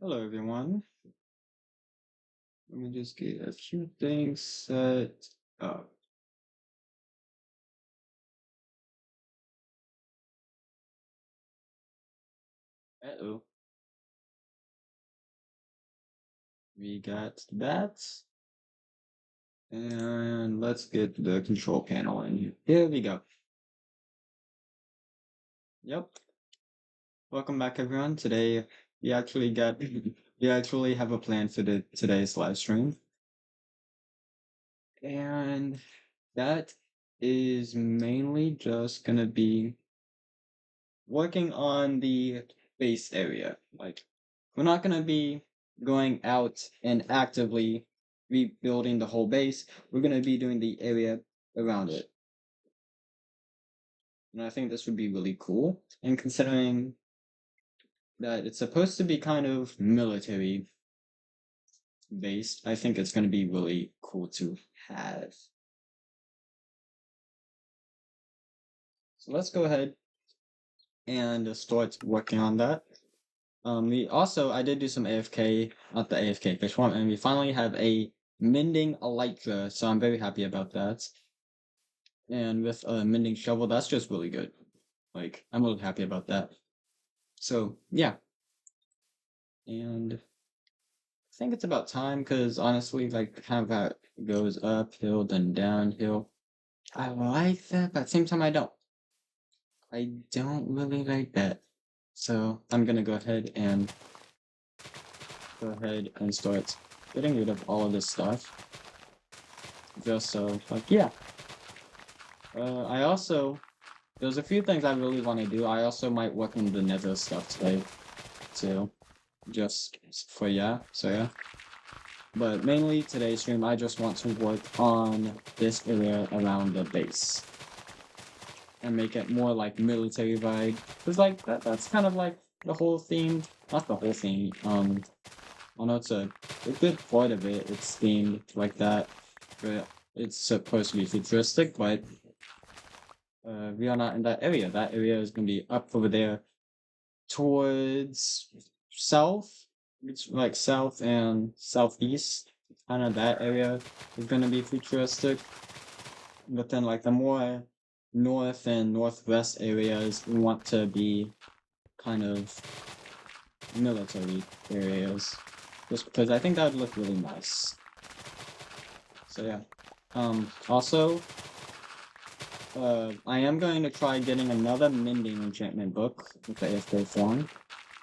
Hello, everyone. Let me just get a few things set up. Uh-oh. We got that. And let's get the control panel in. Here we go. Yep. Welcome back, everyone. Today, we actually got, we actually have a plan for today's live stream. And that is mainly just gonna be working on the base area. Like, we're not gonna be going out and actively rebuilding the whole base. We're gonna be doing the area around it. And I think this would be really cool. And considering that it's supposed to be kind of military based, I think it's gonna be really cool to have. So let's go ahead and start working on that. I did do some AFK, not the AFK fish farm, and we finally have a mending elytra, so I'm very happy about that. And with a mending shovel, that's just really good. Like, I'm really happy about that. So, yeah. And I think it's about time, because honestly, like, kind of how it goes uphill, then downhill. I like that, but at the same time, I don't. I don't really like that. So, I'm gonna go ahead and start getting rid of all of this stuff. Just so, like, yeah. There's a few things I really want to do. I also might work on the nether stuff today, too. Just for, yeah, so yeah. But mainly today's stream, I just want to work on this area around the base. And make it more like military vibe. Cause like, that's kind of like the whole theme. Not the whole theme, I know it's a good part of it. It's themed like that. But it's supposed to be futuristic, but we are not in that area. That area is going to be up over there towards south. It's like south and southeast. Kind of that area is going to be futuristic. But then, like, the more north and northwest areas, we want to be kind of military areas. Just because I think that would look really nice. So, yeah. Also, I am going to try getting another mending enchantment book with the AFK form.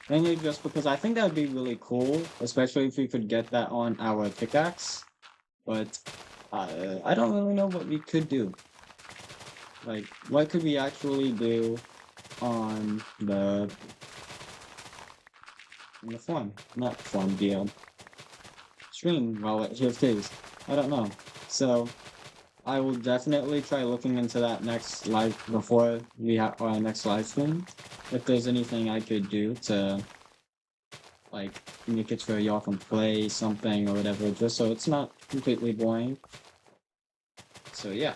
Mainly just because I think that would be really cool, especially if we could get that on our pickaxe. But I don't really know what we could do. Like, what could we actually do on the form? Not form, the stream while it AFKs. I don't know. So, I will definitely try looking into that next live before we have our next live stream. If there's anything I could do to like make it where y'all can play something or whatever, just so it's not completely boring. So yeah,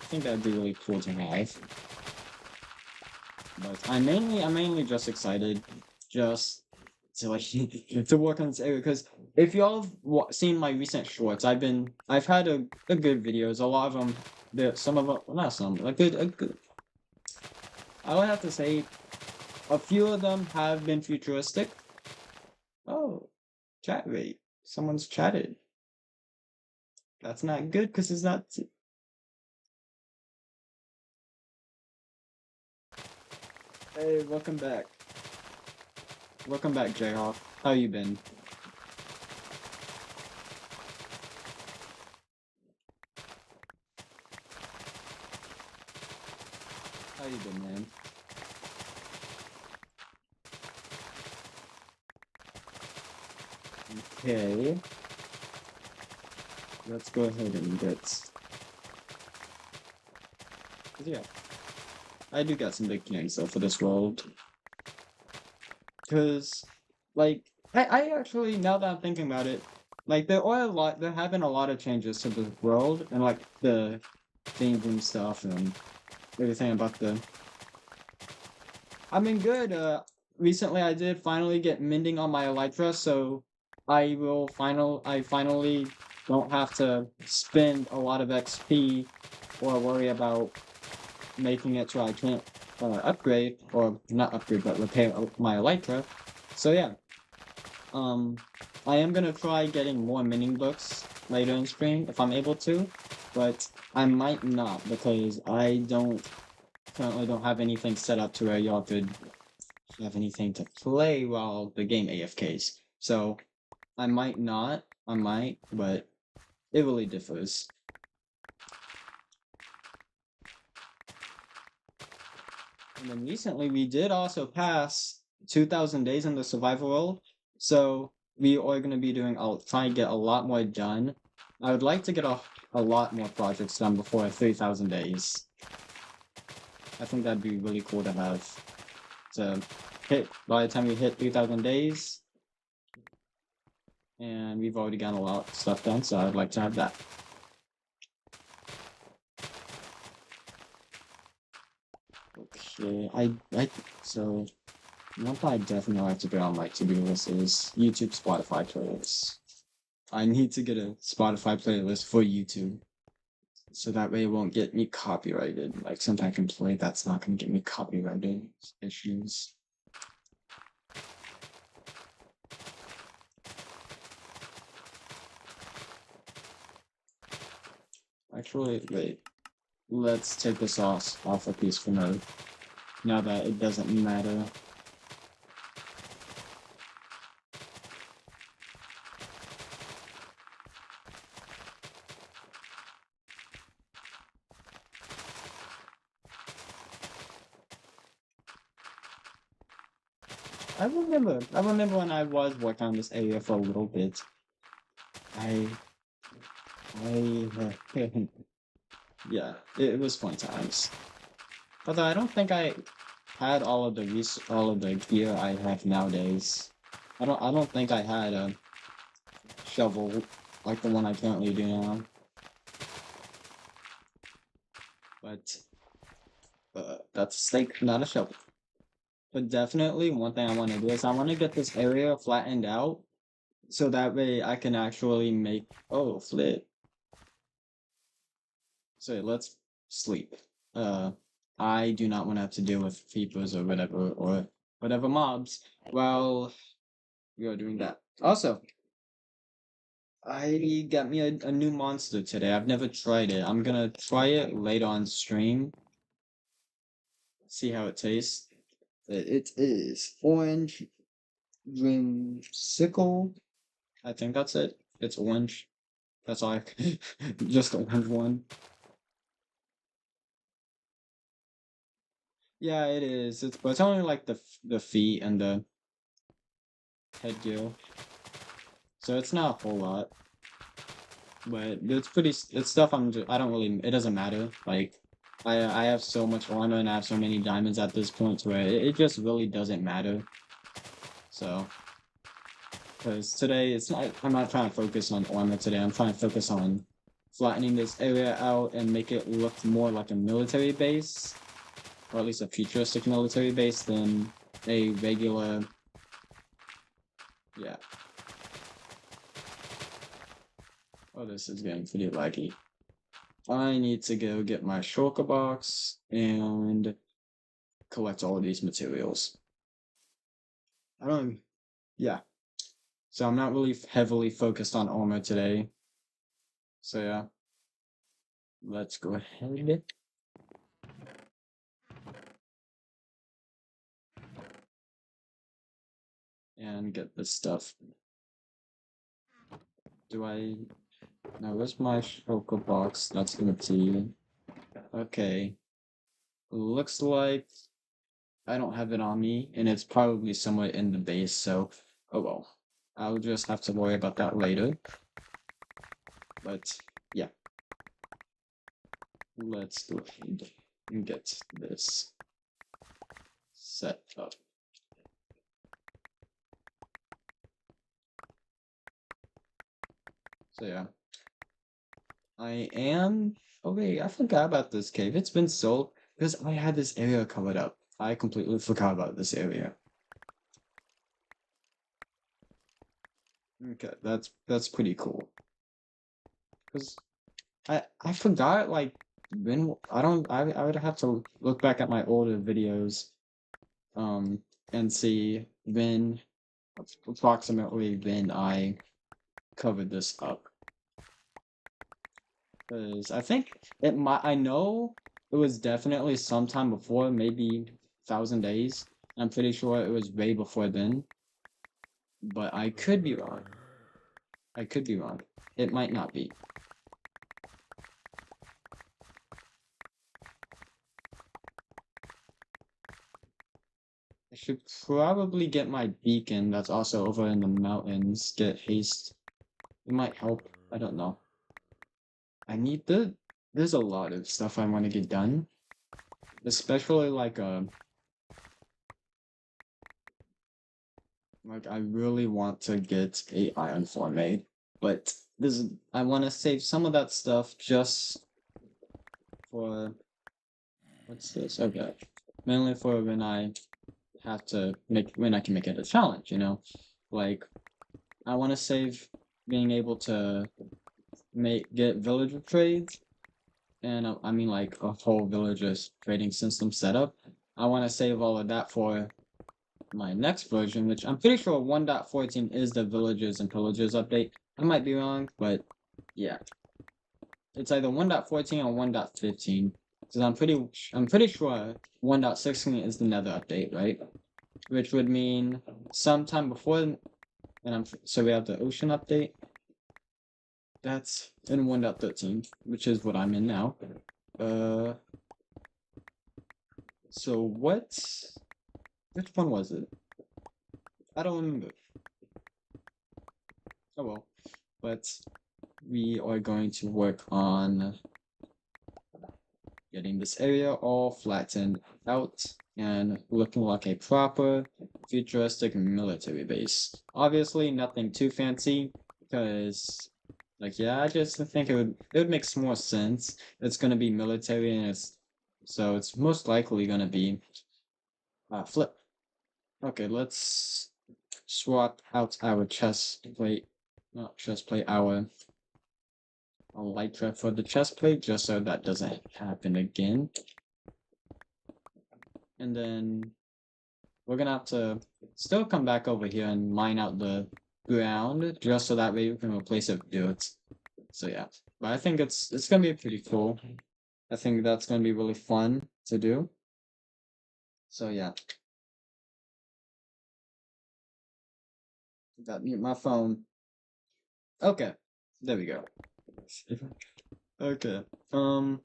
I think that'd be really cool to have. But I'm mainly just excited, just to like to work on this area because if y'all have seen my recent shorts, I've had a good videos. A lot of them, some of them, well, not some, a good. I would have to say, a few of them have been futuristic. Oh, chat rate. Someone's chatted. That's not good because it's not. Hey, welcome back. Welcome back, Jayhawk. How you been? How you been, man? Okay. Let's go ahead and get. Yeah. I do got some big plans though for this world. Because, like, I actually, now that I'm thinking about it, like, there have been a lot of changes to the world, and, like, the themes and stuff, and everything about the... I mean, good, recently I did finally get mending on my Elytra, so I finally don't have to spend a lot of XP or worry about making it so I can't upgrade, or not upgrade, but repair my Elytra. So yeah, um, I am gonna try getting more mending books later in stream if I'm able to, but I might not because I currently don't have anything set up to where y'all could have anything to play while the game AFKs. So I might not, I might, but it really differs. And then recently we did also pass 2,000 days in the survival world, so we are going to be doing, I'll try and get a lot more done. I would like to get a lot more projects done before 3,000 days. I think that'd be really cool to have. To hit, by the time we hit 3,000 days, and we've already gotten a lot of stuff done, so I'd like to have that. Okay, so one thing I definitely have to get on my to-do list is YouTube Spotify playlists. I need to get a Spotify playlist for YouTube, so that way it won't get me copyrighted. Like something I can play that's not gonna get me copyrighted issues. Actually, wait. Let's take this off of peaceful mode. Now that it doesn't matter. I remember when I was working on this area for a little bit. I, yeah, it was fun times. Although I don't think I had all of the gear I have nowadays. I don't think I had a shovel like the one I currently do now. But that's a stake, not a shovel. But definitely one thing I want to do is I want to get this area flattened out so that way I can actually make flip. So let's sleep. I do not want to have to deal with creepers or whatever mobs while we are doing that. Also, I got me a new monster today. I've never tried it. I'm gonna try it later on stream. See how it tastes. It is orange dreamsicle. I think that's it. It's orange. That's all just the orange one. Yeah, it is. But it's only like the feet and the headgear. So it's not a whole lot. But it's stuff I don't really, it doesn't matter. Like, I have so much armor and I have so many diamonds at this point to where it just really doesn't matter. So, because today I'm not trying to focus on armor today, I'm trying to focus on flattening this area out and make it look more like a military base, or at least a futuristic military base than a regular, yeah. Oh, this is getting pretty laggy. I need to go get my shulker box and collect all of these materials. Yeah. So I'm not really heavily focused on armor today. So yeah. Let's go ahead. And get this stuff. Now where's my shulker box? That's empty. Okay. Looks like I don't have it on me, and it's probably somewhere in the base, so oh well. I'll just have to worry about that later. But yeah. Let's go ahead and get this set up. So yeah. Oh wait, I forgot about this cave. It's been so, because I had this area covered up. I completely forgot about this area. Okay, that's pretty cool. Cause I forgot like when I don't I would have to look back at my older videos um and see when approximately when I covered this up. Because I think it might I know it was definitely sometime before, maybe 1,000 days. I'm pretty sure it was way before then, but I could be wrong. I could be wrong. It might not be. I should probably get my beacon that's also over in the mountains, get haste. It might help. I don't know. I need there's a lot of stuff I want to get done. Especially like I really want to get a iron form made. But I want to save some of that stuff just for what's this? Okay. Mainly for when I have to when I can make it a challenge, you know? Like I want to save being able to get villager trades and I mean like a whole villager's trading system setup. I want to save all of that for my next version, which I'm pretty sure 1.14 is the villagers and pillagers update. I might be wrong, but yeah. It's either 1.14 or 1.15. Because I'm pretty sure 1.16 is the nether update, right? Which would mean sometime before so we have the ocean update. That's in 1.13, which is what I'm in now. So which one was it? I don't remember. Oh well. But we are going to work on getting this area all flattened out and looking like a proper futuristic military base. Obviously nothing too fancy because like yeah, I just think it would make more sense. It's gonna be military and it's most likely gonna be flip. Okay, let's swap out our chest plate. Not chest plate, our elytra for the chest plate, just so that doesn't happen again. And then we're gonna have to still come back over here and mine out the ground, just so that way we can replace it with dirt. So yeah, but I think it's gonna be pretty cool. I think that's gonna be really fun to do. So yeah, got mute my phone. Okay, there we go. Okay.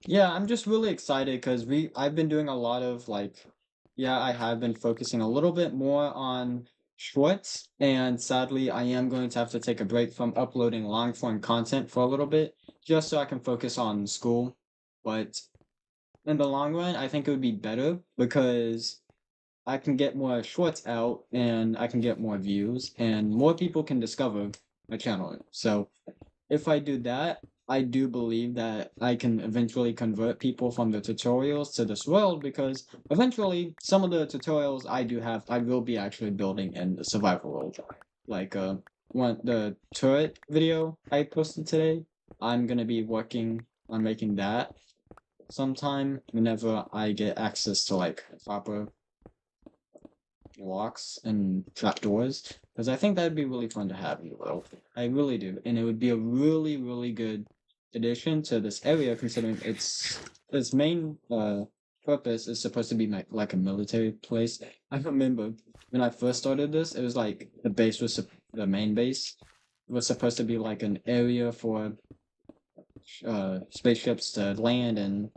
Yeah, I'm just really excited because I've been doing a lot of yeah, I have been focusing a little bit more on shorts, and sadly, I am going to have to take a break from uploading long form content for a little bit, just so I can focus on school. But in the long run, I think it would be better because I can get more shorts out and I can get more views and more people can discover my channel. So if I do that, I do believe that I can eventually convert people from the tutorials to this world because eventually some of the tutorials I will be actually building in the survival world. Like the turret video I posted today, I'm gonna be working on making that sometime whenever I get access to like proper locks and trapdoors because I think that'd be really fun to have in the world. I really do, and it would be a really, really good addition to this area considering its main purpose is supposed to be like a military place. I remember when I first started this, it was like the main base was supposed to be like an area for spaceships to land and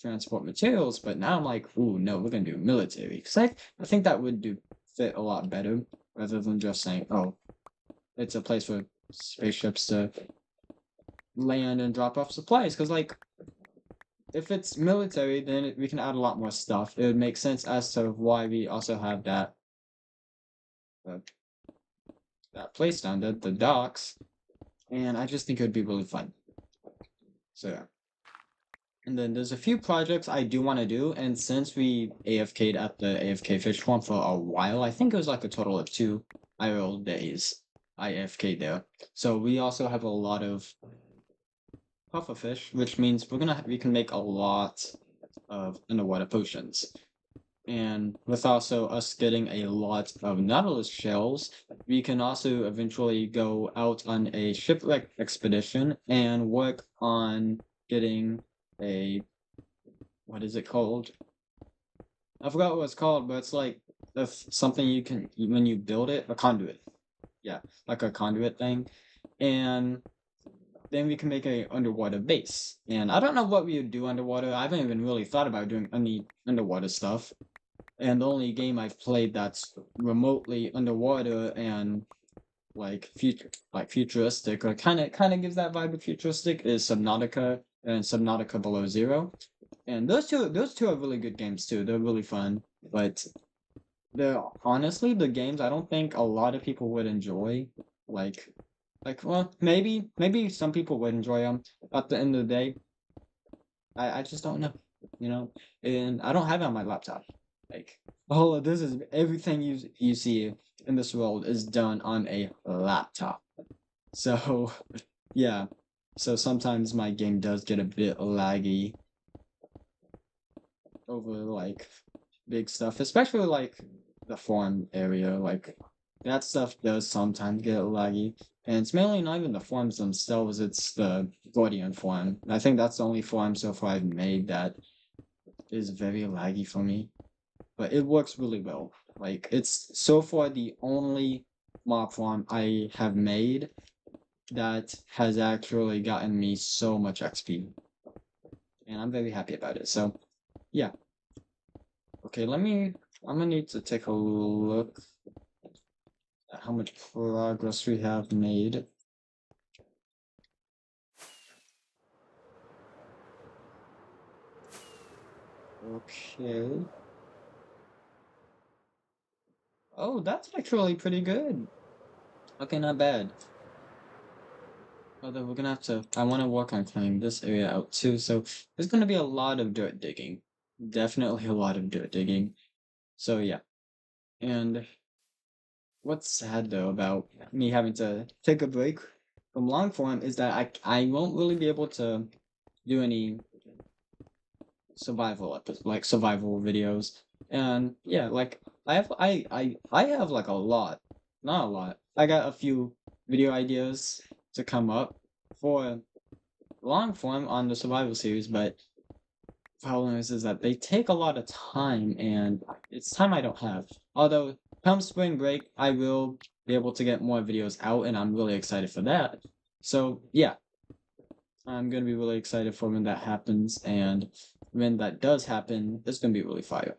transport materials, but now I'm like, ooh, no, we're gonna do military. Because I think that would fit a lot better rather than just saying, oh, it's a place for spaceships to land and drop off supplies. Because like, if it's military, then we can add a lot more stuff. It would make sense as to why we also have uh, that place down there, the docks, and I just think it would be really fun. So yeah. And then there's a few projects I do want to do, and since we AFK'd at the AFK fish farm for a while, I think it was like a total of 2 IRL days. IFK there. So we also have a lot of pufferfish, which means we can make a lot of underwater potions. And with also us getting a lot of Nautilus shells, we can also eventually go out on a shipwreck expedition and work on getting a, what is it called? I forgot what it's called, but it's like if something you can, when you build it, a conduit. Yeah, like a conduit thing. And then we can make a underwater base. And I don't know what we would do underwater. I haven't even really thought about doing any underwater stuff. And the only game I've played that's remotely underwater and like futuristic, or kind of gives that vibe of futuristic, is Subnautica and Subnautica Below Zero. And those two are really good games too. They're really fun, but they're honestly the games I don't think a lot of people would enjoy. Like well, maybe some people would enjoy them. At the end of the day, I just don't know, you know. And I don't have it on my laptop. Like all of this is everything you see in this world is done on a laptop. So yeah. So sometimes my game does get a bit laggy over like big stuff, especially like the farm area. Like that stuff does sometimes get laggy. And it's mainly not even the forms themselves, it's the Guardian form. I think that's the only form so far I've made that is very laggy for me. But it works really well. Like it's so far the only mob farm I have made that has actually gotten me so much XP. And I'm very happy about it. So yeah. Okay, I'm gonna need to take a look at how much progress we have made. Okay. Oh, that's actually pretty good. Okay, not bad. Although we're gonna have to, I want to work on clearing this area out too, so there's gonna be a lot of dirt digging. Definitely a lot of dirt digging. So yeah. And what's sad though about me having to take a break from long form is that I won't really be able to do any survival videos. And yeah, like I have like a lot, not a lot. I got a few video ideas to come up for long form on the survival series, but problem is that they take a lot of time, and it's time I don't have. Although come spring break, I will be able to get more videos out, and I'm really excited for that. So yeah, I'm gonna be really excited for when that happens, and when that does happen, it's gonna be really fire.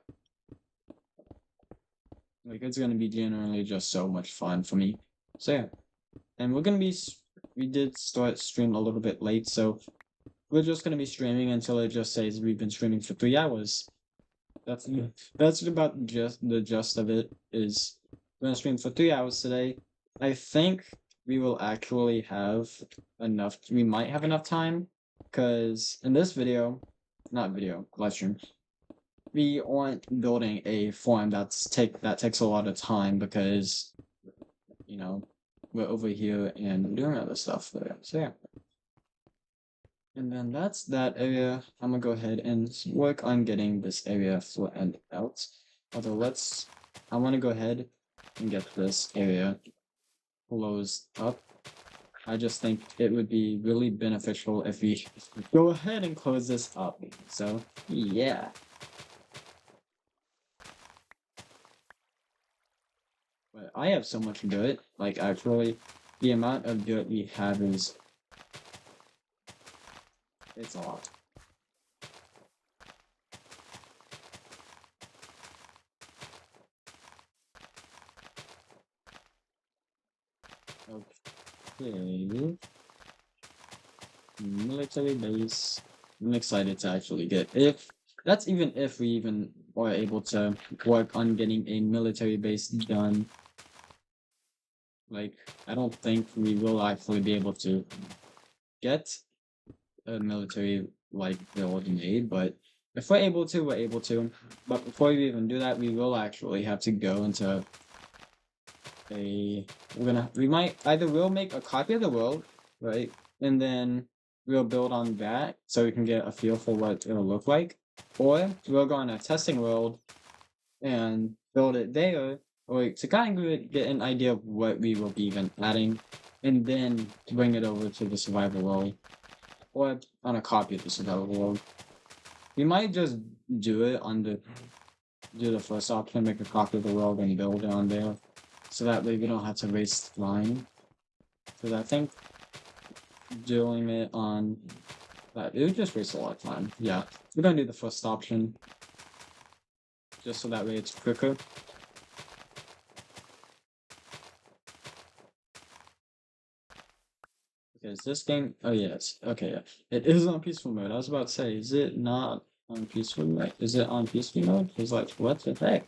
Like it's gonna be generally just so much fun for me. So yeah, and we did start stream a little bit late, so we're just gonna be streaming until it just says we've been streaming for 3 hours. That's about just the gist of it. Is we're gonna stream for 3 hours today. I think we will actually have enough. We might have enough time, because in this video, not video, live stream, we aren't building a farm that takes a lot of time, because you know we're over here and doing other stuff there. So yeah. And then that's that area. I'm gonna go ahead and work on getting this area flattened out. Although I want to go ahead and get this area closed up. I just think it would be really beneficial if we go ahead and close this up. So yeah. But I have so much dirt. Like actually, the amount of dirt we have is it's a lot. Okay. Military base. I'm excited to actually get that's even if we even are able to work on getting a military base done. Like I don't think we will actually be able to get a military like build made, but if we're able to, we're able to. But before we even do that, we will actually have to go into we might either we'll make a copy of the world, right? And then we'll build on that so we can get a feel for what it'll look like. Or we'll go on a testing world and build it there, or to kind of get an idea of what we will be even adding, and then bring it over to the survival world, or on a copy of the survival world. We might just do it on do the first option, make a copy of the world and build it on there, so that way we don't have to waste line. Because I think doing it on that, it would just waste a lot of time. Yeah, we're gonna do the first option, just so that way it's quicker. Okay, is this game? Oh yes. Okay, yeah. It is on peaceful mode. I was about to say, is it not on peaceful mode? Is it on peaceful mode? It's like, what the heck?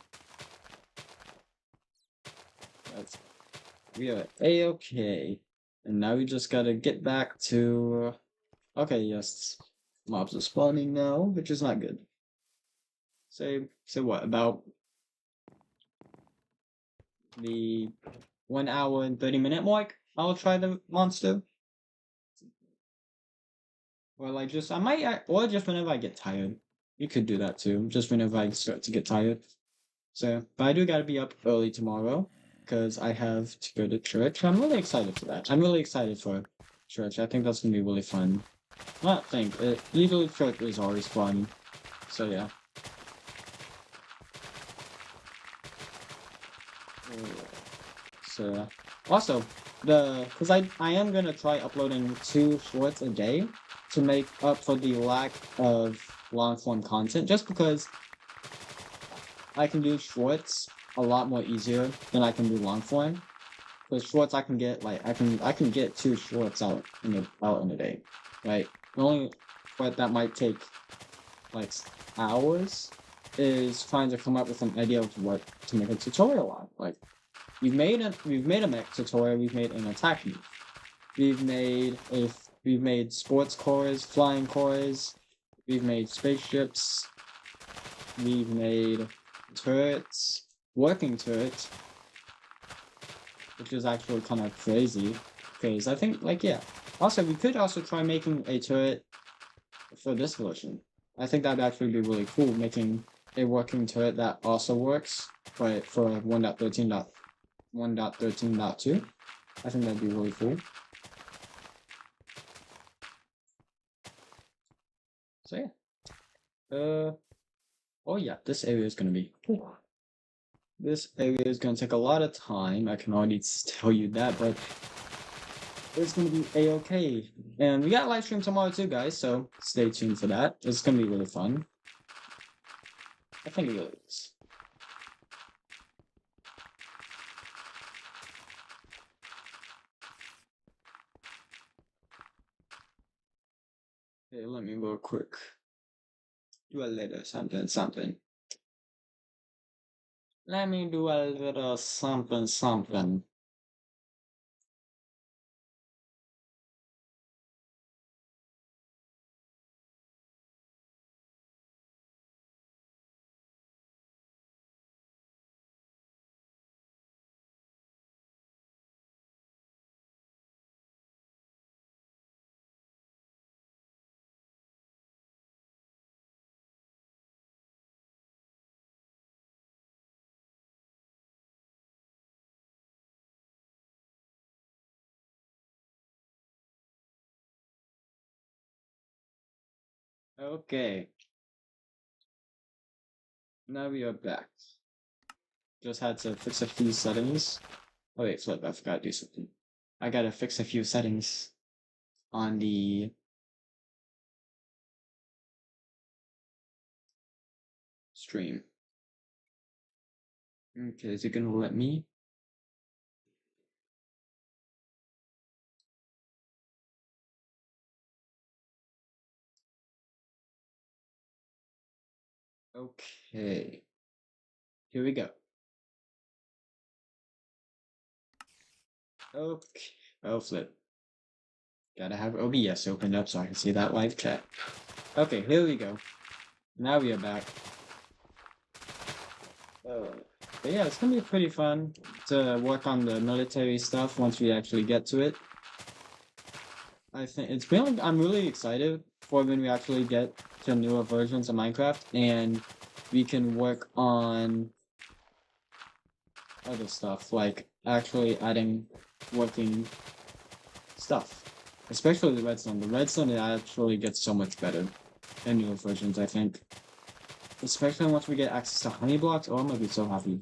We are A-okay. And now we just gotta get back to... Okay, yes. Mobs are spawning now, which is not good. Say what? About the 1 hour and 30-minute mark? I'll try the monster. Or like just, I might, or just whenever I get tired. You could do that too, just whenever I start to get tired. So, but I do gotta be up early tomorrow, because I have to go to church. I'm really excited for that. I'm really excited for church. I think that's gonna be really fun. Not think, usually church is always fun. So yeah. So, also, because I am gonna try uploading 2 shorts a day to make up for the lack of long form content, just because I can do shorts a lot more easier than I can do long form. Because shorts I can get like I can get 2 shorts out in a day, right? The only what that might take like hours is trying to come up with an idea of what to make a tutorial on. Like we've made a mech tutorial, we've made an attack move, we've made sports cores, flying cores, we've made spaceships, we've made turrets, working turrets, which is actually kind of crazy, because I think, like, yeah. Also, we could also try making a turret for this version. I think that'd actually be really cool, making a working turret that also works, but for 1.13.2. I think that'd be really cool. So yeah. Oh yeah, this area is gonna be cool. This area is gonna take a lot of time. I can already tell you that, but it's gonna be a-okay. And we got a live stream tomorrow too, guys, so stay tuned for that. It's gonna be really fun. I think it really is. Okay, let me real quick do a little something. Let me do a little something. Okay. Now we are back. Just had to fix a few settings. Oh wait, Flip, I forgot to do something. I gotta fix a few settings on the stream. Okay, is it gonna let me? Okay. Here we go. Okay. Oh, Flip. Gotta have OBS opened up so I can see that live chat. Okay, here we go. Now we are back. But yeah, it's gonna be pretty fun. to work on the military stuff once we actually get to it. I think it's been I'm really excited for when we actually get to newer versions of Minecraft and we can work on other stuff like actually adding working stuff. Especially the redstone. The redstone it actually gets so much better in newer versions, I think. Especially once we get access to honey blocks, oh I'm gonna be so happy.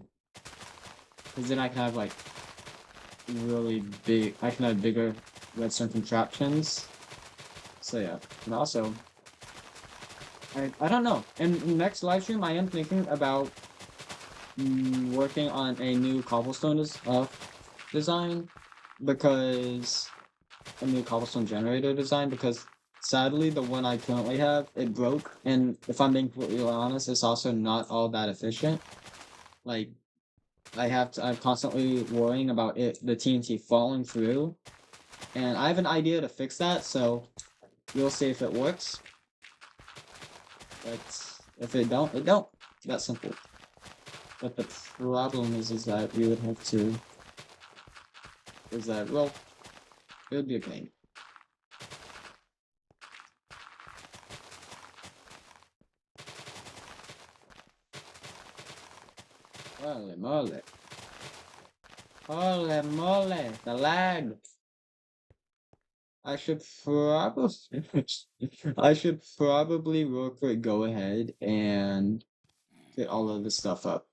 Because then I can have like really big I can have bigger redstone contraptions. So yeah. And also I don't know. In next live stream I am thinking about working on a new cobblestone design because a new cobblestone generator design because sadly the one I currently have it broke and if I'm being completely honest it's also not all that efficient. Like I'm constantly worrying about the TNT falling through and I have an idea to fix that so we'll see if it works. But if it don't, it don't. That simple. But the problem is that we would have to well it would be a pain. Holy moly. Holy moly, the lag. I should probably real quick go ahead and get all of this stuff up.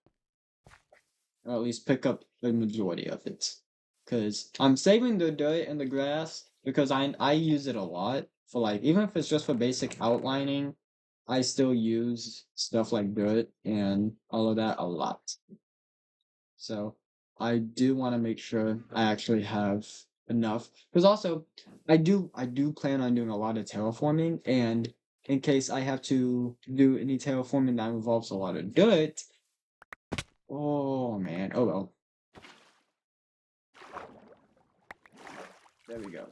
Or at least pick up the majority of it. Cause I'm saving the dirt and the grass because I use it a lot for like even if it's just for basic outlining, I still use stuff like dirt and all of that a lot. So I do want to make sure I actually have enough because also I do plan on doing a lot of terraforming and in case I have to do any terraforming that involves a lot of dirt. Oh man, oh well. There we go.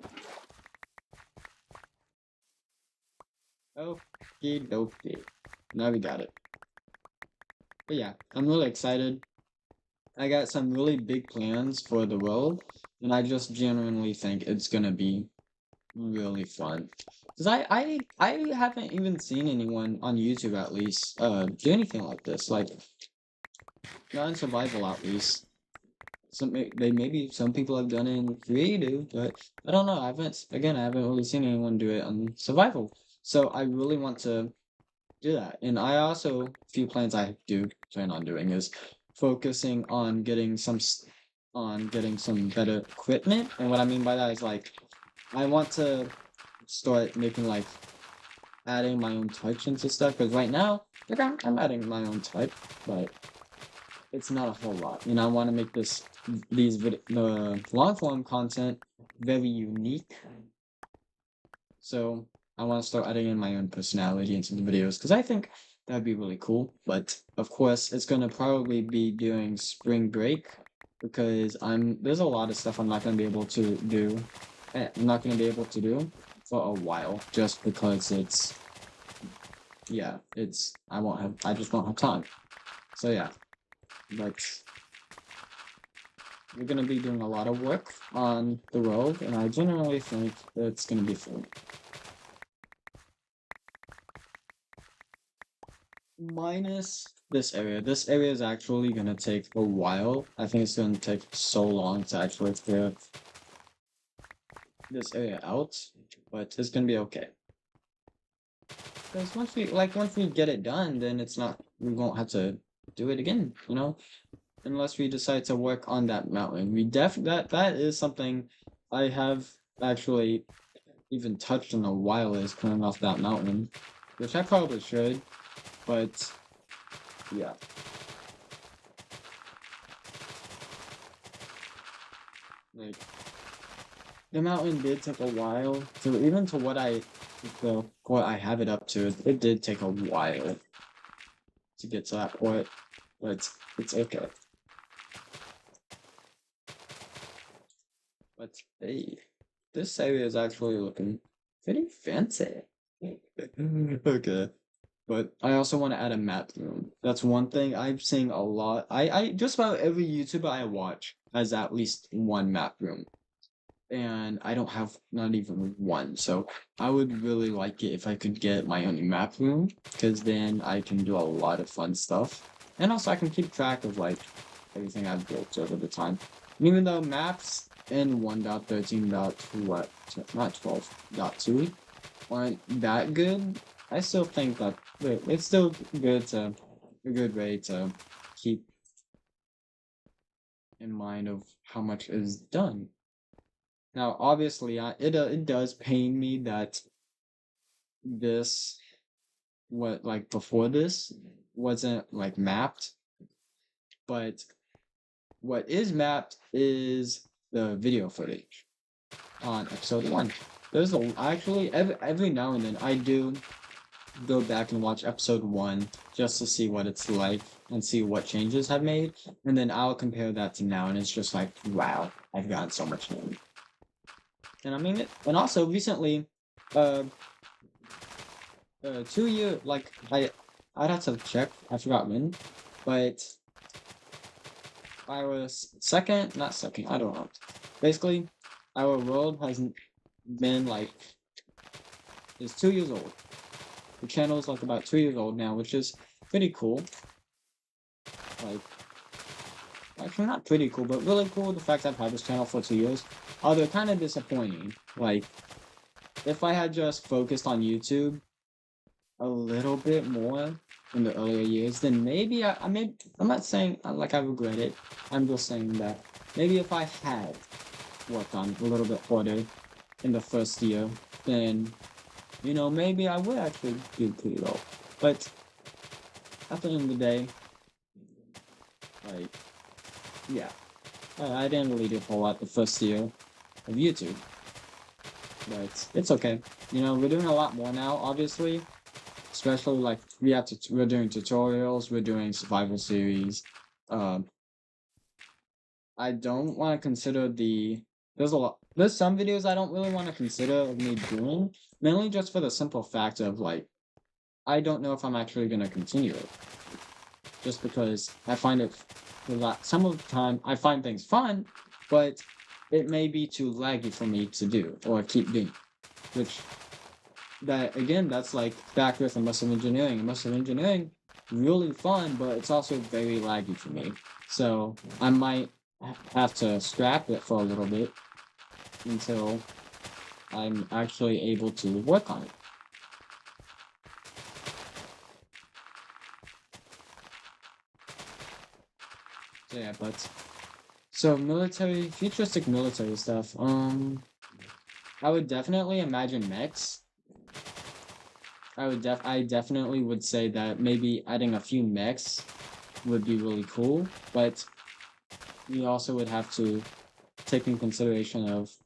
Okie dokie. Now we got it. But yeah, I'm really excited. I got some really big plans for the world, and I just genuinely think it's gonna be really fun. Cause I haven't even seen anyone on YouTube at least do anything like this. Like not in survival at least. Maybe some people have done it in creative, but I don't know. I haven't really seen anyone do it on survival. So I really want to do that. And I also a few plans I do plan on doing is focusing on getting some better equipment. And what I mean by that is like I want to start making like adding my own touch into stuff because right now like I'm adding my own touch, but it's not a whole lot. And I want to make the long form content very unique. So I want to start adding in my own personality into the videos because I think that'd be really cool. But of course, it's gonna probably be during spring break because there's a lot of stuff I'm not gonna be able to do. I'm not gonna be able to do for a while just because I just won't have time. So yeah, but we're gonna be doing a lot of work on the road, and I genuinely think it's gonna be fun. Minus this area. This area is actually gonna take a while. I think it's gonna take so long to actually clear this area out, but it's gonna be okay. Because once we get it done, then we won't have to do it again, you know? Unless we decide to work on that mountain. That is something I have actually even touched in a while is clearing off that mountain. Which I probably should, but yeah. Like the mountain did take a while to what I have it up to, it did take a while to get to that point. But it's okay. But hey, this area is actually looking pretty fancy. Okay. But I also want to add a map room. That's one thing I'm seeing a lot. I just about every YouTuber I watch has at least one map room. And I don't have not even one. So I would really like it if I could get my own map room, because then I can do a lot of fun stuff. And also I can keep track of like everything I've built over the time. And even though maps in 1.13.2 what not 12.2 aren't that good, I still think that it's still good to a good way to keep in mind of how much is done. Now, obviously, it does pain me that this what like before this wasn't like mapped, but what is mapped is the video footage on episode 1. There's actually every now and then I do go back and watch episode 1 just to see what it's like and see what changes have made, and then I'll compare that to now, and it's just like, wow, I've gotten so much more. And I mean it. And also recently, uh, 2 year like I'd have to check. I forgot when, but I was second, not second. I don't know. Basically, our world hasn't been like is 2 years old. The channel is like about 2 years old now, which is pretty cool. Like, actually not pretty cool, but really cool. The fact I've had this channel for 2 years. Although kind of disappointing. Like, if I had just focused on YouTube a little bit more in the earlier years, then maybe I'm not saying like I regret it. I'm just saying that maybe if I had worked on a little bit harder in the first year, then maybe I would actually do pretty well. But at the end of the day, like, yeah, I didn't really do a whole lot the first year of YouTube, but it's okay. We're doing a lot more now, obviously. Especially like we're doing tutorials, we're doing survival series. I don't want to consider there's some videos I don't really want to consider me doing, mainly just for the simple fact of like I don't know if I'm actually gonna continue it. Just because I find it some of the time I find things fun, but it may be too laggy for me to do or keep doing, which that again, that's like back with immersive engineering. Immersive engineering, really fun, but it's also very laggy for me. So I might have to scrap it for a little bit until I'm actually able to work on it. So yeah, futuristic military stuff. I would definitely imagine mechs. I definitely would say that maybe adding a few mechs would be really cool, but we also would have to take in consideration of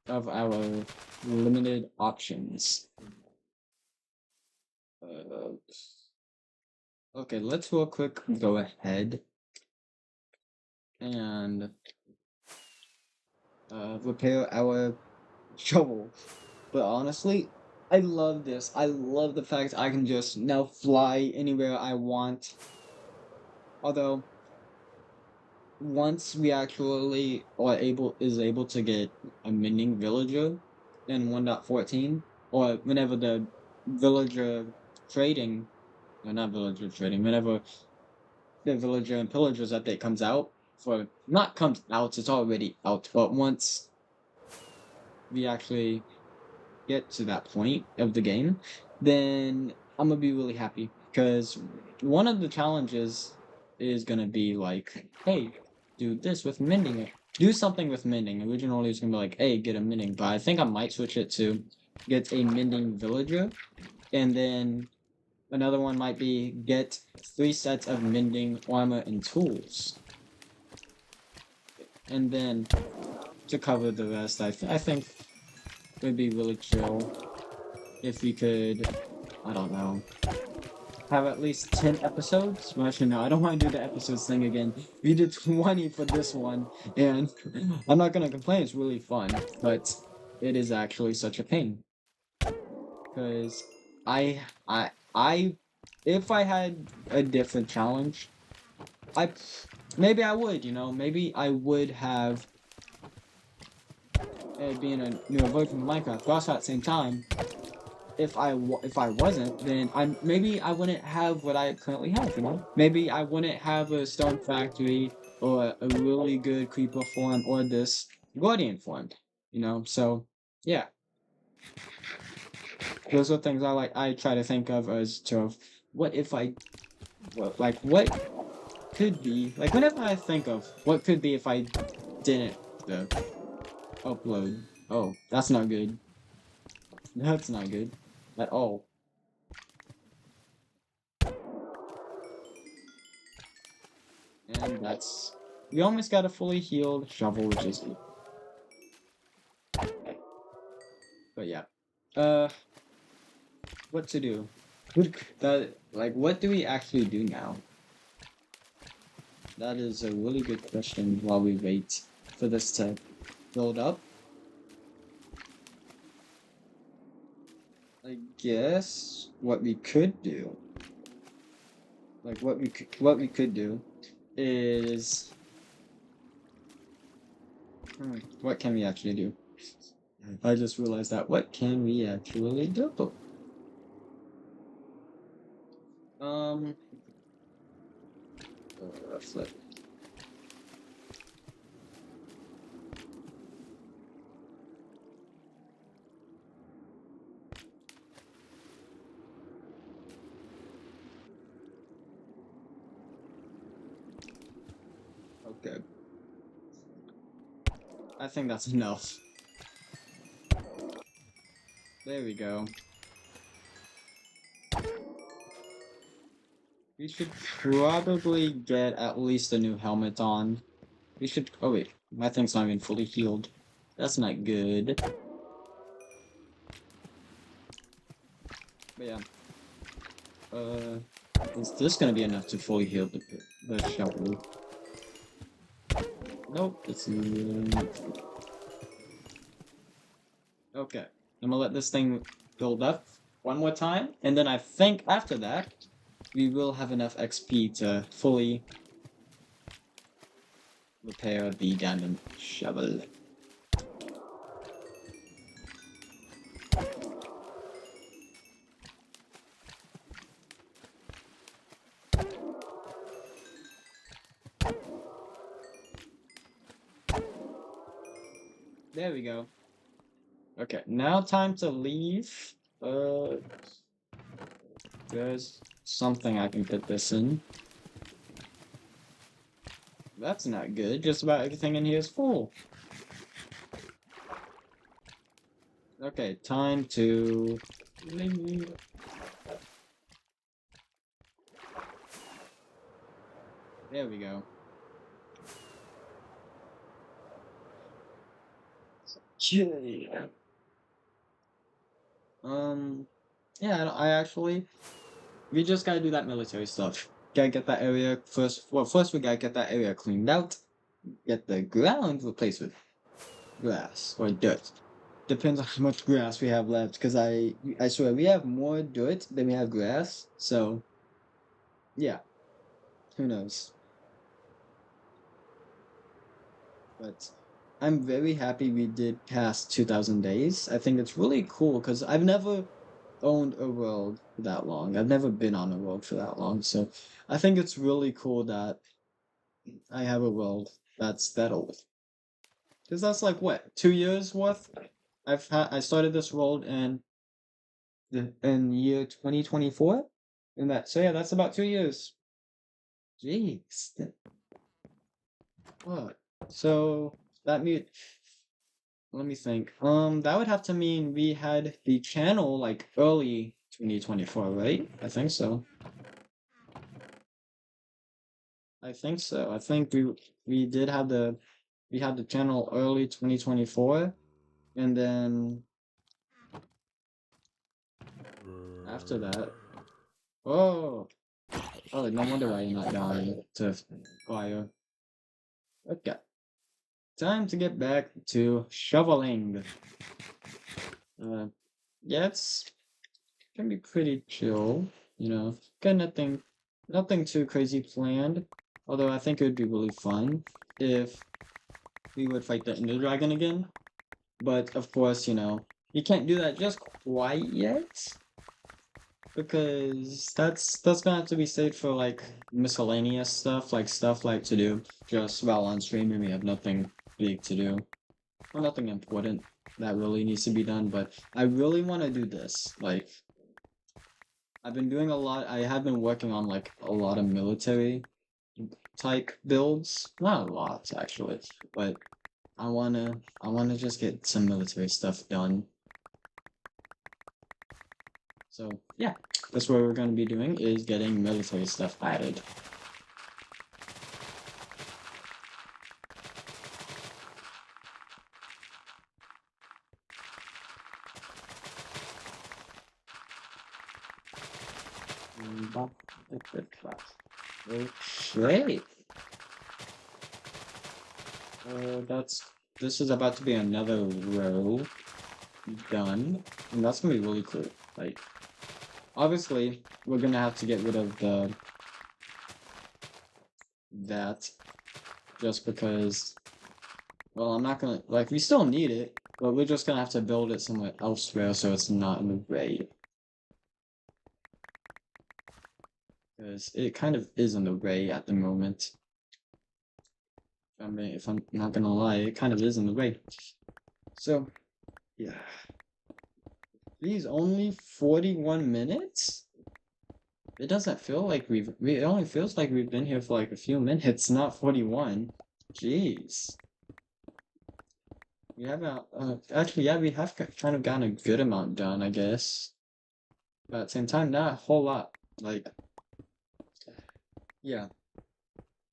our limited options. Okay, let's real quick go ahead and repair our shovel. But honestly, I love this. I love the fact I can just now fly anywhere I want. Although, once we actually is able to get a mending villager in 1.14, or whenever the villager trading, or not villager trading, whenever the villager and pillagers update comes out, it's already out, but once we actually get to that point of the game, then I'm gonna be really happy, because one of the challenges is gonna be like, hey, do this with mending it. Do something with mending. Originally it's gonna be like, hey, get a mending, but I think I might switch it to get a mending villager, and then another one might be get 3 sets of mending armor and tools. And then to cover the rest, I think it would be really chill if we could, I don't know, have at least 10 episodes. Well, actually, no, I don't want to do the episodes thing again. We did 20 for this one, and I'm not gonna complain, it's really fun, but it is actually such a pain. Because I if I had a different challenge, maybe I would, maybe I would have it being a newer version of Minecraft. But also at the same time, if I wasn't, then maybe I wouldn't have what I currently have. Maybe I wouldn't have a stone factory or a really good creeper farm or this guardian farm. So yeah, those are things I try to think of as to what if I, what could be, like whenever I think of what could be if I didn't upload. Oh, that's not good. That's not good at all. And we almost got a fully healed shovel, which is good. But yeah. What to do? What do we actually do now? That is a really good question while we wait for this to build up. I guess what we could do, what we could do is, what can we actually do? I just realized that. What can we actually do? Flip. Okay. I think that's enough. There we go. We should probably get at least a new helmet on. We should. Oh wait, my thing's not even fully healed. That's not good. But yeah. Is this gonna be enough to fully heal the shovel? Nope, it's not. Okay, I'm gonna let this thing build up one more time, and then I think after that, we will have enough XP to fully repair the diamond shovel. There we go. Okay, now time to leave. There's something I can put this in. That's not good. Just about everything in here is full. Okay, time to leave. There we go. Okay. Yeah, I actually, we just gotta do that military stuff. Gotta get that area first. Well, first we gotta get that area cleaned out. Get the ground replaced with grass or dirt. Depends on how much grass we have left. Because I swear we have more dirt than we have grass. So, yeah, who knows? But I'm very happy we did past 2,000 days. I think it's really cool because I've never owned a world for that long. I've never been on a world for that long. So I think it's really cool that I have a world that's that old. Because that's like what, 2 years worth? I started this world in year 2024, and so yeah, that's about 2 years. Jeez. What? So that mean let me think. That would have to mean we had the channel like early 2024, right? I think so. I think so. I think we did have we had the channel early 2024, and then after that, oh, no wonder why you're not dying to fire. Okay, time to get back to shoveling. Uh, yeah, gonna be pretty chill, you know. Got nothing too crazy planned. Although I think it would be really fun if we would fight the Ender Dragon again. But of course, you know, you can't do that just quite yet. Because that's gonna have to be saved for like miscellaneous stuff like to do just while on stream and we have nothing big to do. Or nothing important that really needs to be done, but I really want to do this. Like, I've been doing a lot. I have been working on like a lot of military type builds. Not a lot actually, but I wanna just get some military stuff done. So yeah, that's what we're gonna be doing is getting military stuff added. Okay. This is about to be another row done, and that's gonna be really cool. Like, obviously, we're gonna have to get rid of that just because. Well, I'm not gonna like we still need it, but we're just gonna have to build it somewhere elsewhere so it's not in the way. Because it kind of is in the way at the moment. If I'm not gonna lie, it kind of is in the way. So, yeah. These only 41 minutes? It doesn't feel like it only feels like we've been here for like a few minutes, not 41. Jeez. We haven't, actually, yeah, we have kind of gotten a good amount done, I guess. But at the same time, not a whole lot. Like, yeah.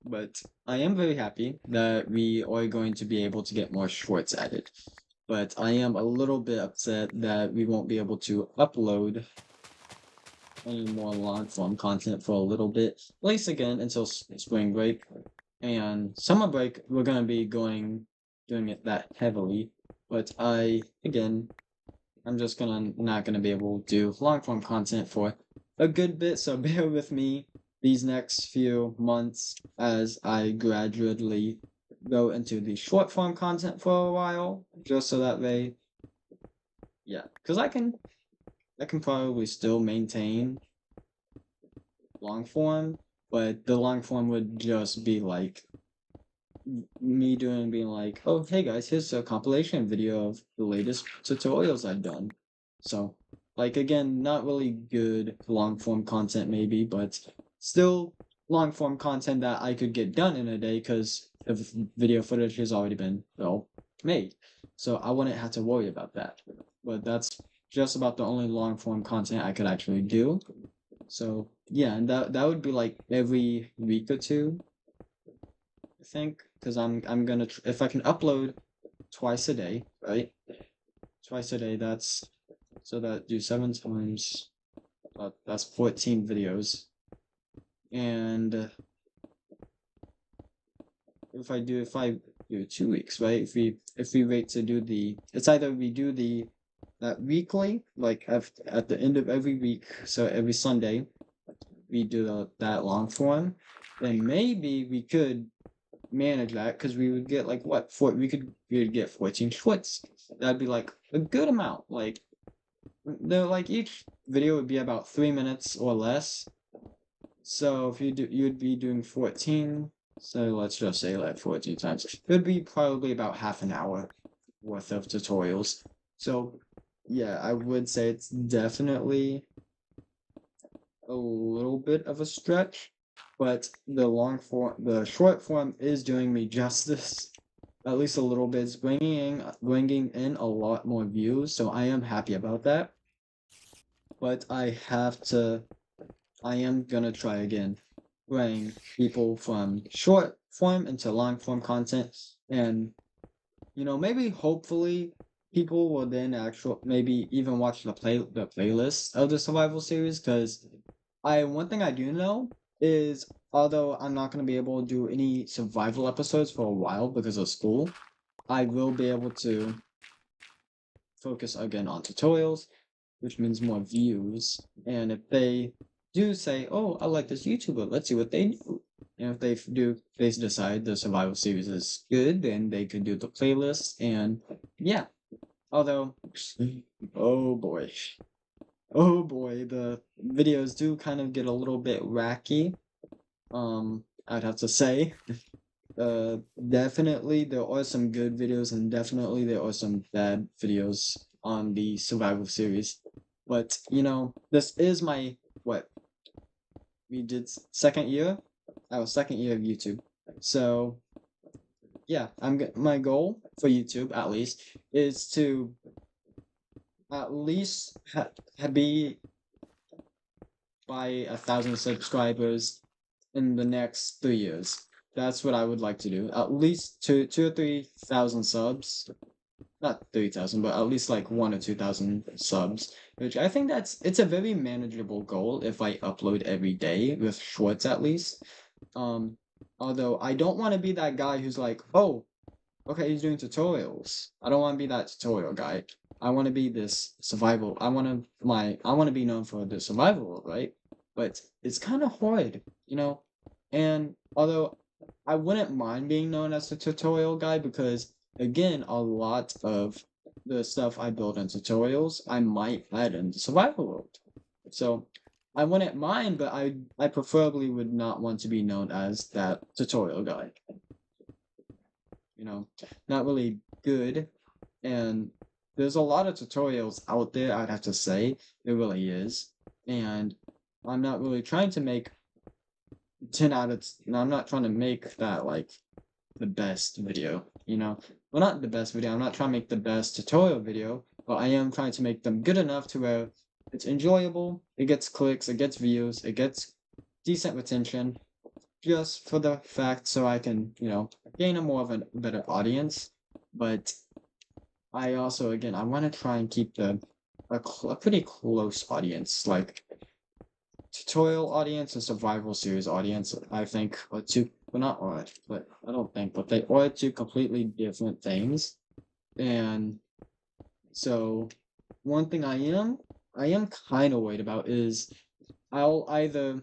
But I am very happy that we are going to be able to get more shorts added. But I am a little bit upset that we won't be able to upload any more long form content for a little bit, at least again until spring break. And summer break, we're gonna be doing it that heavily. But I'm just not gonna be able to do long form content for a good bit. So bear with me these next few months as I gradually go into the short form content for a while, just so that way, yeah, because I can probably still maintain long form, but the long form would just be like me being like, oh hey guys, here's a compilation video of the latest tutorials I've done. So like again, not really good long form content maybe, but still long form content that I could get done in a day because the video footage has already been made. So I wouldn't have to worry about that. But that's just about the only long form content I could actually do. So yeah, and that would be like every week or two, I think, because I'm gonna if I can upload twice a day, right? Twice a day. That's so that do 7 times. That's 14 videos, and if I do 2 weeks, right? If we wait to do it's either we do that weekly, like at the end of every week, so every Sunday, we do that long form, then maybe we could manage that because we would get like what we would get 14 shorts. That'd be like a good amount. Like each video would be about 3 minutes or less. So if you'd be doing 14. So let's just say like 14 times. It would be probably about half an hour worth of tutorials. So yeah, I would say it's definitely a little bit of a stretch, but the short form is doing me justice, at least a little bit. It's bringing in a lot more views, so I am happy about that. But I am gonna try again, bring people from short form into long form content, and maybe hopefully people will then maybe even watch the playlist of the survival series because one thing I do know is although I'm not gonna be able to do any survival episodes for a while because of school, I will be able to focus again on tutorials which means more views. And if they do say, "Oh, I like this YouTuber, let's see what they do." And if they decide the survival series is good, then they could do the playlist. And yeah, although, oh boy, oh boy, the videos do kind of get a little bit wacky. I'd have to say. Definitely there are some good videos and definitely there are some bad videos on the survival series. But this is my what we did second year, our second year of YouTube. So yeah, my goal for YouTube at least is to at least be by 1,000 subscribers in the next 3 years. That's what I would like to do. At least two or 3,000 subs. Not 3,000, but at least like 1 or 2,000 subs. Which I think it's a very manageable goal if I upload every day with shorts at least. Um, Although I don't want to be that guy who's like, oh, okay, he's doing tutorials. I don't want to be that tutorial guy. I want to be this survival. I want to be known for the survival world, right? But it's kind of hard, you know. And although I wouldn't mind being known as the tutorial guy because again, a lot of the stuff I build in tutorials, I might add in the survival world. So I wouldn't mind, but I preferably would not want to be known as that tutorial guy. Not really good. And there's a lot of tutorials out there, I'd have to say. There really is. And I'm not really trying to make 10 out of, no, I'm not trying to make that like the best video. Well, not the best video. I'm not trying to make the best tutorial video, but I am trying to make them good enough to where it's enjoyable, it gets clicks, it gets views, it gets decent retention, just for the fact so I can, gain a more of a better audience. But I also, again, I want to try and keep a pretty close audience, like tutorial audience and survival series audience. I think are two, well, not are, but I don't think, but they are two completely different things. And so, one thing I am kind of worried about is I'll either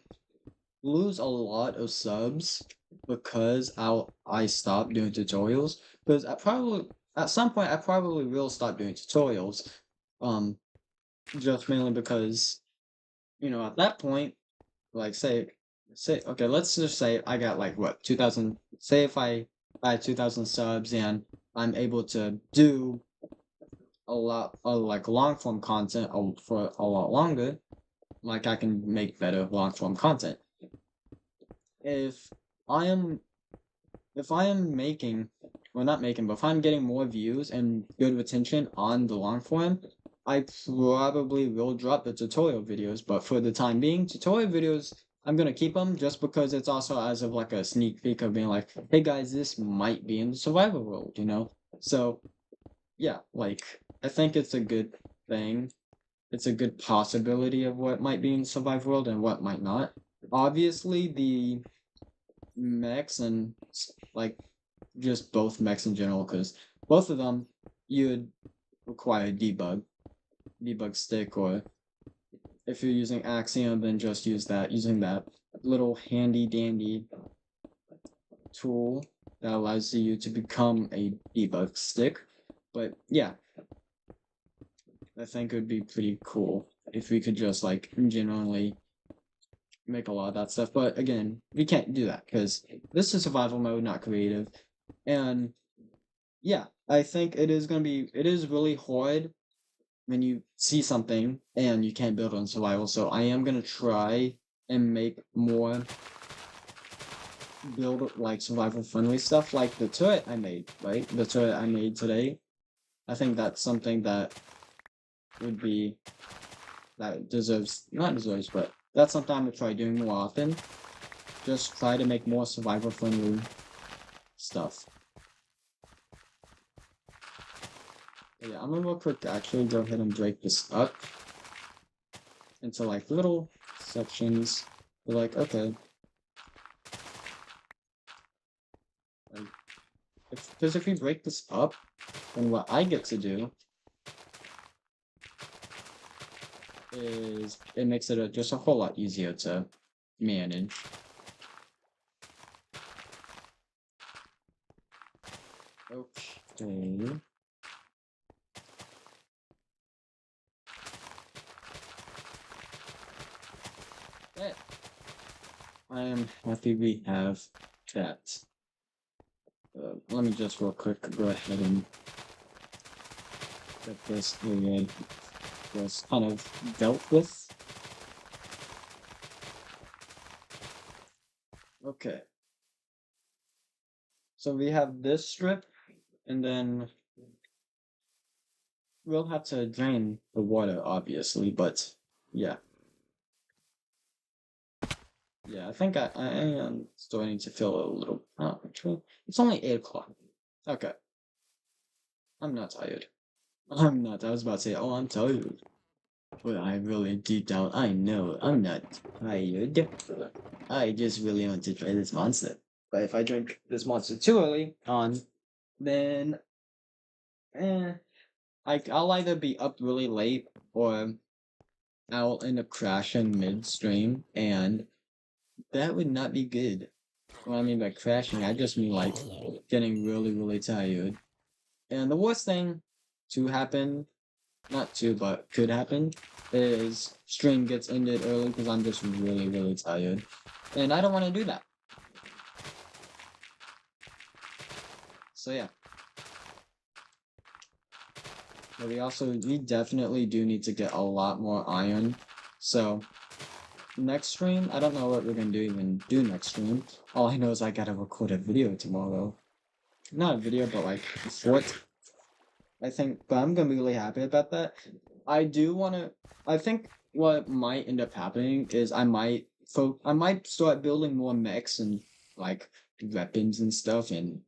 lose a lot of subs because I stop doing tutorials. Because at some point I probably will stop doing tutorials. Um, just mainly because at that point, like say okay, let's just say I got like what 2,000. Say if I buy 2,000 subs and I'm able to do a lot of like long form content for a lot longer, like I can make better long form content. If I am if I am making, well, not making, but if I'm getting more views and good retention on the long form, I probably will drop the tutorial videos. But for the time being, tutorial videos, I'm gonna keep them just because it's also as of like a sneak peek of being like, hey guys, this might be in the survival world. So yeah, like I think it's a good thing. It's a good possibility of what might be in the survival world and what might not. Obviously, the mechs and like just both mechs in general, because both of them you'd require debug stick, or if you're using Axiom, then just using that little handy dandy tool that allows you to become a debug stick. But yeah, I think it would be pretty cool if we could just like genuinely make a lot of that stuff. But again, we can't do that because this is survival mode, not creative. And yeah, I think it is really hard when you see something and you can't build on survival. So I am gonna try and make more build like survival friendly stuff, like the turret I made, right? The turret I made today. I think that's something that would be that deserves not deserves, but that's something I'm gonna try doing more often. Just try to make more survival friendly stuff. But yeah, I'm gonna real quick actually go ahead and break this up into like little sections. We're like, okay. Because if we break this up, then what I get to do is it makes it just a whole lot easier to manage. Okay. Yeah. I am happy we have that. Let me just real quick go ahead and get this area just kind of dealt with. Okay. So we have this strip, and then we'll have to drain the water, obviously, but yeah. Yeah, I think I am starting to feel a little. Oh, actually, it's only 8 o'clock. Okay, I'm not tired. I'm not. I was about to say, oh, I'm tired. But I really, deep down, I know I'm not tired. I just really want to try this monster. But if I drink this monster too early on, then eh, I'll either be up really late or I'll end up crashing midstream, and that would not be good. What I mean by crashing, I just mean like getting really, really tired. And the worst thing to happen, not to, but could happen, is stream gets ended early because I'm just really, really tired. And I don't want to do that. So yeah. But we definitely do need to get a lot more iron. So next stream, I don't know what we're gonna do next stream. All I know is I gotta record a video tomorrow. Not a video, but like a short. I think, but I'm gonna be really happy about that. I do wanna. I think what might end up happening is I might start building more mechs and like weapons and stuff and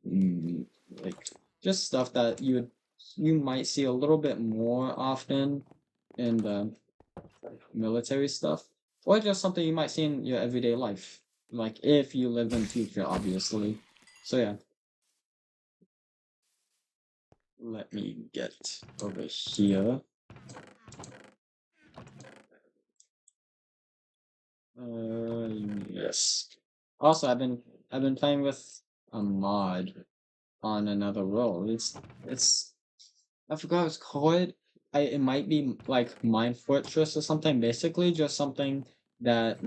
like just stuff that you might see a little bit more often in the military stuff, or just something you might see in your everyday life, like if you live in the future, obviously. So yeah. Let me get over here. Yes. Also, I've been playing with a mod on another role. It's I forgot what it's called. It might be like Mind Fortress or something. Basically, just something that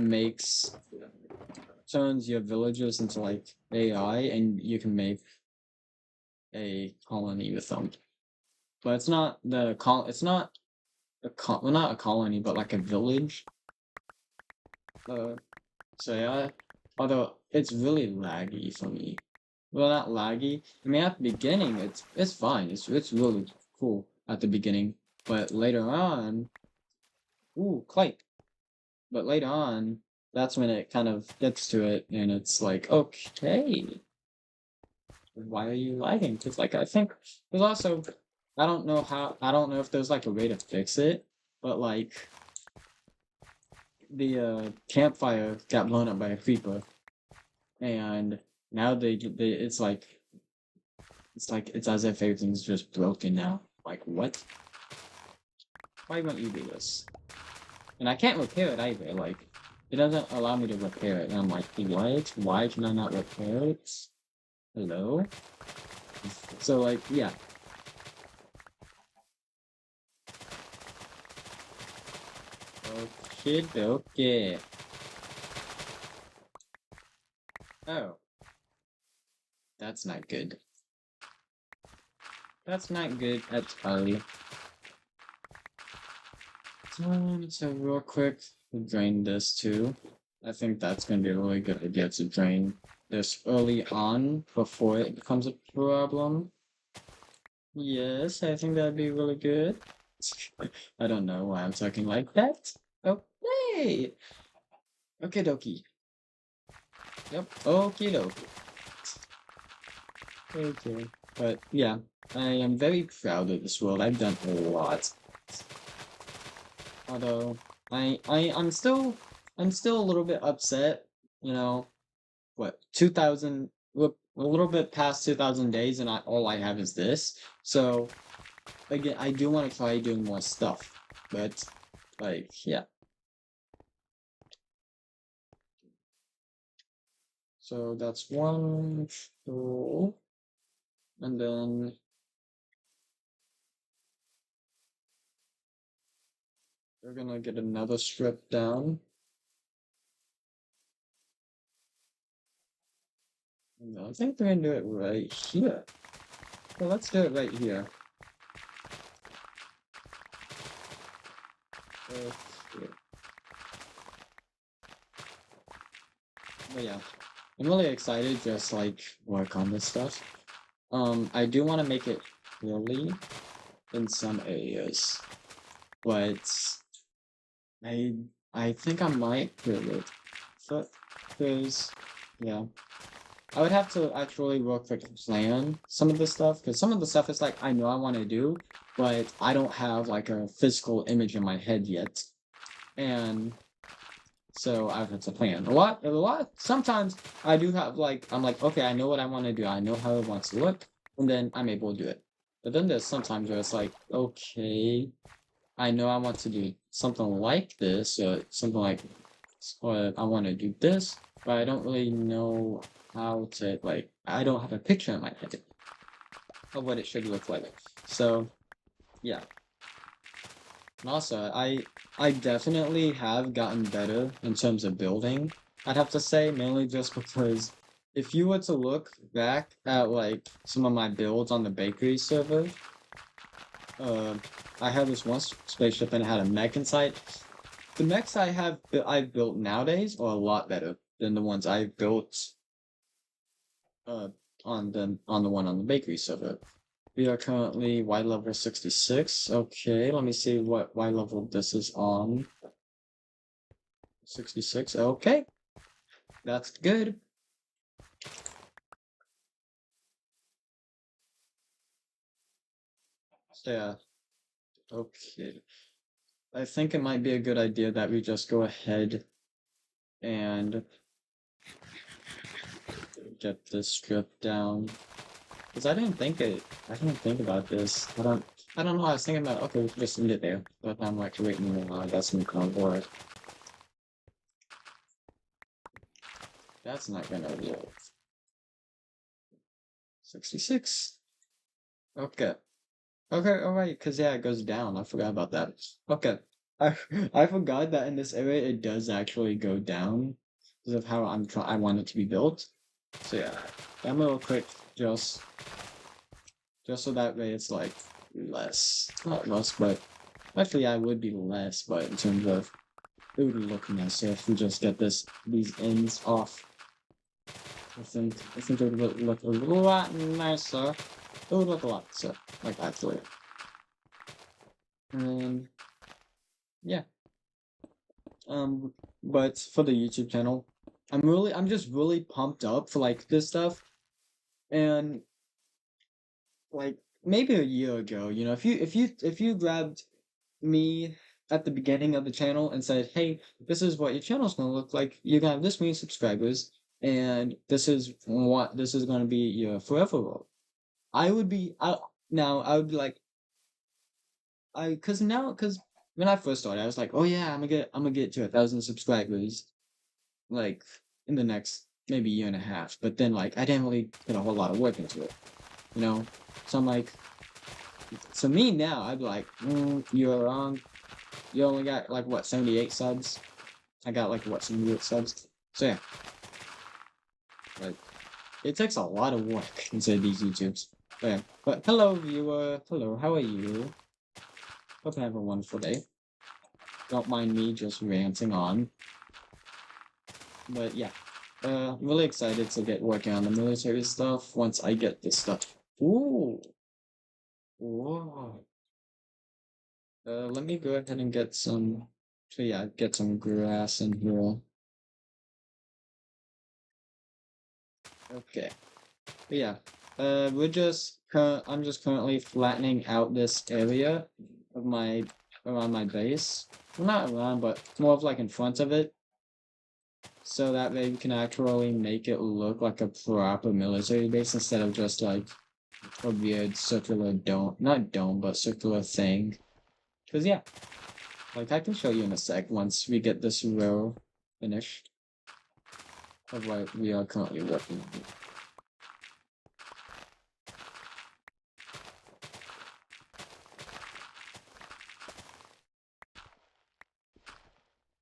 turns your villagers into like AI, and you can make a colony with them. But it's not It's not well, not a colony, but like a village. So yeah, although it's really laggy for me. Well, not laggy. I mean, at the beginning, it's fine. It's really cool at the beginning, but later on, ooh, quite. But later on, that's when it kind of gets to it, and it's like, okay, why are you lagging? Because like I think there's also, I don't know if there's like a way to fix it, but like the campfire got blown up by a creeper, and now it's as if everything's just broken now. Like what? Why won't you do this? And I can't repair it either. Like it doesn't allow me to repair it. And I'm like, what? Why can I not repair it? Hello? So like, yeah. Okay. Oh, that's not good. That's not good at all. So real quick, we'll drain this too. I think that's gonna be a really good idea to drain this early on before it becomes a problem. Yes, I think that'd be really good. I don't know why I'm talking like that. Okay. Okay, dokie. Yep. Okie dokie. Okay. But yeah, I am very proud of this world. I've done a lot. Although I'm still a little bit upset, you know, what 2000 a little bit past 2000 days and all I have is this. So again, I do want to try doing more stuff, but Like, yeah. So that's 1, 2, and then we're gonna get another strip down. And I think we're gonna do it right here. Well, let's do it right here. Okay. But yeah, I'm really excited to just like work on this stuff. I do want to make it really in some areas, but I I think I might really, because yeah, I would have to actually work like a plan some of the stuff because some of the stuff is like I know I want to do, but I don't have like a physical image in my head yet, and so I have to plan a lot. Sometimes I do have like I'm like okay, I know what I want to do, I know how it wants to look, and then I'm able to do it. But then there's sometimes where it's like okay, I know I want to do something like this, or something like, or I want to do this, but I don't really know how to, like, I don't have a picture in my head of what it should look like. So, yeah. And also, I definitely have gotten better in terms of building, I'd have to say, mainly just because if you were to look back at, like, some of my builds on the bakery server, uh, I had this one spaceship and it had a mech inside. The mechs I've built nowadays are a lot better than the ones I built uh on the one on the bakery server. We are currently Y level 66. Okay, let me see what Y level this is on. 66. Okay, that's good. Yeah. Okay. I think it might be a good idea that we just go ahead and get this strip down. Because I didn't think about this. I don't know, I was thinking about, okay, we can just leave it there. But I'm like, wait, no, that's me on board. That's not gonna work. 66. Okay. Okay, alright, because yeah, it goes down. I forgot about that. Okay. I I forgot that in this area it does actually go down because of how I want it to be built. So yeah, I'm real quick just so that way it's like less. Not less, but actually I would be less, but in terms of it would look nicer if we just get these ends off. I think it would look a lot nicer. It would look a lot nicer, like actually. And yeah. But for the YouTube channel, I'm just really pumped up for like this stuff. And like maybe a year ago, you know, if you grabbed me at the beginning of the channel and said, "Hey, this is what your channel's gonna look like. You're gonna have this many subscribers, and this is gonna be your forever role." I would be now I would be like because when I first started, I was like, "Oh yeah, I'm gonna get to 1,000 subscribers like in the next maybe year and a half." But then like I didn't really put a whole lot of work into it, you know. So I'm like, so me now, I'd be like, "You're wrong. You only got like what 78 subs. I got like what 78 subs. So yeah, like it takes a lot of work inside these YouTubes. But yeah, but hello viewer, hello, how are you? Hope you have a wonderful day. Don't mind me just ranting on. But yeah, I'm really excited to get working on the military stuff once I get this stuff. Ooh, whoa. Let me go ahead and get some. So yeah, get some grass in here. Okay. But yeah, I'm just currently flattening out this area of my around my base. Well, not around, but more of like in front of it, so that way we can actually make it look like a proper military base instead of just like a weird circular dome, not dome, but circular thing. Cause yeah, Like, I can show you in a sec once we get this row finished of what we are currently working on.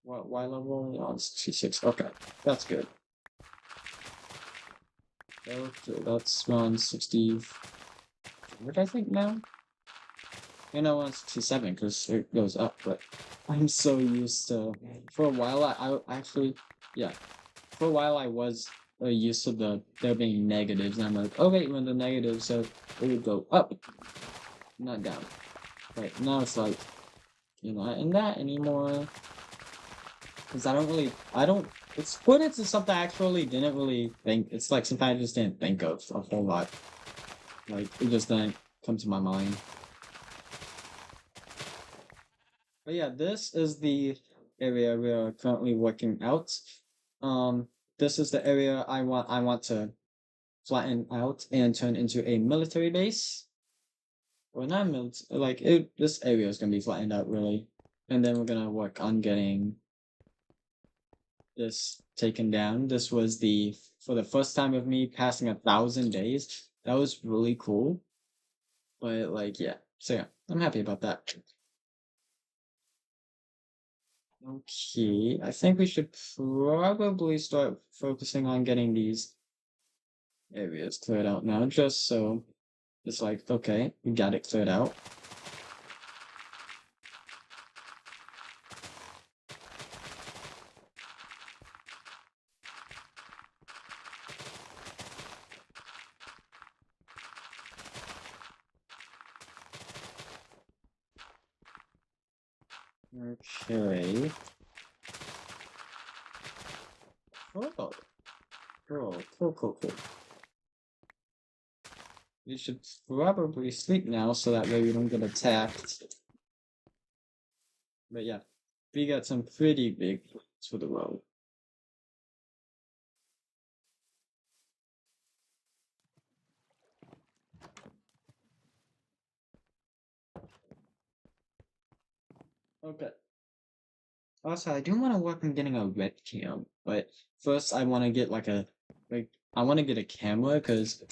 What, Y level? Oh, it's 2-6. Okay, that's good. Okay, that's around 60. What I think now? You know, it's 67 because it goes up, but I'm so used to. For a while, I actually, yeah, for a while I was used to there being negatives, and I'm like, oh wait, when the negatives, so it would go up, not down. Right now it's like, you're not in that anymore. Because I don't, it's put into something I actually didn't really think, it's like something I just didn't think of a whole lot. Like, it just didn't come to my mind. But yeah, this is the area we are currently working out. Um, this is the area I want to flatten out and turn into a military base. Or not military, like this area is gonna be flattened out really. And then we're gonna work on getting this taken down. This was for the first time of me passing 1,000 days. That was really cool. But like yeah. So yeah, I'm happy about that. Okay, I think we should probably start focusing on getting these areas cleared out now, just so it's like, okay, we got it cleared out. Okay. Oh, cool. We should probably sleep now so that way we don't get attacked. But yeah, we got some pretty big plans for the road. Okay. Also, I do want to work on getting a webcam, but first I want to get I want to get a camera because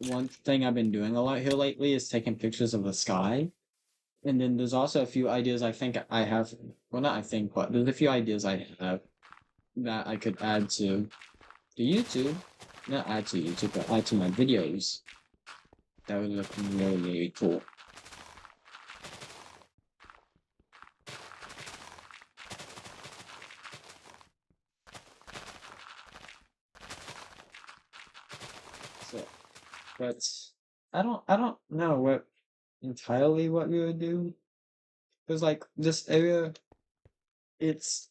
one thing I've been doing a lot here lately is taking pictures of the sky. And then there's also a few ideas I think I have. Well, not I think, but there's a few ideas I have that I could add to YouTube. Not add to YouTube, but add to my videos. That would look really, really cool. So, but I don't know what we would do. Because like this area, it's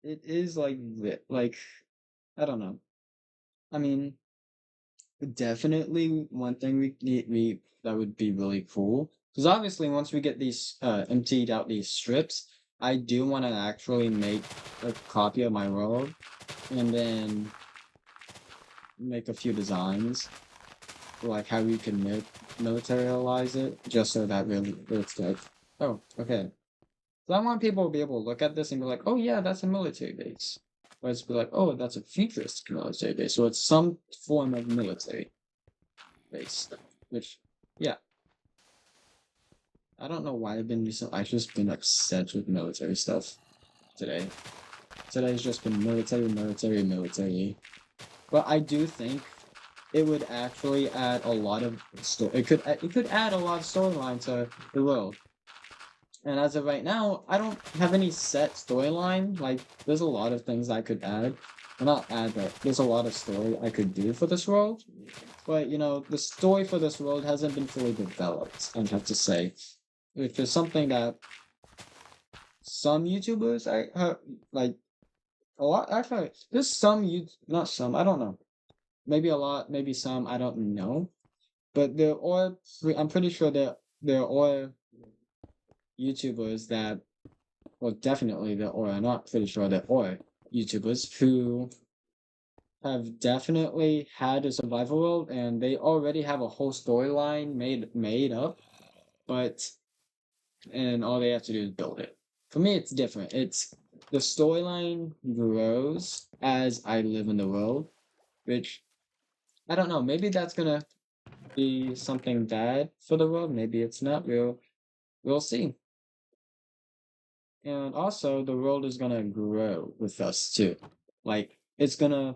it is like I don't know. I mean, definitely one thing we that would be really cool. Because obviously once we get these emptied out these strips, I do want to actually make a copy of my world and then make a few designs like how we can militarize it just so that really it's like oh okay. So I want people to be able to look at this and be like, oh yeah, that's a military base. Or it's be like, oh, that's a futuristic military base. So it's some form of military base. Which, yeah. I don't know why I've just been obsessed with military stuff today. Today's just been military. But I do think it would actually add a lot of it could add a lot of storyline to the world. And as of right now, I don't have any set storyline. Like, there's a lot of things I could add. Well, not add, but there's a lot of story I could do for this world. But, you know, the story for this world hasn't been fully developed, I have to say. Which is something that some YouTubers, like, a lot, actually, there's some, not some, I don't know. Maybe a lot, maybe some, I don't know. But I'm pretty sure that there are YouTubers that well, definitely I'm not pretty sure there are YouTubers who have definitely had a survival world and they already have a whole storyline made up, but and all they have to do is build it. For me, it's different. It's the storyline grows as I live in the world, which I don't know. Maybe that's gonna be something bad for the world. Maybe it's not. We'll see. And also, the world is gonna grow with us too. Like it's gonna,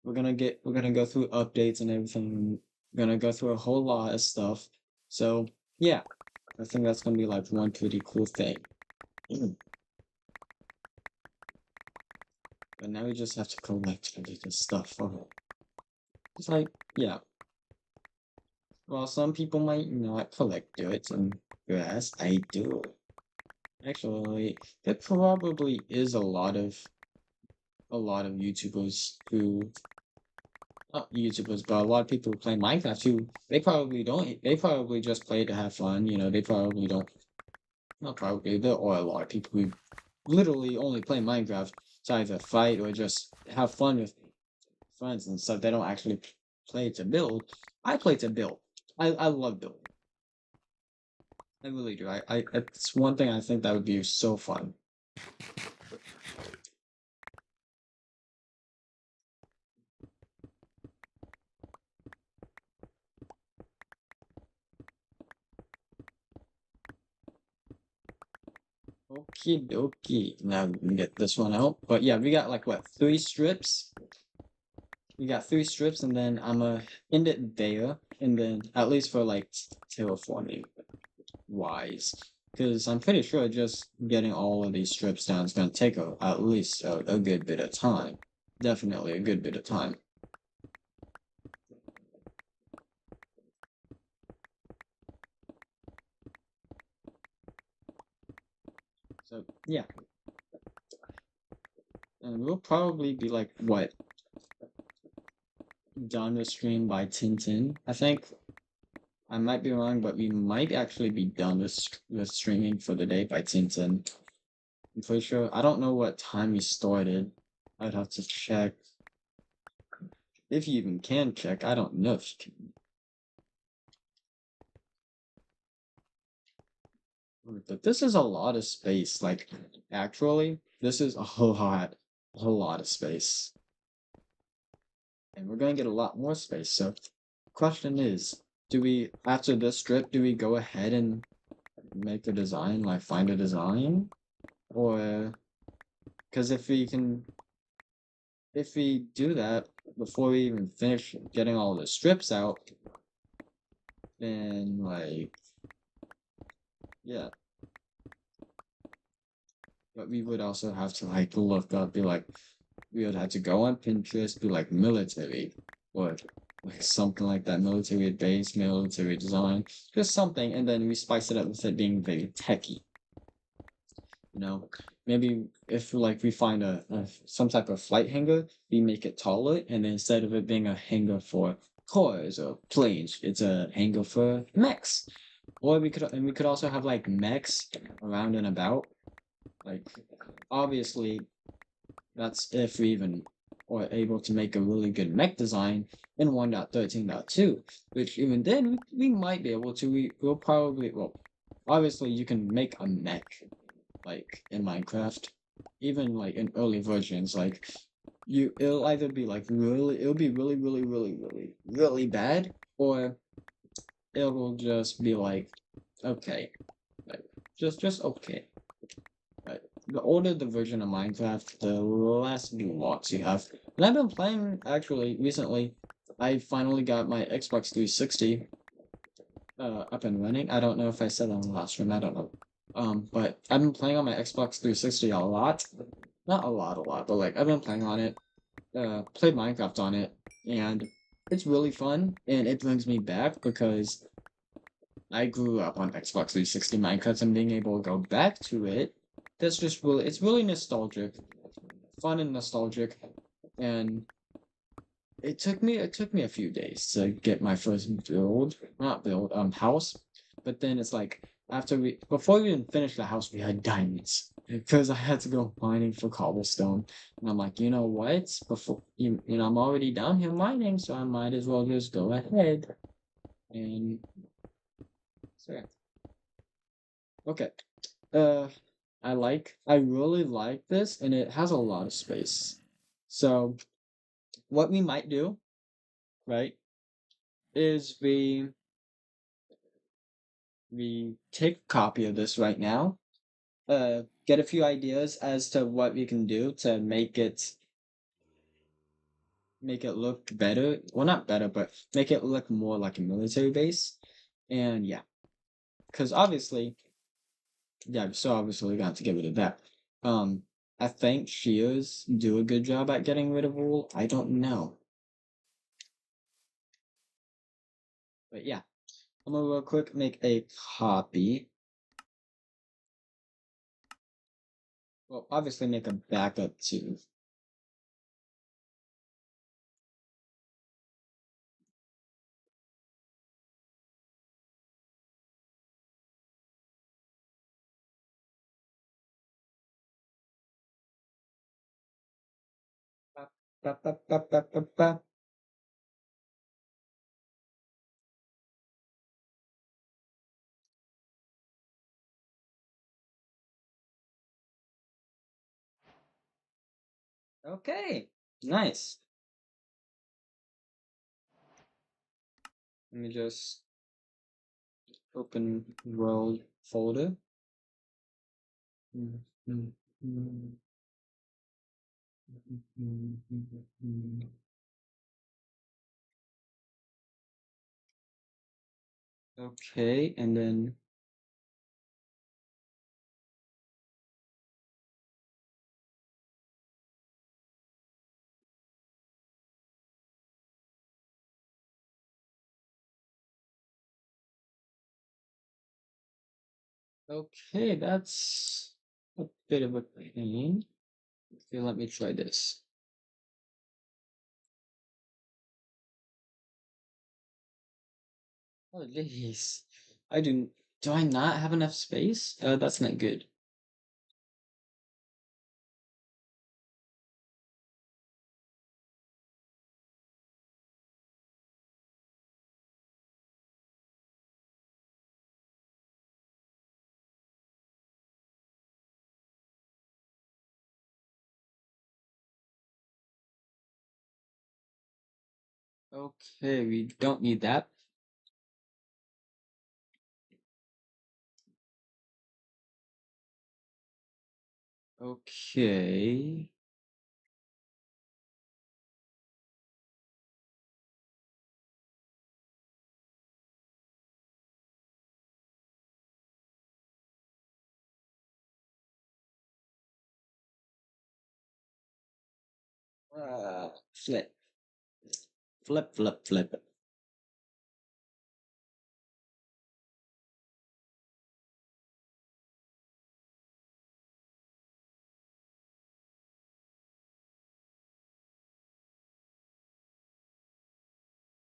we're gonna go through updates and everything. We're gonna go through a whole lot of stuff. So yeah, I think that's gonna be like one pretty cool thing. But now we just have to collect this stuff. Okay. It's like, yeah. Well, some people might not collect dirt and grass. I do. Actually, there probably is a lot of YouTubers who not YouTubers, but a lot of people who play Minecraft who they probably don't. They probably just play to have fun. You know, they probably don't. Not probably. There are a lot of people who literally only play Minecraft to either fight or just have fun with friends and stuff. They don't actually play to build. I play to build. I love building. I really do. It's one thing I think that would be so fun. Okie dokie. Now we can get this one out. But yeah, we got like what, 3 strips? We got 3 strips, and then I'm gonna end it there, and then at least for like terraforming wise, because I'm pretty sure just getting all of these strips down is gonna take at least a good bit of time. Definitely a good bit of time. So yeah, and we'll probably be like what, done with stream by 10:10. I think I might be wrong, but we might actually be done with streaming for the day by 10:10. I'm pretty sure. I don't know what time we started. I'd have to check. If you even can check, I don't know if you can. But this is a lot of space. Like, actually, this is a whole lot of space. And we're gonna get a lot more space. So, question is, do we, after this strip, do we go ahead and make a design, like find a design? Or, because if we do that before we even finish getting all the strips out, then like, yeah. But we would also have to like look up, be like, we would have to go on Pinterest, be like military, or like something like that, military base, military design, just something, and then we spice it up with it being very techy. You know, maybe if like we find some type of flight hangar, we make it taller, and then instead of it being a hangar for cars or planes, it's a hangar for mechs. Or we could also have like mechs around and about. Like obviously that's if we even are able to make a really good mech design in 1.13.2, which even then we might be able to. We'll probably, well, obviously you can make a mech like in Minecraft, even like in early versions, like it'll either be like it'll be really bad, or it'll just be like okay, like just okay. Right. The older the version of Minecraft, the less blocks you have. And I've been playing actually recently. I finally got my Xbox 360 up and running. I don't know if I said on the last stream. I don't know. But I've been playing on my Xbox 360 a lot. Not a lot, but like I've been playing on it. Played Minecraft on it, and it's really fun. And it brings me back because I grew up on Xbox 360 Minecraft, and being able to go back to it, that's just really, it's really nostalgic, fun and nostalgic, and it took me a few days to get my first not build, house, but then it's like before we even finished the house, we had diamonds because I had to go mining for cobblestone, and I'm like, you know what? Before you know, I'm already down here mining, so I might as well just go ahead and so yeah. Okay. uh, I really like this, and it has a lot of space. So what we might do, right, is we take a copy of this right now, get a few ideas as to what we can do to make it look better. Well, not better, but make it look more like a military base. And yeah, because obviously, yeah, so obviously we got to get rid of that. Um, I think Shears do a good job at getting rid of wool. I don't know, but yeah, I'm gonna real quick make a copy. Well, obviously make a backup too. Ba, ba, ba, ba, ba, ba, ba. Okay, nice. Let me just open world folder. Okay, and then okay, that's a bit of a pain. Okay, let me try this. Oh, jeez. Do I not have enough space? That's not good. Okay, we don't need that. Okay. Flip, flip, flip, flip.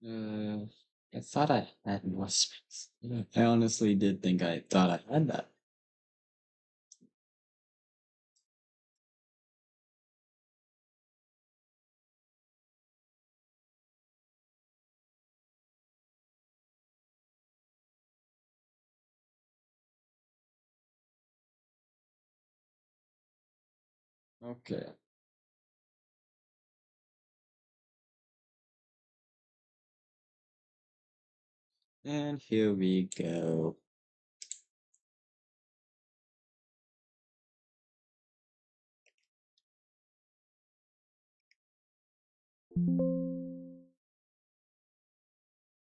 Uh, I thought I had more space. I honestly did think I thought I had that. Okay. And here we go.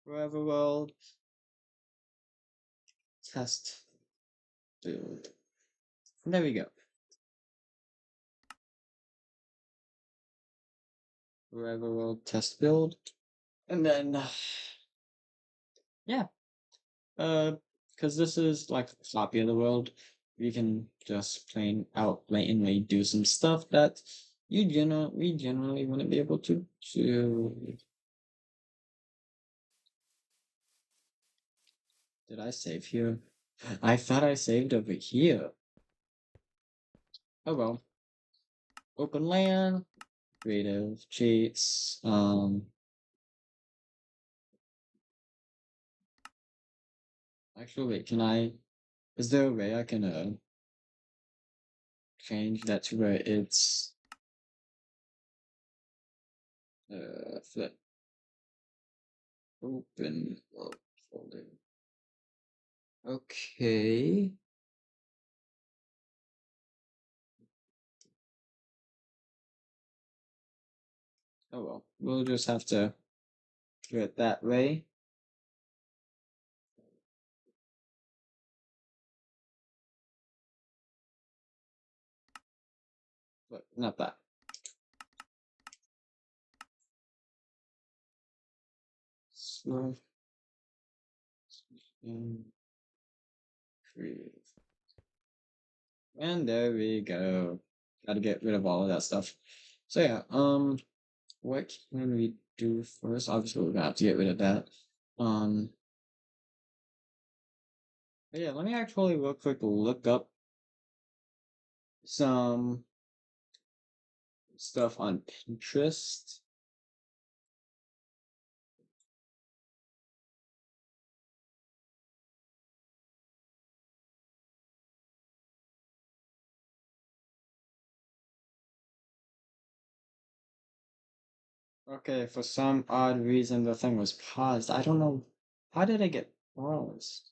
Forever World test build. There we go. Forever World test build. And then, yeah, because this is like a copy of the world, we can just plain out blatantly do some stuff that we generally wouldn't be able to. So, did I save here? I thought I saved over here. Oh well. Open land, creative cheats. Actually, wait, can I? Is there a way I can change that to where it's flip open folder. Okay. Oh well, we'll just have to do it that way. But not that. So, and there we go. Gotta get rid of all of that stuff. So yeah, what can we do first? Obviously, we're gonna have to get rid of that. But yeah, let me actually real quick look up some stuff on Pinterest. Okay, for some odd reason the thing was paused. I don't know. How did it get paused?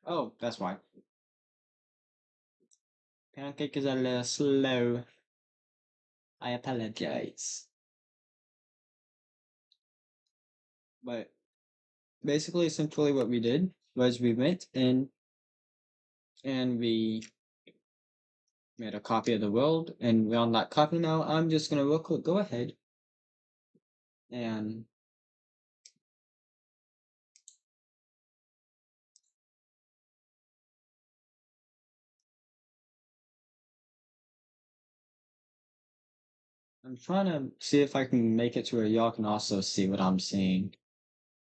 Oh, that's why. Pancake is a little slow. I apologize. But basically, essentially what we did was we went in and we made a copy of the world, and we're on that copy now. I'm just gonna real quick go ahead and I'm trying to see if I can make it to where y'all can also see what I'm seeing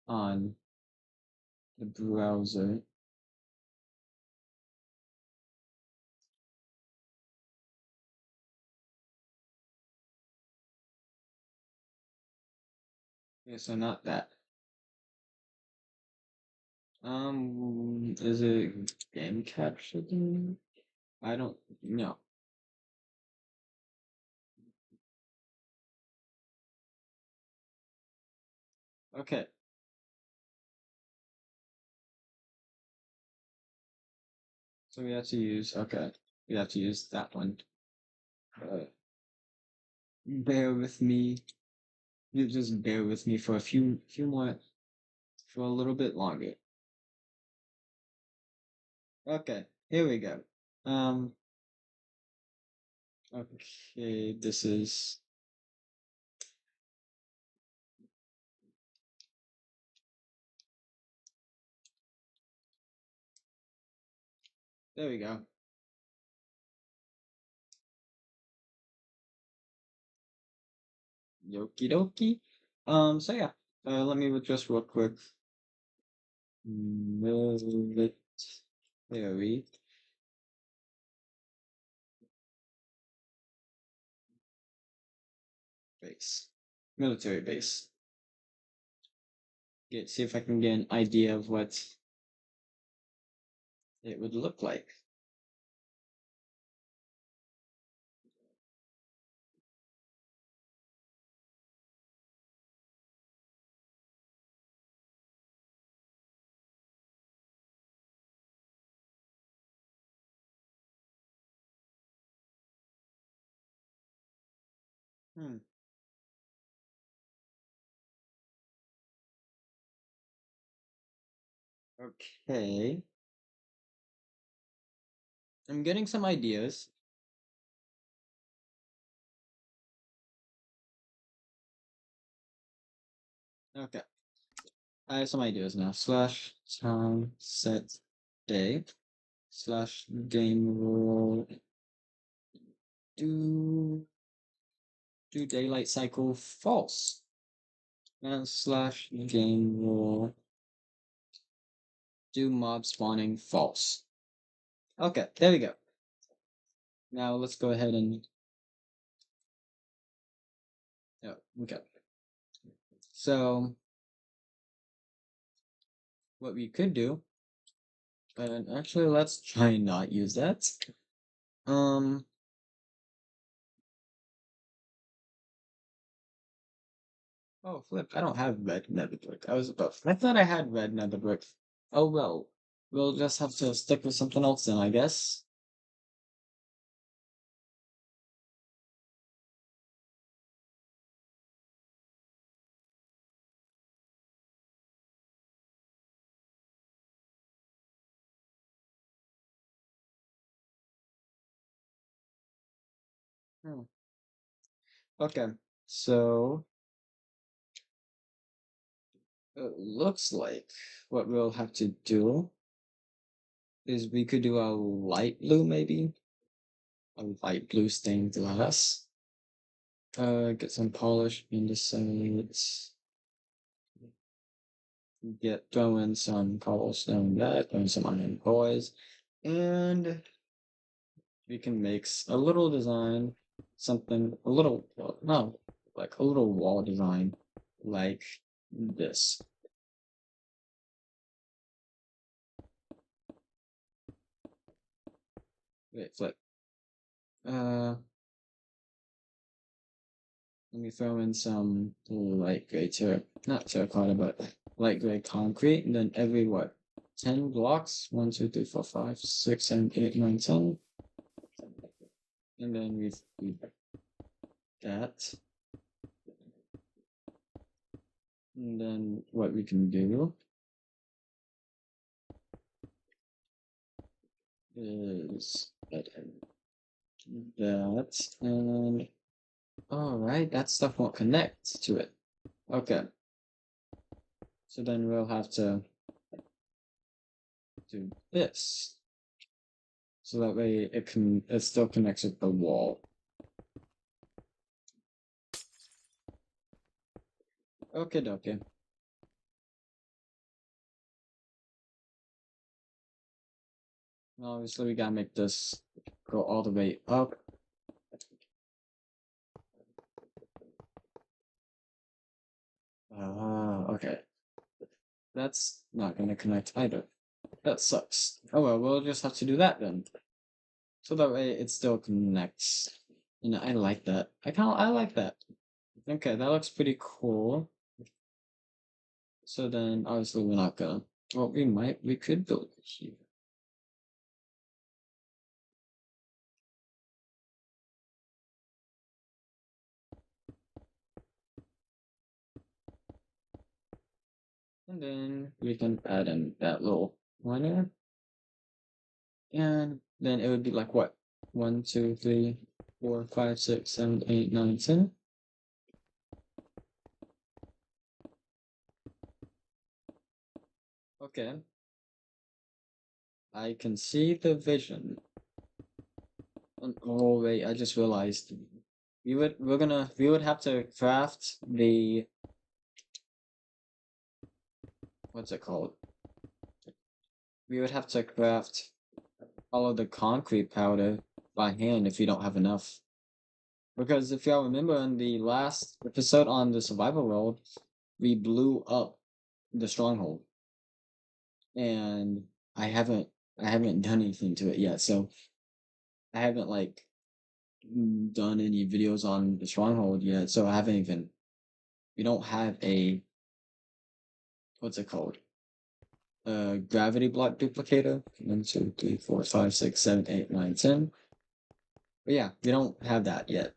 on the browser. Okay, so not that. Is it game capture thing? I don't know. Okay, so we have to use, okay, we have to use that one. Bear with me. You just bear with me for a few more, for a little bit longer. Okay, here we go. Um, okay, this is, there we go. Yoki dokie. So yeah, let me just real quick military base. Military base. See if I can get an idea of what it would look like. Hmm. Okay. I'm getting some ideas. Okay. I have some ideas now. Slash time set day slash game rule do daylight cycle false and slash game rule do mob spawning false. Okay, there we go. Now let's go ahead and oh, okay. So what we could do And actually, let's try and not use that. Um, oh, flip, I don't have red nether brick. I thought I had red nether brick. Oh well, we'll just have to stick with something else then, I guess. Hmm. Okay, so it looks like what we'll have to do is we could do a light blue, maybe a light blue stained glass. Get some polish in the sides. Throw in some cobblestone that, throw in some iron boys, and we can make a little design, something a little no, like a little wall design, like this. Wait, flip. Uh, Let me throw in some light gray not terracotta, but light gray concrete, and then every what? 10 blocks? 1, 2, 3, 4, 5, 6, 7, 8, 9, 10. And then we that. And then what we can do is that, and all right, that stuff won't connect to it. Okay, so then we'll have to do this, so that way it still connects with the wall. Okay, okay. Obviously, we gotta make this go all the way up. Okay. That's not gonna connect either. That sucks. Oh well, we'll just have to do that then. So that way it still connects. You know, I like that. I like that. Okay, that looks pretty cool. So then obviously we're not gonna well we could build it here. And then we can add in that little liner. And then it would be like what? 1, 2, 3, 4, 5, 6, 7, 8, 9, 10. Okay. I can see the vision. Oh wait, I just realized we would have to craft the what's it called? We would have to craft all of the concrete powder by hand if we don't have enough. Because if y'all remember in the last episode on the survival world, we blew up the stronghold. And I haven't I haven't done anything to it yet. So I haven't like done any videos on the stronghold yet. So I haven't even we don't have a what's it called? Gravity block duplicator. 1, 2, 3, 4, 5, 6, 7, 8, 9, 10. But yeah, we don't have that yet.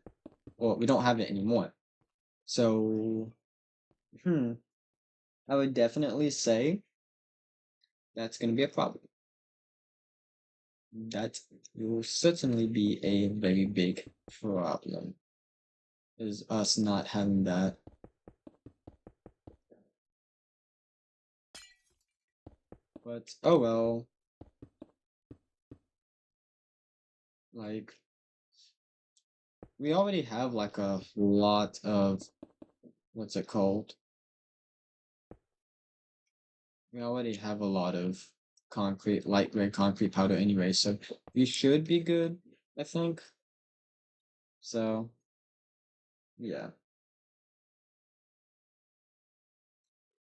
Well, we don't have it anymore. So, I would definitely say that's going to be a problem. That will certainly be a very big problem. Is us not having that. But oh well. Like we already have like a lot of what's it called? We already have a lot of concrete, light gray concrete powder anyway, so we should be good, I think. So, yeah.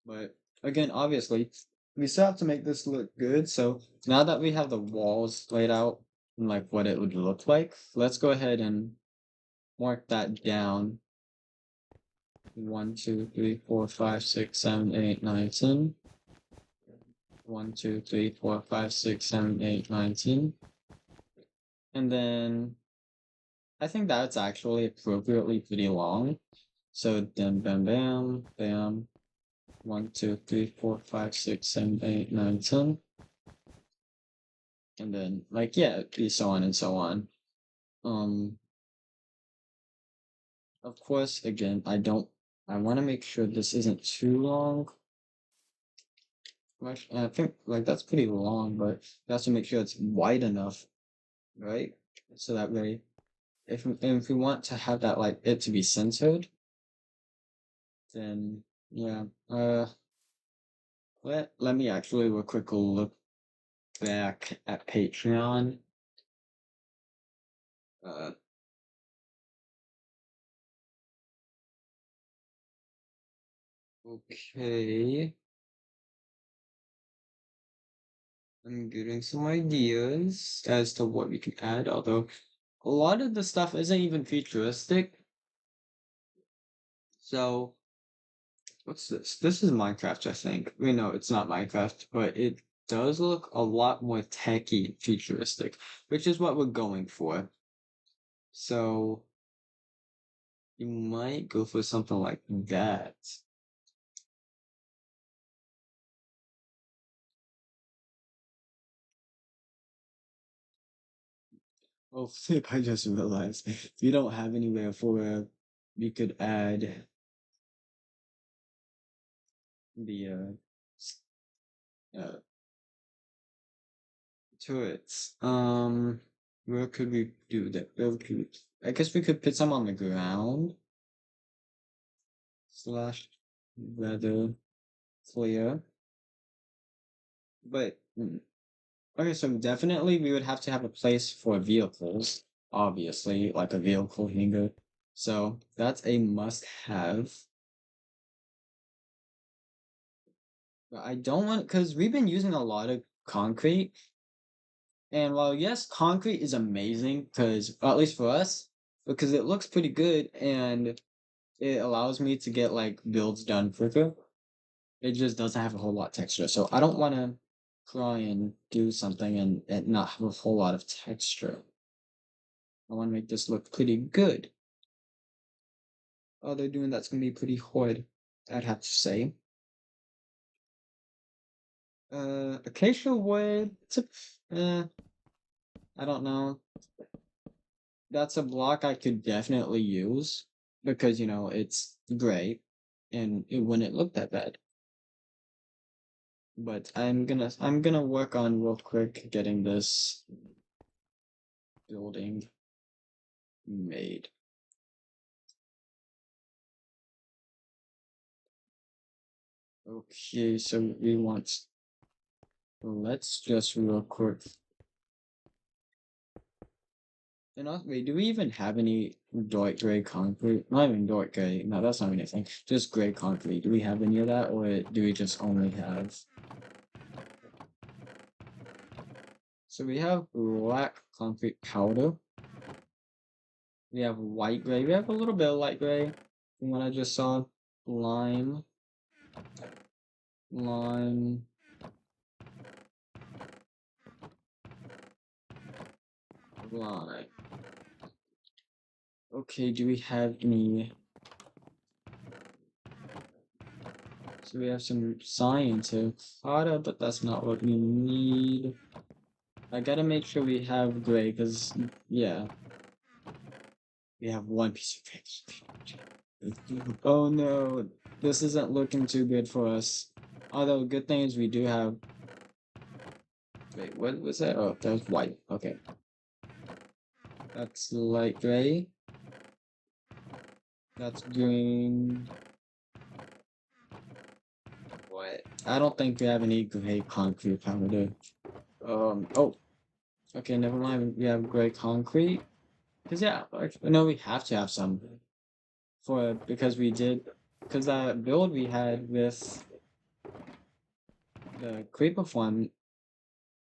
But again, obviously, we still have to make this look good. So now that we have the walls laid out and like what it would look like, let's go ahead and mark that down. 1, 2, 3, 4, 5, 6, 7, 8, 9, 10. 1, 2, 3, 4, 5, 6, 7, 8, 9, 10. And then I think that's actually appropriately pretty long. So then bam bam bam. 1, 2, 3, 4, 5, 6, 7, 8, 9, 10. And then like yeah, be so on and so on. Of course, again, I want to make sure this isn't too long. I think like that's pretty long, but you have to make sure it's wide enough, right? So that way, if we want to have that like it to be centered, then yeah. Let me actually real quick look back at Patreon. Uh, okay. I'm getting some ideas as to what we can add, although a lot of the stuff isn't even futuristic. So, what's this? This is Minecraft, I think. I mean, no, it's not Minecraft, but it does look a lot more techy futuristic, which is what we're going for. So, you might go for something like that. Oh, flip, I just realized we don't have anywhere for we could add the uh turrets. Where could we do that? I guess we could put some on the ground. Slash weather clear. But okay, so definitely we would have to have a place for vehicles, obviously, like a vehicle hangar. So that's a must have. But I don't want because we've been using a lot of concrete. And while yes, concrete is amazing because at least for us, because it looks pretty good and it allows me to get like builds done quicker. It just doesn't have a whole lot of texture. So I don't want to try and do something and not have a whole lot of texture. I want to make this look pretty good. Oh, they're doing that's going to be pretty hard, I'd have to say. Acacia wood, I don't know. That's a block I could definitely use because, you know, it's gray and it wouldn't look that bad. But I'm gonna work on real quick getting this building made. Okay, so we want, let's just real quick. And also, wait, do we even have any dark gray concrete? Not even dark gray. No, that's not anything. Just gray concrete. Do we have any of that, or do we just only have? So we have black concrete powder. We have white gray. We have a little bit of light gray from what I just saw. Lime. Lime. Lime. Okay, do we have any? So we have some science of harder, but that's not what we need. I gotta make sure we have gray, because, yeah. We have one piece of paper. Oh no, this isn't looking too good for us. Although, good thing is we do have... Wait, what was that? Oh, that was white. Okay. That's light gray. That's green. What? I don't think we have any gray concrete powder. Oh. Okay, never mind. We have gray concrete. Because, yeah, no, we have to have some. Because that build we had with the creeper farm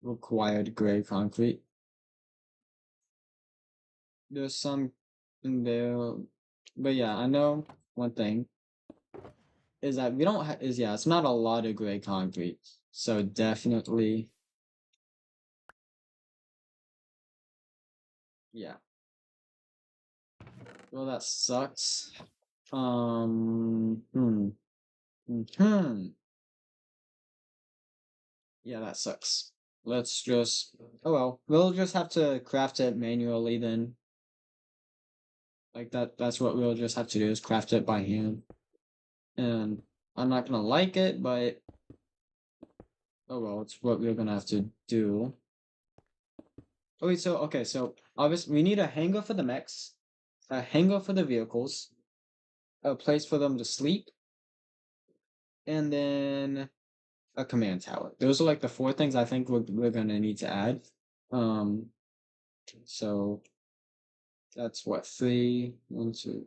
required gray concrete. There's some in there, but yeah, I know one thing is that we don't have is yeah, it's not a lot of gray concrete, so definitely yeah. Well, that sucks. Hmm. Hmm. Yeah, that sucks. Let's just. Oh well, we'll just have to craft it manually then. Like that's what we'll just have to do is craft it by hand. And I'm not gonna like it, but oh well, it's what we're gonna have to do. Oh wait, so okay, so obviously we need a hangar for the mechs, a hangar for the vehicles, a place for them to sleep, and then a command tower. Those are like the four things I think we're gonna need to add. Um, so that's what three, one, two,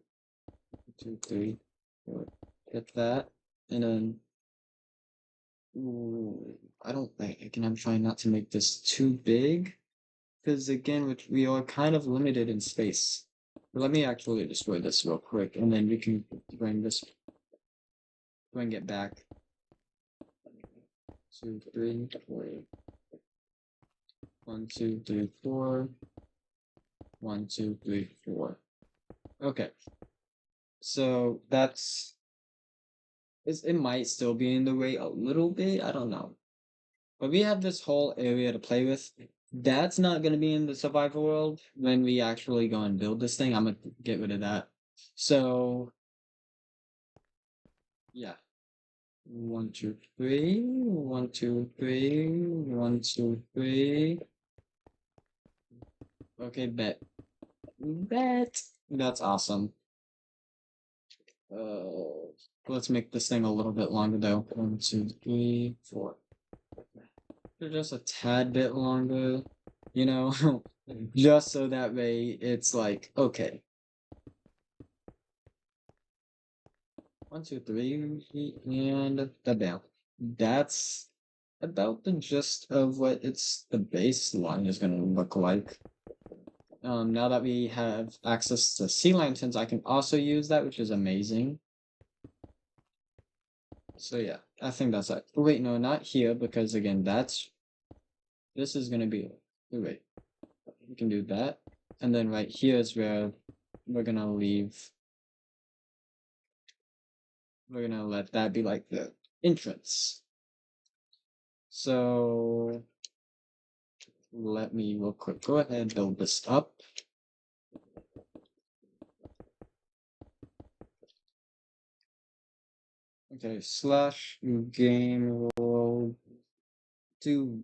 three, four. Get that, and then ooh, I don't think again. I'm trying not to make this too big because again, we are kind of limited in space. Let me actually destroy this real quick, and then we can bring it back. 2, 3, 4. 1, 2, 3, 4. 1, 2, 3, 4. Okay, so it might still be in the way a little bit. I don't know, but we have this whole area to play with. That's not gonna be in the survival world when we actually go and build this thing. I'm gonna get rid of that. So yeah. 1, 2, 3. 1, 2, 3. 1, 2, 3. Okay, bet. Bet. That's awesome. Let's make this thing a little bit longer though. 1, 2, 3, 4. Just a tad bit longer, you know, just so that way it's like, okay. 1, 2, 3, and the bam. That's about the gist of what the baseline is gonna look like. Now that we have access to sea lanterns, I can also use that, which is amazing. So yeah, I think that's it. Wait, no, not here, because again, this is gonna be, wait, we can do that. And then right here is where we're gonna let that be like the entrance. So let me real quick go ahead and build this up. Okay, slash game roll do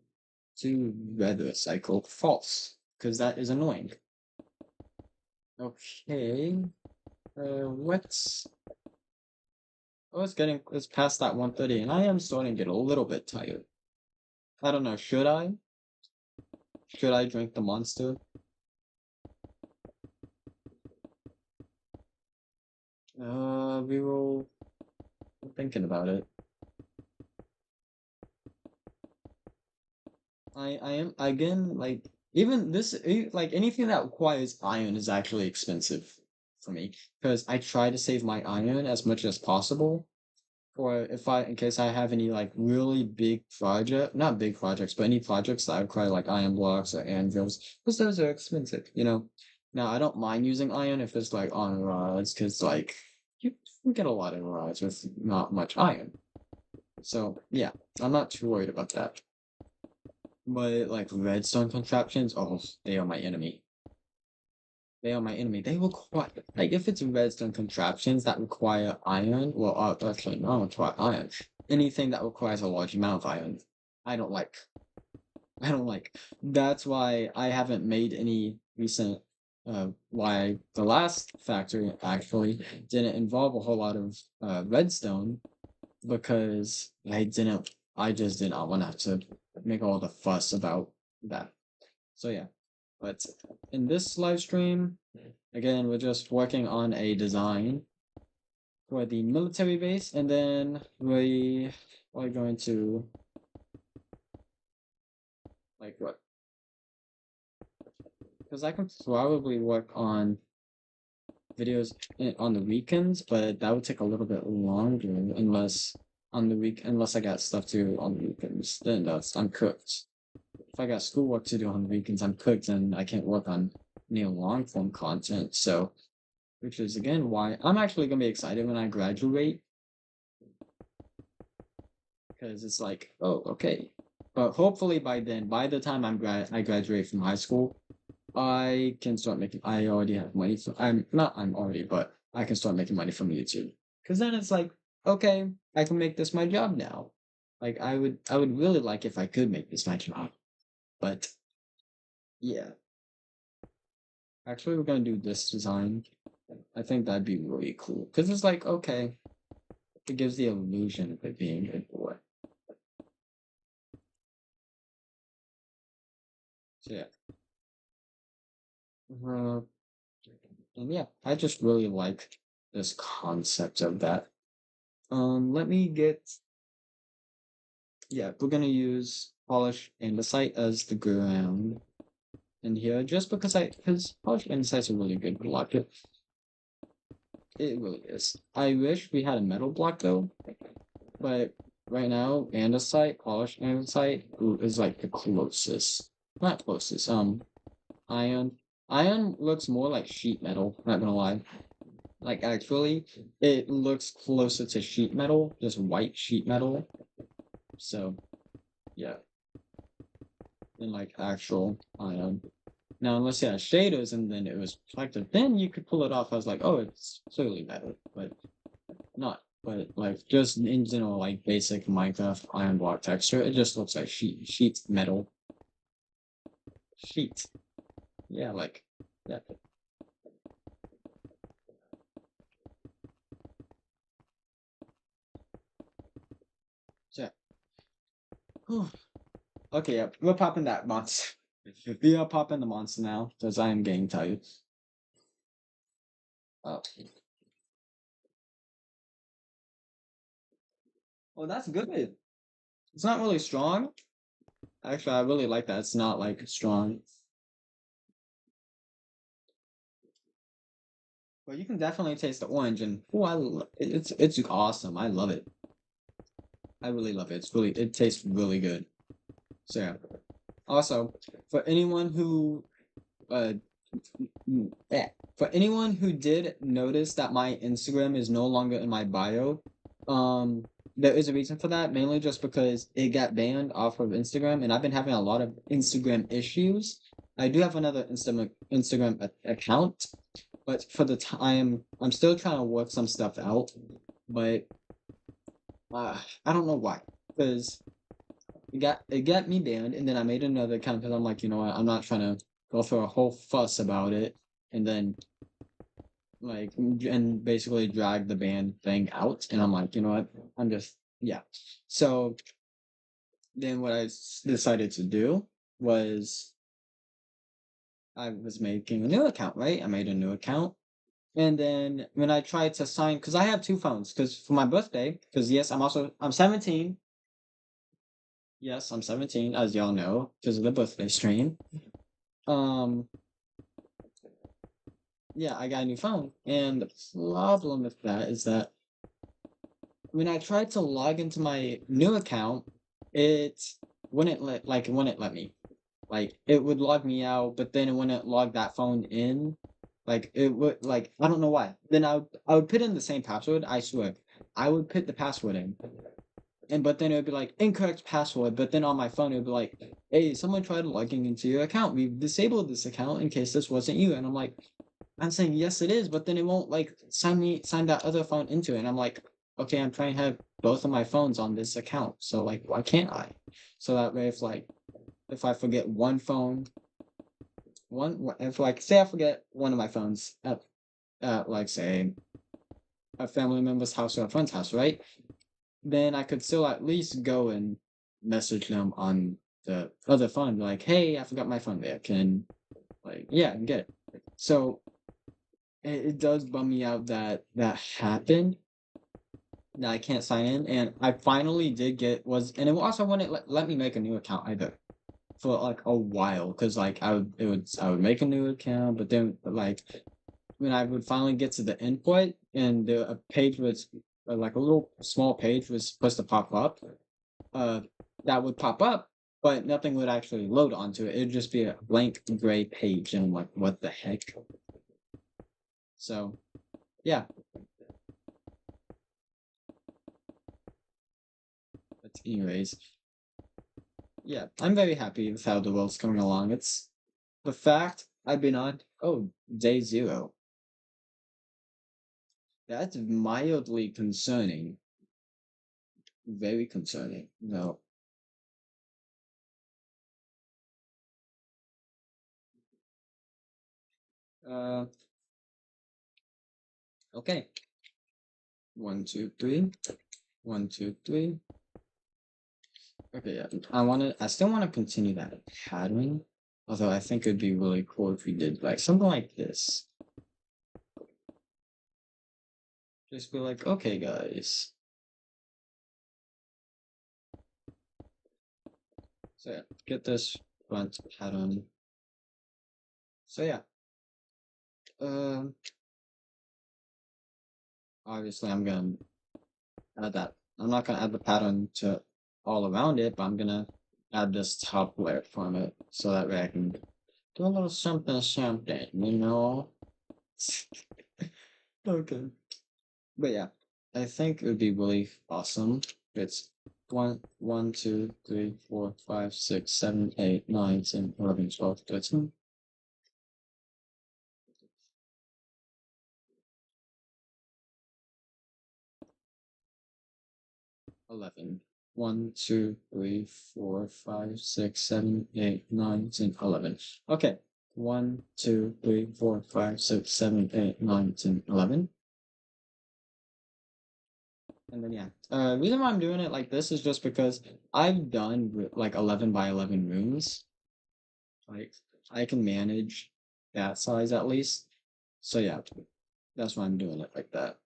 weather cycle false, because that is annoying. Okay. What's Oh, it's past that 1:30, and I am starting to get a little bit tired. I don't know, should I? Should I drink the monster? We will thinking about it. I am again like even like anything that requires iron is actually expensive for me because I try to save my iron as much as possible for in case I have any like really big not big projects, but any projects that require like iron blocks or anvils, because those are expensive, you know. Now I don't mind using iron if it's like on rods, because like you can get a lot of rods with not much iron. So yeah, I'm not too worried about that. But like redstone contraptions, oh, they are my enemy. They are my enemy. They require like if it's redstone contraptions that require iron, well, actually not require iron. Anything that requires a large amount of iron, I don't like. I don't like. That's why I haven't made any recent. Why the last factory actually didn't involve a whole lot of redstone because I just did not want to have to make all the fuss about that. So yeah, but in this live stream, again, we're just working on a design for the military base, and then we are going to Like what? Because I can probably work on videos on the weekends, but that would take a little bit longer unless I got stuff to do on the weekends. Then I'm cooked. If I got schoolwork to do on the weekends, I'm cooked and I can't work on long form content. So, which is again why I'm actually gonna be excited when I graduate, because it's like, oh, okay. But hopefully by then, by the time I graduate from high school, I can start making. I already have money, so I'm already, but I can start making money from YouTube. Because then it's like, okay, I can make this my job now. Like I would really like if I could make this my job, but yeah. Actually, we're gonna do this design. I think that'd be really cool because it's like, okay, it gives the illusion of it being a boy. So yeah. Uh, and yeah, I just really like this concept of that. Let me get. Yeah, we're gonna use polish andesite as the ground in here, just because polish andesite is a really good block. It really is. I wish we had a metal block though, but right now andesite, polished andesite is like the closest. Not closest. Iron. Iron looks more like sheet metal. Not gonna lie. Like actually, it looks closer to sheet metal, just white sheet metal. So yeah, than like actual iron. Now, unless you had shaders and then it was reflective, then you could pull it off. I was like, oh, it's clearly better, but not. But like just in general, like basic Minecraft iron block texture, it just looks like sheet metal. Sheet. Yeah, like yeah. So, yeah. Okay, yeah, we're popping that monster. We are popping the monster now, because I am getting tired. Oh. Well, that's good. It's not really strong. Actually, I really like that. It's not like strong. But you can definitely taste the orange, and oh, it's awesome. I love it. I really love it. It tastes really good. So yeah. Also, for anyone who uh for anyone who did notice that my Instagram is no longer in my bio, um, there is a reason for that, mainly just because it got banned off of Instagram, and I've been having a lot of Instagram issues. I do have another Instagram account, but for the time, I'm still trying to work some stuff out. But I don't know why, because it got me banned, and then I made another account because I'm like, you know what, I'm not trying to go through a whole fuss about it, and then like and basically drag the ban thing out, and I'm like, you know what, I'm just yeah. So then what decided to do was I was making a new account, right? I made a new account. And then when I tried to sign, because I have two phones, because for my birthday, because yes, I'm 17. Yes, I'm 17, as y'all know, because of the birthday stream. Um, yeah, I got a new phone, and the problem with that is that when I tried to log into my new account, it it wouldn't let me. Like it would log me out, but then it wouldn't log that phone in. Like it would like I don't know why. Then I would put in the same password, I swear. I would put the password in. And but then it would be like incorrect password, but then on my phone it would be like, hey, someone tried logging into your account. We've disabled this account in case this wasn't you. And I'm saying yes it is, but then it won't like sign that other phone into it. And I'm like, okay, I'm trying to have both of my phones on this account. So like why can't I? So that way if I forget one phone, if like say I forget one of my phones at like say a family member's house or a friend's house, right? Then I could still at least go and message them on the other phone, like, hey, I forgot my phone there. Can like yeah, get it. So it does bum me out that that happened. That I can't sign in, and I finally did get was, and it also wouldn't let me make a new account either. for like a while because like I would make a new account, but then like when I would finally get to the input and the page was like a little small page was supposed to pop up, uh, that would pop up, but nothing would actually load onto it. It'd just be a blank gray page, and I'm like, what the heck? So, yeah. But anyways, yeah, I'm very happy with how the world's coming along. It's the fact I've been on, oh, day 0. That's mildly concerning. Very concerning. No. Uh, okay. 1, 2, 3. 1, 2, 3. Okay, yeah. I still want to continue that pattern. Although I think it'd be really cool if we did like something like this. Just be like, okay, guys. So yeah, get this front pattern. So yeah. Um, obviously I'm gonna add that. I'm not gonna add the pattern to all around it, but I'm gonna add this top layer from it so that way I can do a little something something, you know? Okay. But yeah, I think it would be really awesome. It's 1, 1, 2, 3, 4, 5, 6, 7, 8, 9, 10, 11, 12, 13. 11. 1, 2, 3, 4, 5, 6, 7, 8, 9, 10, 11. Okay. 1, 2, 3, 4, 5, 6, 7, 8, 9, 10, 11. And then yeah. Reason why I'm doing it like this is just because I've done like 11 by 11 rooms. Like I can manage that size at least. So yeah, that's why I'm doing it like that.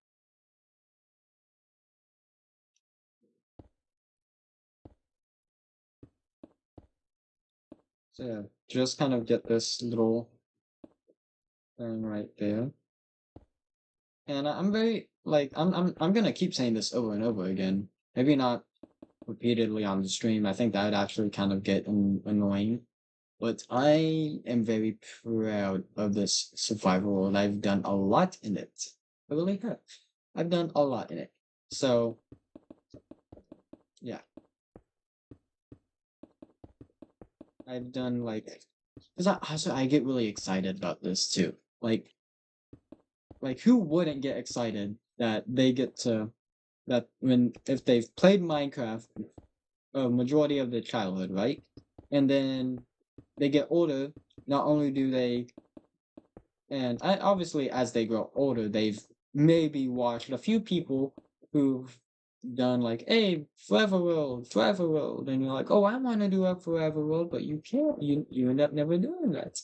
So yeah, just kind of get this little thing right there. And I'm very like I'm gonna keep saying this over and over again. Maybe not repeatedly on the stream. I think that would actually kind of get annoying. But I am very proud of this survival world. I've done a lot in it. I really have. I've done a lot in it. So yeah, I've done like because I get really excited about this too. Like who wouldn't get excited that they get to that when if they've played Minecraft a majority of their childhood, right? And then they get older, not only do they and obviously as they grow older, they've maybe watched a few people who've done like, hey, Forever World, and you're like, oh, I want to do a Forever World, but you can't. You end up never doing that.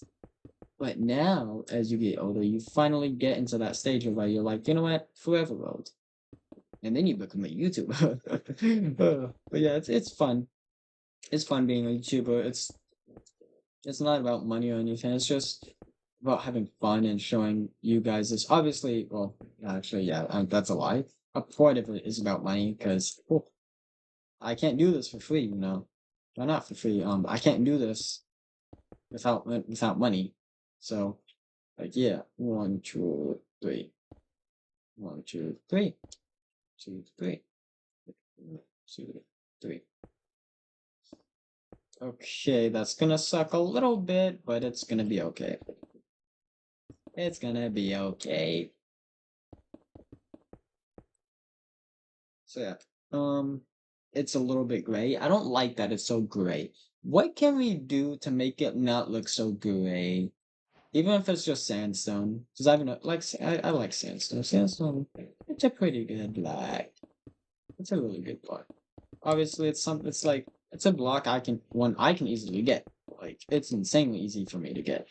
But now, as you get older, you finally get into that stage where you're like, you know what, Forever World, and then you become a YouTuber. But yeah, it's fun. It's fun being a YouTuber. It's not about money or anything. It's just about having fun and showing you guys this. Obviously, well, actually, yeah, that's a lie. A part of it is about money because I can't do this for free. You know, well, not for free. I can't do this without money. So, like, yeah, 1, 2, 3, 1, 2, 3, 2, 3, 2, 3. Okay, that's gonna suck a little bit, but it's gonna be okay. It's gonna be okay. So yeah, it's a little bit gray. I don't like that it's so gray. What can we do to make it not look so gray? Even if it's just sandstone, because I've like I like sandstone. Sandstone, it's a pretty good black. It's a really good block. Obviously, it's like it's a block I can easily get. Like it's insanely easy for me to get.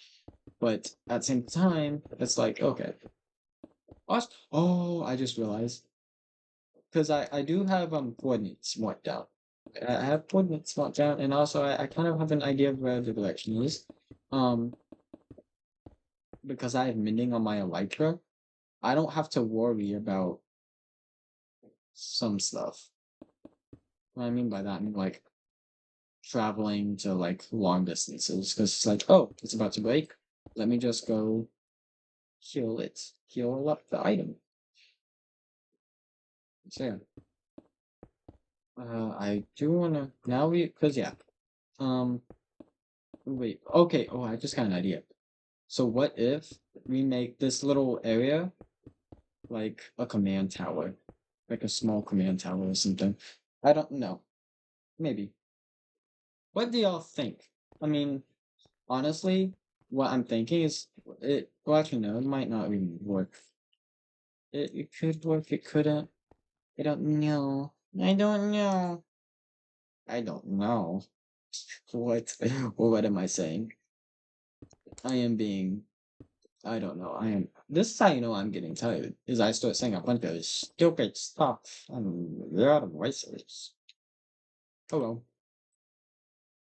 But at the same time, it's like okay. Oh, I just realized because I do have coordinates marked out. I have coordinates marked down, and also I kind of have an idea of where the direction is. Um, because I have mending on my elytra, I don't have to worry about some stuff. What I mean by that, I mean like traveling to like long distances, because it's like, oh, it's about to break. Let me just go heal it, heal up the item. So yeah. I do wanna now cause yeah. Um, wait, okay. Oh, I just got an idea. So what if we make this little area like a command tower, like a small command tower or something? I don't know. Maybe. What do y'all think? I mean, honestly, what I'm thinking is it. Well, actually, no, it might not even work. It could work. It couldn't. I don't know. I don't know. I don't know. What? What am I saying? I am being. I don't know. I am. This is how you know I'm getting tired. Is I start saying a bunch of stupid stuff. I'm out of voices. Oh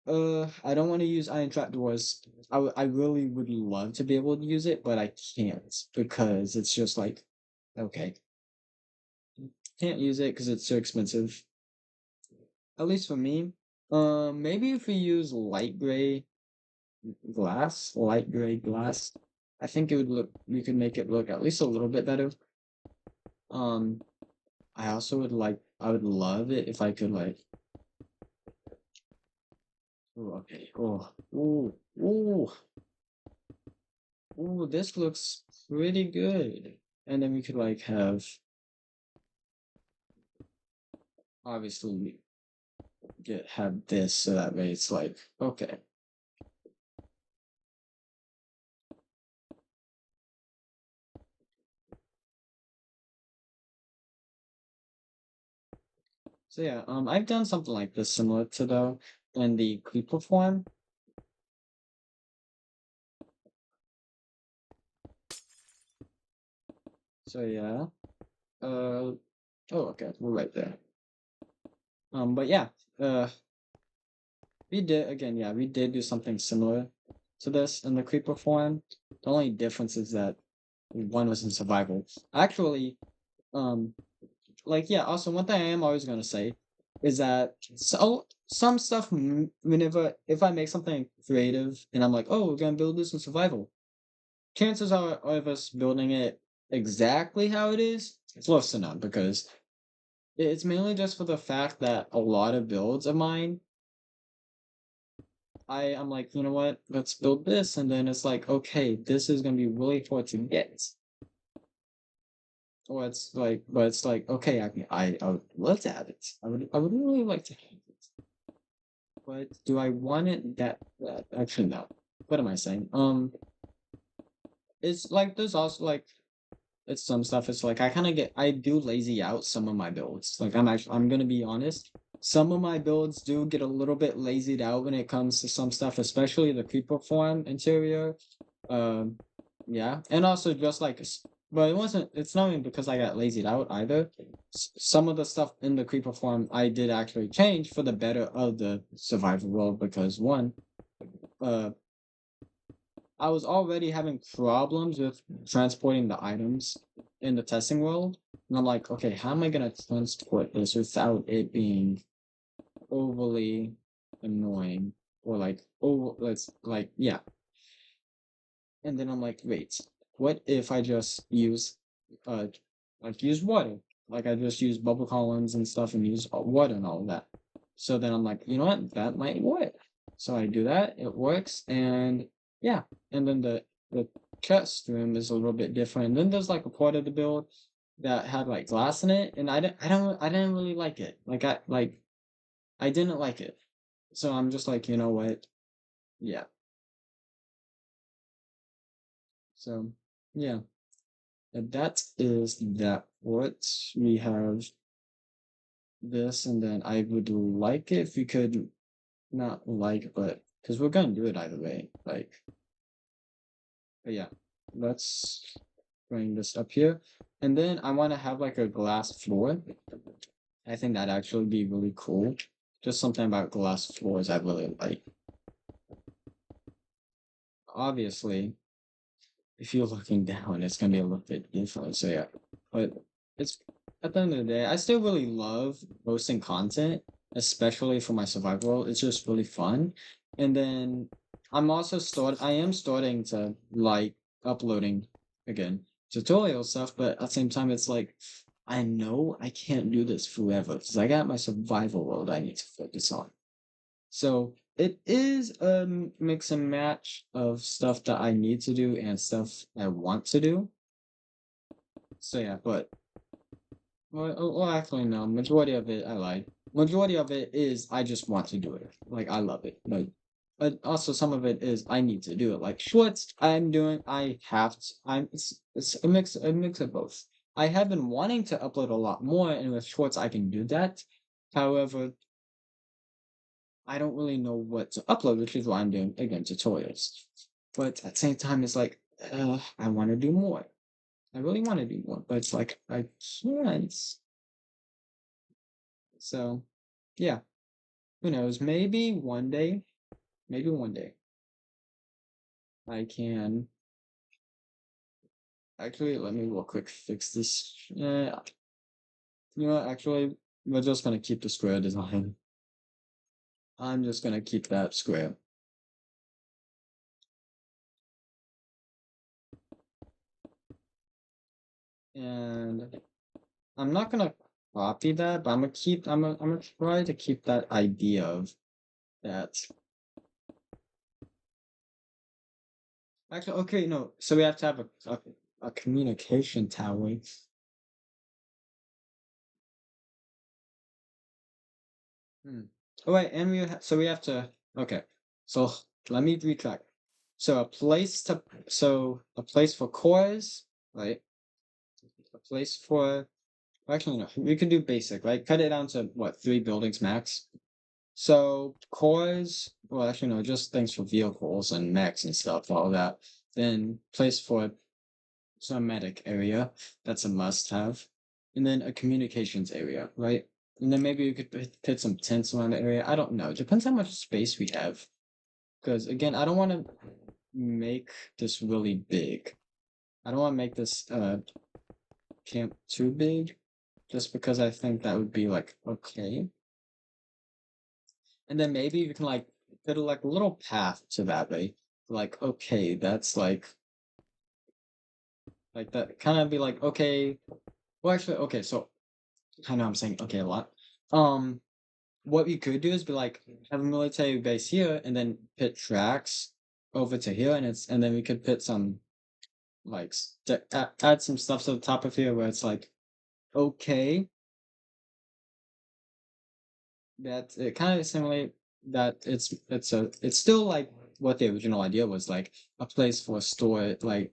well. I don't want to use iron trapdoors. I really would love to be able to use it, but I can't because it's just like, okay, can't use it because it's too expensive. At least for me. Maybe if we use light gray glass, I think it would look. We could make it look at least a little bit better. Um, I also would like. I would love it if I could like. Oh, okay. Oh, ooh, ooh. Ooh, this looks pretty good. And then we could like obviously have this so that way it's like okay. So yeah, I've done something like this similar to in the creeper form. So yeah. Oh okay, we're right there. But yeah, uh we did again, yeah, we did do something similar to this in the creeper form. The only difference is that one was in survival. Actually, um like yeah, also one thing I am always gonna say is that some stuff whenever if I make something creative and I'm like, oh, we're gonna build this in survival, chances are of us building it exactly how it is, it's close to none because it's mainly just for the fact that a lot of builds of mine, I'm like, you know what, let's build this, and then it's like, okay, this is gonna be really hard to get. Or it's like, but it's like, okay, I would love to have it. I would really like to have it. But do I want it that actually no. What am I saying? It's like there's also like it's some stuff. It's like I do lazy out some of my builds. Like I'm gonna be honest. Some of my builds do get a little bit lazied out when it comes to some stuff, especially the creeper form interior. Um, yeah, and also just like, but it wasn't. It's not even because I got lazied out either. Some of the stuff in the creeper form I did actually change for the better of the survival world because one, uh, I was already having problems with transporting the items in the testing world. And I'm like, okay, how am I gonna transport this without it being overly annoying or like oh let's like yeah. And then I'm like, wait, what if I just use uh use water? Like I just use bubble columns and stuff and use water and all of that. So then I'm like, you know what, that might work. So I do that, it works, and yeah. And then the chest room is a little bit different. And then there's like a part of the build that had like glass in it, and I didn't really like it. I didn't like it. So I'm just like, you know what? Yeah. So yeah. And that is that. What we have this, and then I would like it if we could not like, but because we're gonna do it either way. Like, but yeah, let's bring this up here, and then I want to have like a glass floor. I think that'd actually be really cool. just something about glass floors I really like. Obviously, if you're looking down, it's gonna be a little bit different. So yeah, but it's at the end of the day, I still really love posting content, especially for my survival world. It's just really fun. And then I am starting to like uploading again tutorial stuff, but at the same time, it's like I know I can't do this forever because I got my survival world I need to focus on. So it is a mix and match of stuff that I need to do and stuff I want to do. So yeah, but well, actually no, majority of it I lied. Majority of it is I just want to do it. Like I love it, but also some of it is I need to do it. Like shorts, I'm doing. I have to. It's a mix of both. I have been wanting to upload a lot more, and with shorts I can do that. However, I don't really know what to upload, which is why I'm doing again tutorials. But at the same time, it's like I want to do more. I really want to do more, but it's like I can't. So, yeah, who knows? Maybe one day, I can. Actually, let me real quick fix this. You know, what, actually, we're just gonna keep the square design. I'm just gonna keep that square. And I'm not gonna copy that, but I'm gonna try to keep that idea of that. Actually, okay, no. So we have to have a communication tower. Hmm. Oh wait, and so we have to. Okay, so let me retract. So a place for cores, right? A place for actually no, we can do basic, right? Cut it down to what 3 buildings max. So cores, well actually no, just things for vehicles and mechs and stuff, all that. Then place for some medic area, that's a must have. And then a communications area, right? And then maybe you could put some tents around the area. I don't know. It depends how much space we have. Because again, I don't want to make this really big. I don't want to make this camp too big, just because I think that would be like okay. And then maybe you can like put like a little path to that way. Like okay, that's like that kind of be like okay. Well, actually, okay. So I know I'm saying okay a lot. Um, what we could do is be like have a military base here and then put tracks over to here, and then we could put some like add some stuff to the top of here where it's like okay that it kind of simulate that it's still like what the original idea was like a place for store like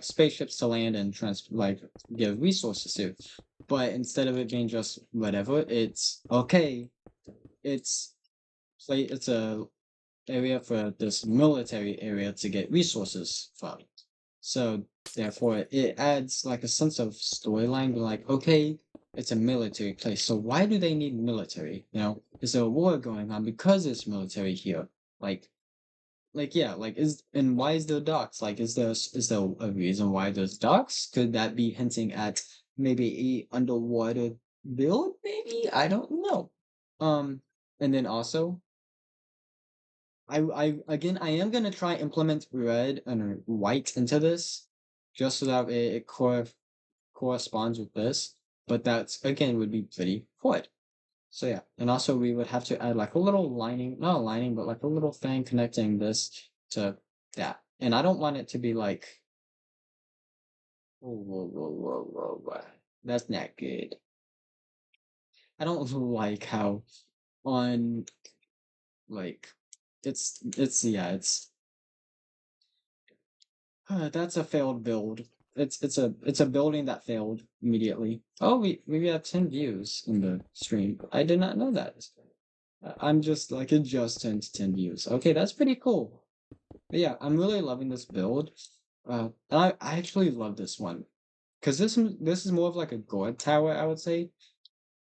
spaceships to land and like give resources to, but instead of it being just whatever, it's okay. It's it's a area for this military area to get resources from. So therefore, it adds like a sense of storyline. But like, okay, it's a military place, so why do they need military? You know, is there a war going on because it's military here? Like, yeah, like and why is there docks? Like, is there a reason why there's docks? Could that be hinting at maybe a underwater build? Maybe I don't know. And then also I again I am gonna try implement red and white into this, just so that it corresponds with this. But that's again would be pretty good. So yeah, and also we would have to add like a little lining, not a lining, but like a little thing connecting this to that. And I don't want it to be like, whoa, whoa, whoa, whoa, whoa, whoa. That's not good. I don't like how on like it's yeah that's a failed build. It's a building that failed immediately. Oh, we have 10 views in the stream. I did not know that. I'm just like it just turned 10 views. Okay, that's pretty cool. But yeah, I'm really loving this build. And I actually love this one because this is more of like a god tower, I would say.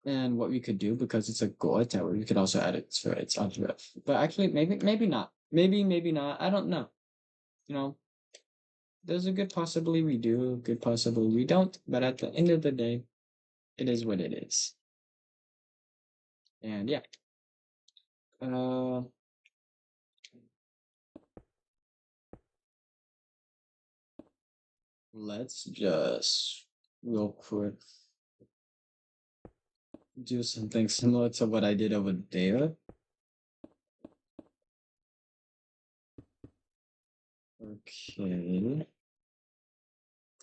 And what we could do, because it's a gold tower, we could also add it to its onto it. But actually, maybe not. Maybe not. I don't know. You know, there's a good possibility we do, a good possibility we don't. But at the end of the day, it is what it is. And yeah. Uh, let's just real quick do something similar to what I did over there. Okay.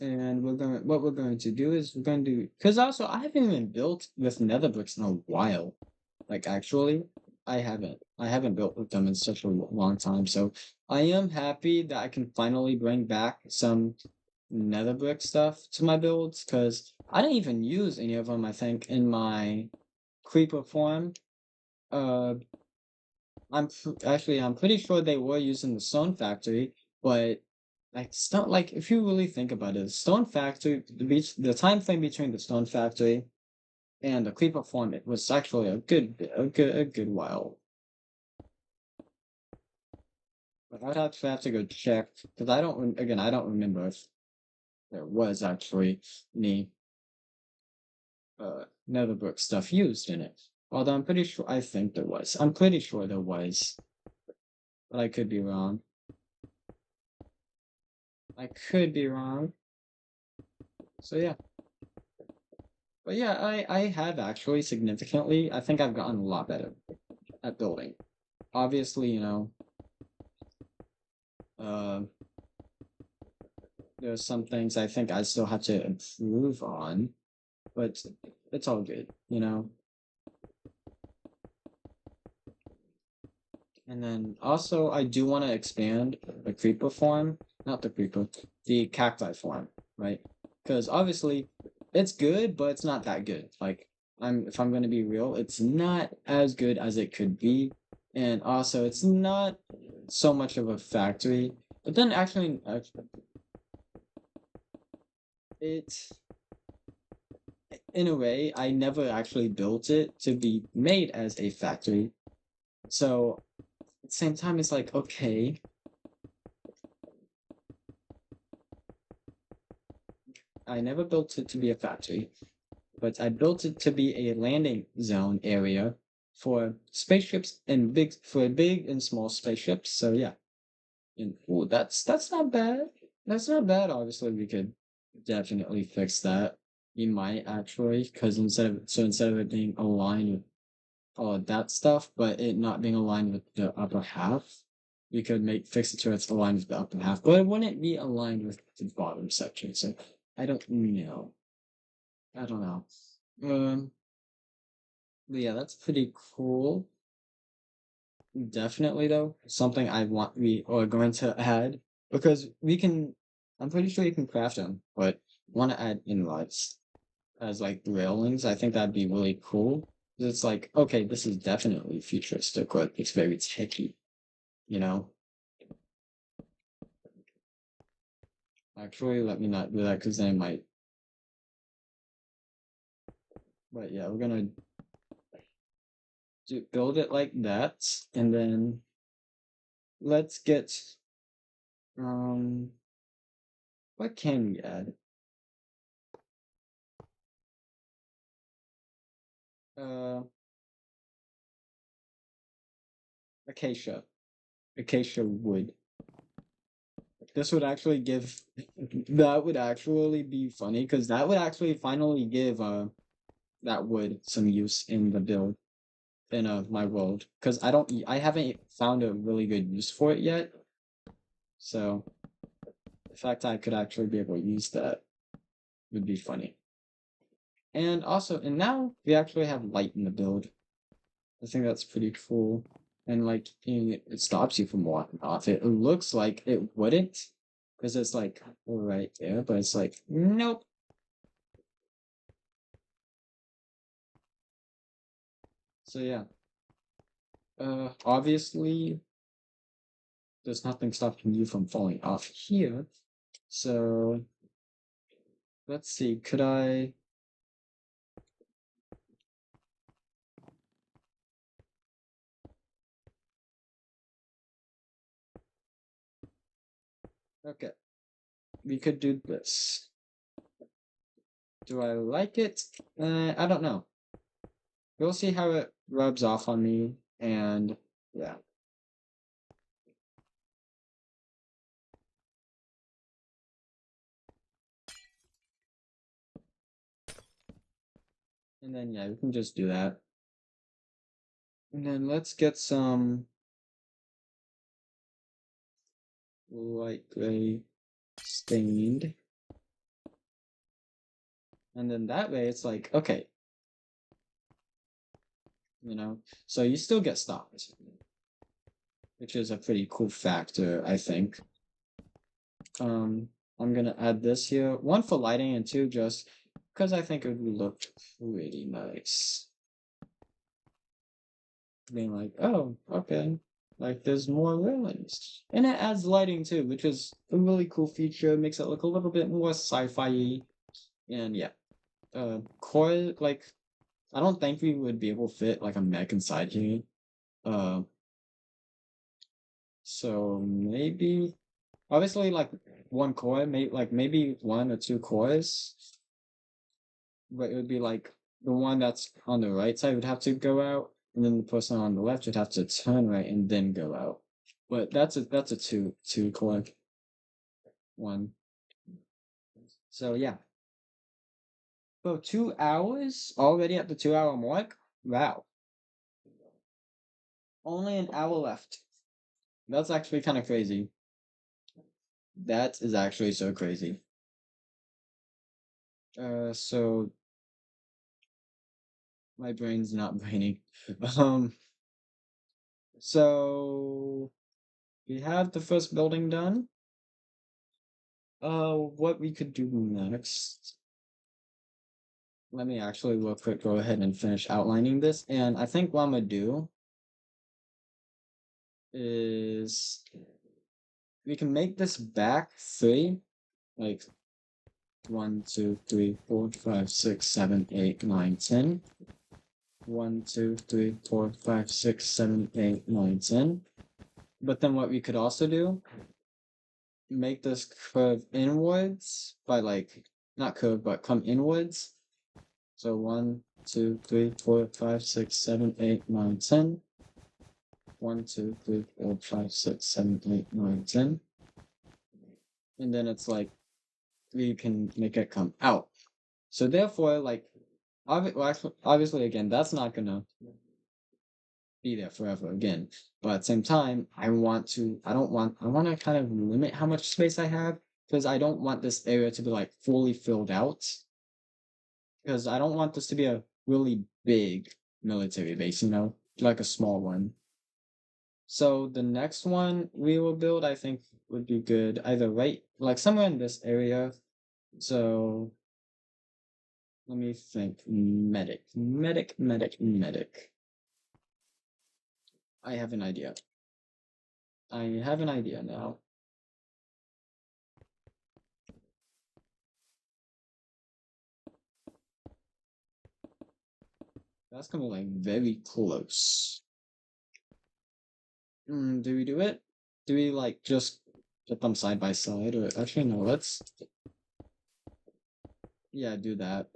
And what we're going to do is we're going to, because also I haven't even built with nether bricks in a while. Like actually, I haven't built with them in such a long time. So I am happy that I can finally bring back some nether brick stuff to my builds, because I didn't even use any of them, I think, in my creeper form. Uh, I'm pretty sure they were using the stone factory, but like stone, like if you really think about it, stone factory, the time frame between the stone factory and the creeper farm, it was actually a good while. But I'd actually have to go check, because again, I don't remember if there was actually any netherbrick stuff used in it. Although I think there was. I'm pretty sure there was, but I could be wrong. I could be wrong. So yeah. But yeah, I have actually significantly, I think I've gotten a lot better at building. Obviously, uh, there's some things I think I still have to improve on, but it's all good. And then also, I do want to expand the creeper form, not the creeper, the cacti form, right? Because obviously, it's good, but it's not that good. Like, if I'm going to be real, it's not as good as it could be, and also it's not so much of a factory. But then actually, it in a way, I never actually built it to be made as a factory. So at the same time, it's like, okay, I never built it to be a factory, but I built it to be a landing zone area for spaceships and big and small spaceships. So yeah. And ooh, that's not bad. That's not bad. Obviously, we could definitely fix that. You might actually, because instead of it being aligned with all of that stuff, but it not being aligned with the upper half, we could fix it so it's aligned with the upper half, but it wouldn't be aligned with the bottom section. So I don't know. I don't know. Um, but yeah, that's pretty cool. Definitely though, something we are going to add, because we can. I'm pretty sure you can craft them, but want to add inlights as like railings. I think that'd be really cool. 'Cause it's like, okay, this is definitely futuristic, but it's very techy, you know. Actually, let me not do that, because then I might. But yeah, we're gonna build it like that, and then let's get um. What can we add? Uh, acacia. Acacia wood. This would actually give. That would actually be funny, because that would actually finally give that wood some use in the build in my world, because I haven't found a really good use for it yet. So the fact I could actually be able to use that would be funny. And now we actually have light in the build. I think that's pretty cool. And like it stops you from walking off. It looks like it wouldn't, because it's like right there, but it's like nope. So yeah. Obviously there's nothing stopping you from falling off here. So let's see, could I Okay, we could do this. Do I like it? I don't know. We'll see how it rubs off on me, and yeah. And then yeah, we can just do that. And then let's get some light gray stained. And then that way it's like, okay, so you still get stopped, which is a pretty cool factor, I think. I'm gonna add this here, one for lighting and two just because I think it would look pretty nice. Being like, oh, okay, like there's more railings. And it adds lighting too, which is a really cool feature, makes it look a little bit more sci-fi-y. And yeah. Core, like, I don't think we would be able to fit like a mech inside here. Uh, so maybe, obviously, like one core, maybe one or two cores, but it would be like the one that's on the right side would have to go out, and then the person on the left would have to turn right and then go out. But that's a two core one. So yeah. So 2 hours already at the 2 hour mark. Wow, only an hour left. That's actually kind of crazy. That is actually so crazy. So my brain's not braining. Um, so we have the first building done. What we could do next? Let me actually real quick go ahead and finish outlining this. And I think what I'm gonna do is we can make this back three, like 1, 2, 3, 4, 5, 6, 7, 8, 9, 10. 1, 2, 3, 4, 5, 6, 7, 8, 9, 10. But then what we could also do, make this curve inwards by like, not curve, but come inwards. So 1, 2, 3, 4, 5, 6, 7, 8, 9, 10. 1, 2, 3, 4, 5, 6, 7, 8, 9, 10. And then it's like, we can make it come out. So therefore, like, obviously, again, that's not gonna be there forever again. But at the same time, I want to kind of limit how much space I have because I don't want this area to be like fully filled out. Because I don't want this to be a really big military base, like a small one. So the next one we will build, I think, would be good either right, like somewhere in this area. So let me think. Medic. I have an idea. I have an idea now. That's gonna be like very close. Do we do it? Do we like just put them side by side? Or actually no, let's yeah, do that.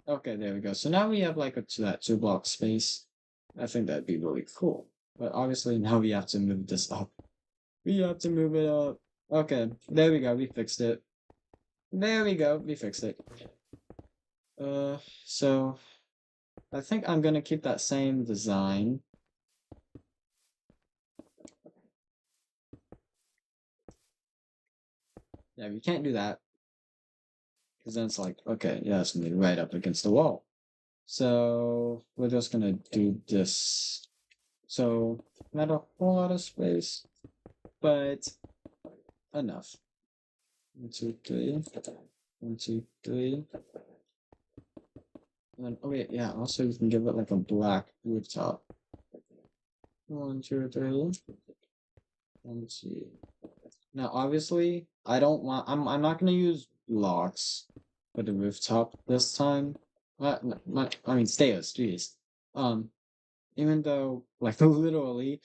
Okay, there we go. So now we have like that 2 block space. I think that'd be really cool. But obviously now we have to move this up. We have to move it up. Okay, there we go. We fixed it. There we go. We fixed it. So I think I'm gonna keep that same design. Yeah, we can't do that. Because then it's like, okay, yeah, it's gonna be right up against the wall. So we're just gonna do this. So not a whole lot of space, but enough. 1, 2, 3. 1, 2, 3. And then, oh wait, yeah, also you can give it like a black rooftop. 1, 2, 3. 1, 2. Now obviously I'm not gonna use blocks for the rooftop this time. I mean stairs, jeez. Um even though like literally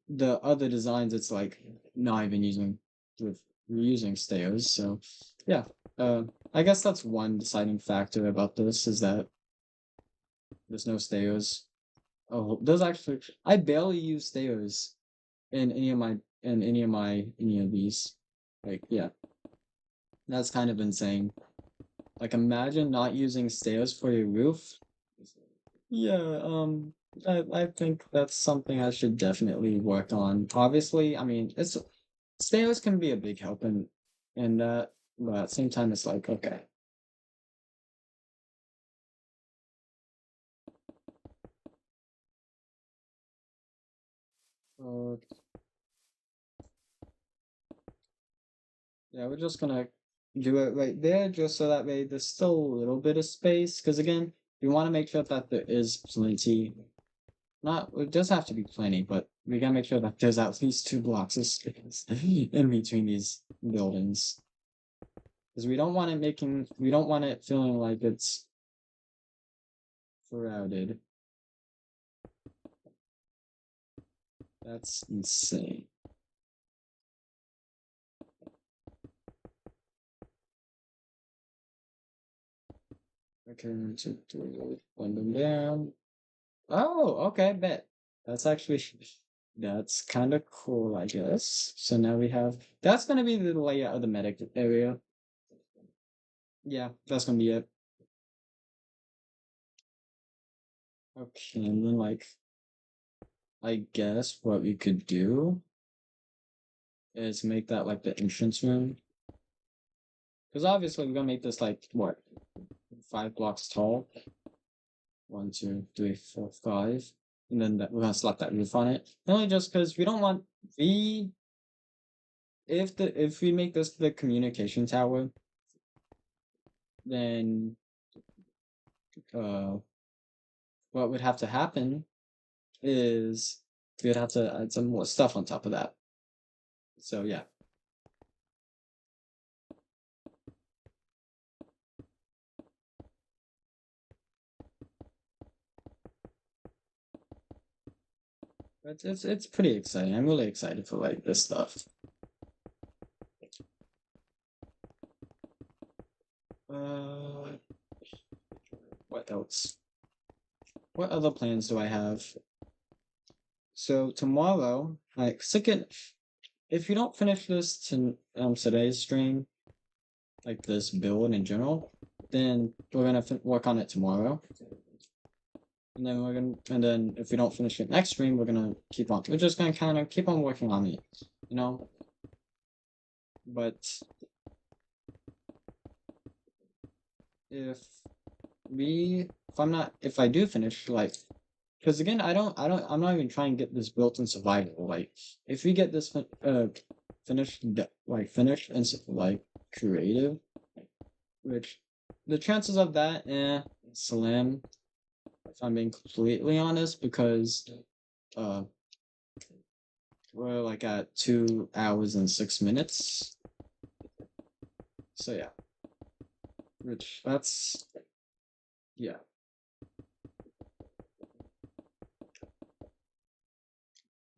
the other designs it's like not even using with using stairs. So yeah, I guess that's one deciding factor about this is that there's no stairs. Oh, there's actually I barely use stairs in any of these. Like yeah, that's kind of insane. Like imagine not using stairs for your roof. Yeah, I think that's something I should definitely work on. Obviously, I mean, it's stairs can be a big help in that, but at the same time, it's like okay, uh, yeah, we're just gonna do it right there, just so that way there's still a little bit of space. Because again, we want to make sure that there is plenty. Not it does have to be plenty, but we gotta make sure that there's at least 2 blocks of space in between these buildings. Because we don't want it feeling like it's crowded. That's insane. Okay, 1, 2, 3, one them down. Oh, okay, bet. That's actually that's kind of cool, I guess. So now we have that's gonna be the layout of the medic area. Yeah, that's gonna be it. Okay, and then like I guess what we could do is make that like the entrance room. Because obviously we're gonna make this like what 5 blocks tall. 1, 2, 3, 4, 5. And then we're gonna slap that roof on it. Only just because we don't want we if we make this the communication tower, then uh what would have to happen is we would have to add some more stuff on top of that. So yeah. It's pretty exciting. I'm really excited for like this stuff. Uh what else? What other plans do I have? So tomorrow, like second if you don't finish this to today's stream, like this build in general, then we're gonna work on it tomorrow. And then and then if we don't finish it next stream, we're gonna keep on. We're just gonna kind of keep on working on it, you know. But if if I do finish, like, because again, I'm not even trying to get this built in survival. Like, if we get this finished and like creative, which the chances of that, slim, if I'm being completely honest, because uh we're like at 2 hours and 6 minutes. So yeah. Which that's yeah.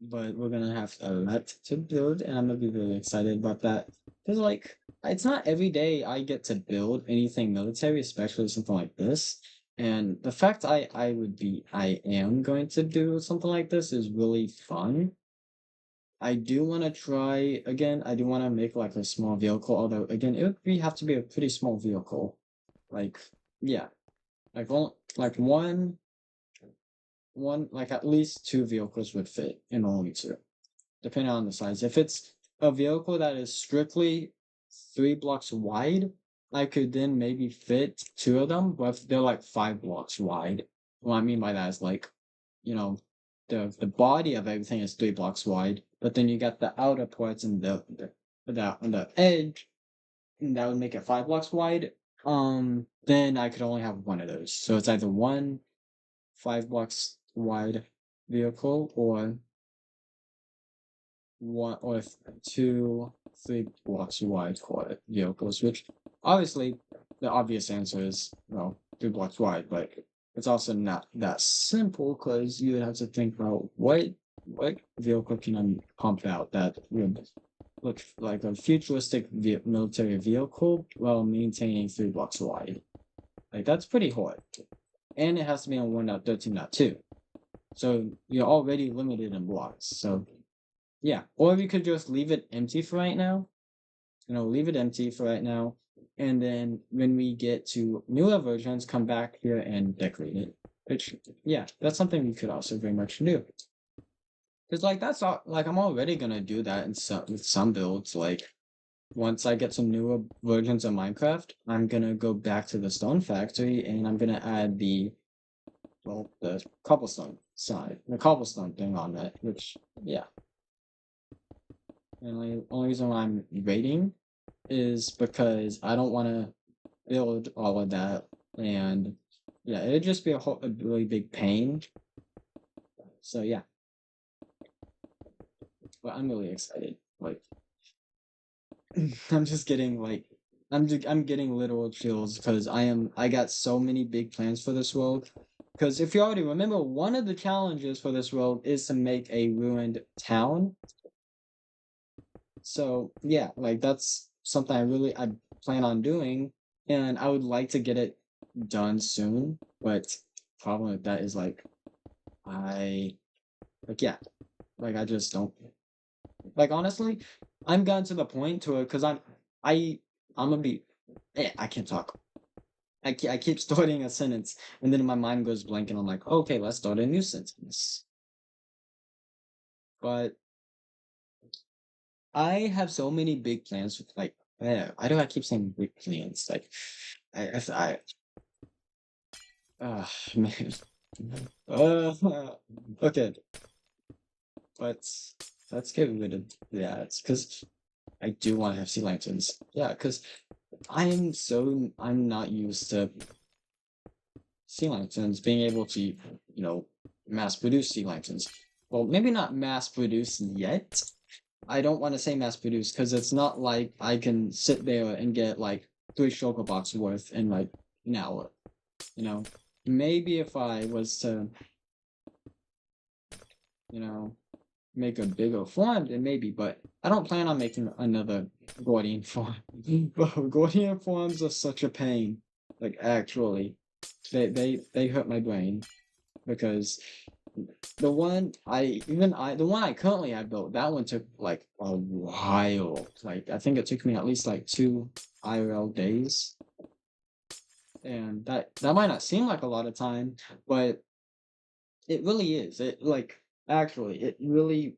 But we're gonna have a lot to build and I'm gonna be really excited about that. Because like it's not every day I get to build anything military, especially something like this. And the fact I am going to do something like this is really fun. I do want to try again. I do want to make like a small vehicle, although again, it would have to be a pretty small vehicle. Like, yeah, like one, like at least 2 vehicles would fit in only two, depending on the size. If it's a vehicle that is strictly 3 blocks wide, I could then maybe fit 2 of them, but if they're like 5 blocks wide, what I mean by that is like, you know, the body of everything is 3 blocks wide, but then you got the outer parts and on the edge, and that would make it 5 blocks wide. Then I could only have one of those. So it's either one 5 blocks wide vehicle or 2 3 blocks wide quad vehicles, which obviously the obvious answer is well 3 blocks wide, but it's also not that simple because you would have to think about what vehicle can I pump out that would look like a futuristic military vehicle while maintaining 3 blocks wide. Like that's pretty hard. And it has to be on 1.13.2. So you're already limited in blocks. So yeah. Or we could just leave it empty for right now. Leave it empty for right now. And then when we get to newer versions, come back here and decorate it. Which, yeah, that's something we could also very much do. Because like that's all, like I'm already gonna do that in with some builds. Like once I get some newer versions of Minecraft, I'm gonna go back to the stone factory and I'm gonna add the cobblestone side, the cobblestone thing on it. Which yeah, and the only reason why I'm waiting is because I don't want to build all of that, and yeah, it'd just be a really big pain. So yeah, but I'm really excited. Like, I'm just getting like, I'm getting literal chills because I got so many big plans for this world. Because if you already remember, one of the challenges for this world is to make a ruined town. So yeah, like that's something I plan on doing, and I would like to get it done soon. But problem with that is I yeah, I just don't honestly. I'm gotten to the point to it because I'm gonna be I can't talk. I keep starting a sentence and then my mind goes blank and I'm like, okay, let's start a new sentence. But I have so many big plans with I do I keep saying big plans? Like I man. Uh, okay, but let's get rid of that because I do want to have sea lanterns. Yeah, because I'm not used to sea lanterns being able to mass produce sea lanterns. Well, maybe not mass produce yet. I don't want to say mass produce because it's not like I can sit there and get like 3 Shulker box worth in like an hour. Maybe if I was to you know make a bigger farm, then maybe, but I don't plan on making another Gordian farm. Bro, Gordian farms are such a pain. Like actually, they hurt my brain because the one I currently have built, that one took like a while. Like I think it took me at least like 2 IRL days. And that might not seem like a lot of time, but it really is. It really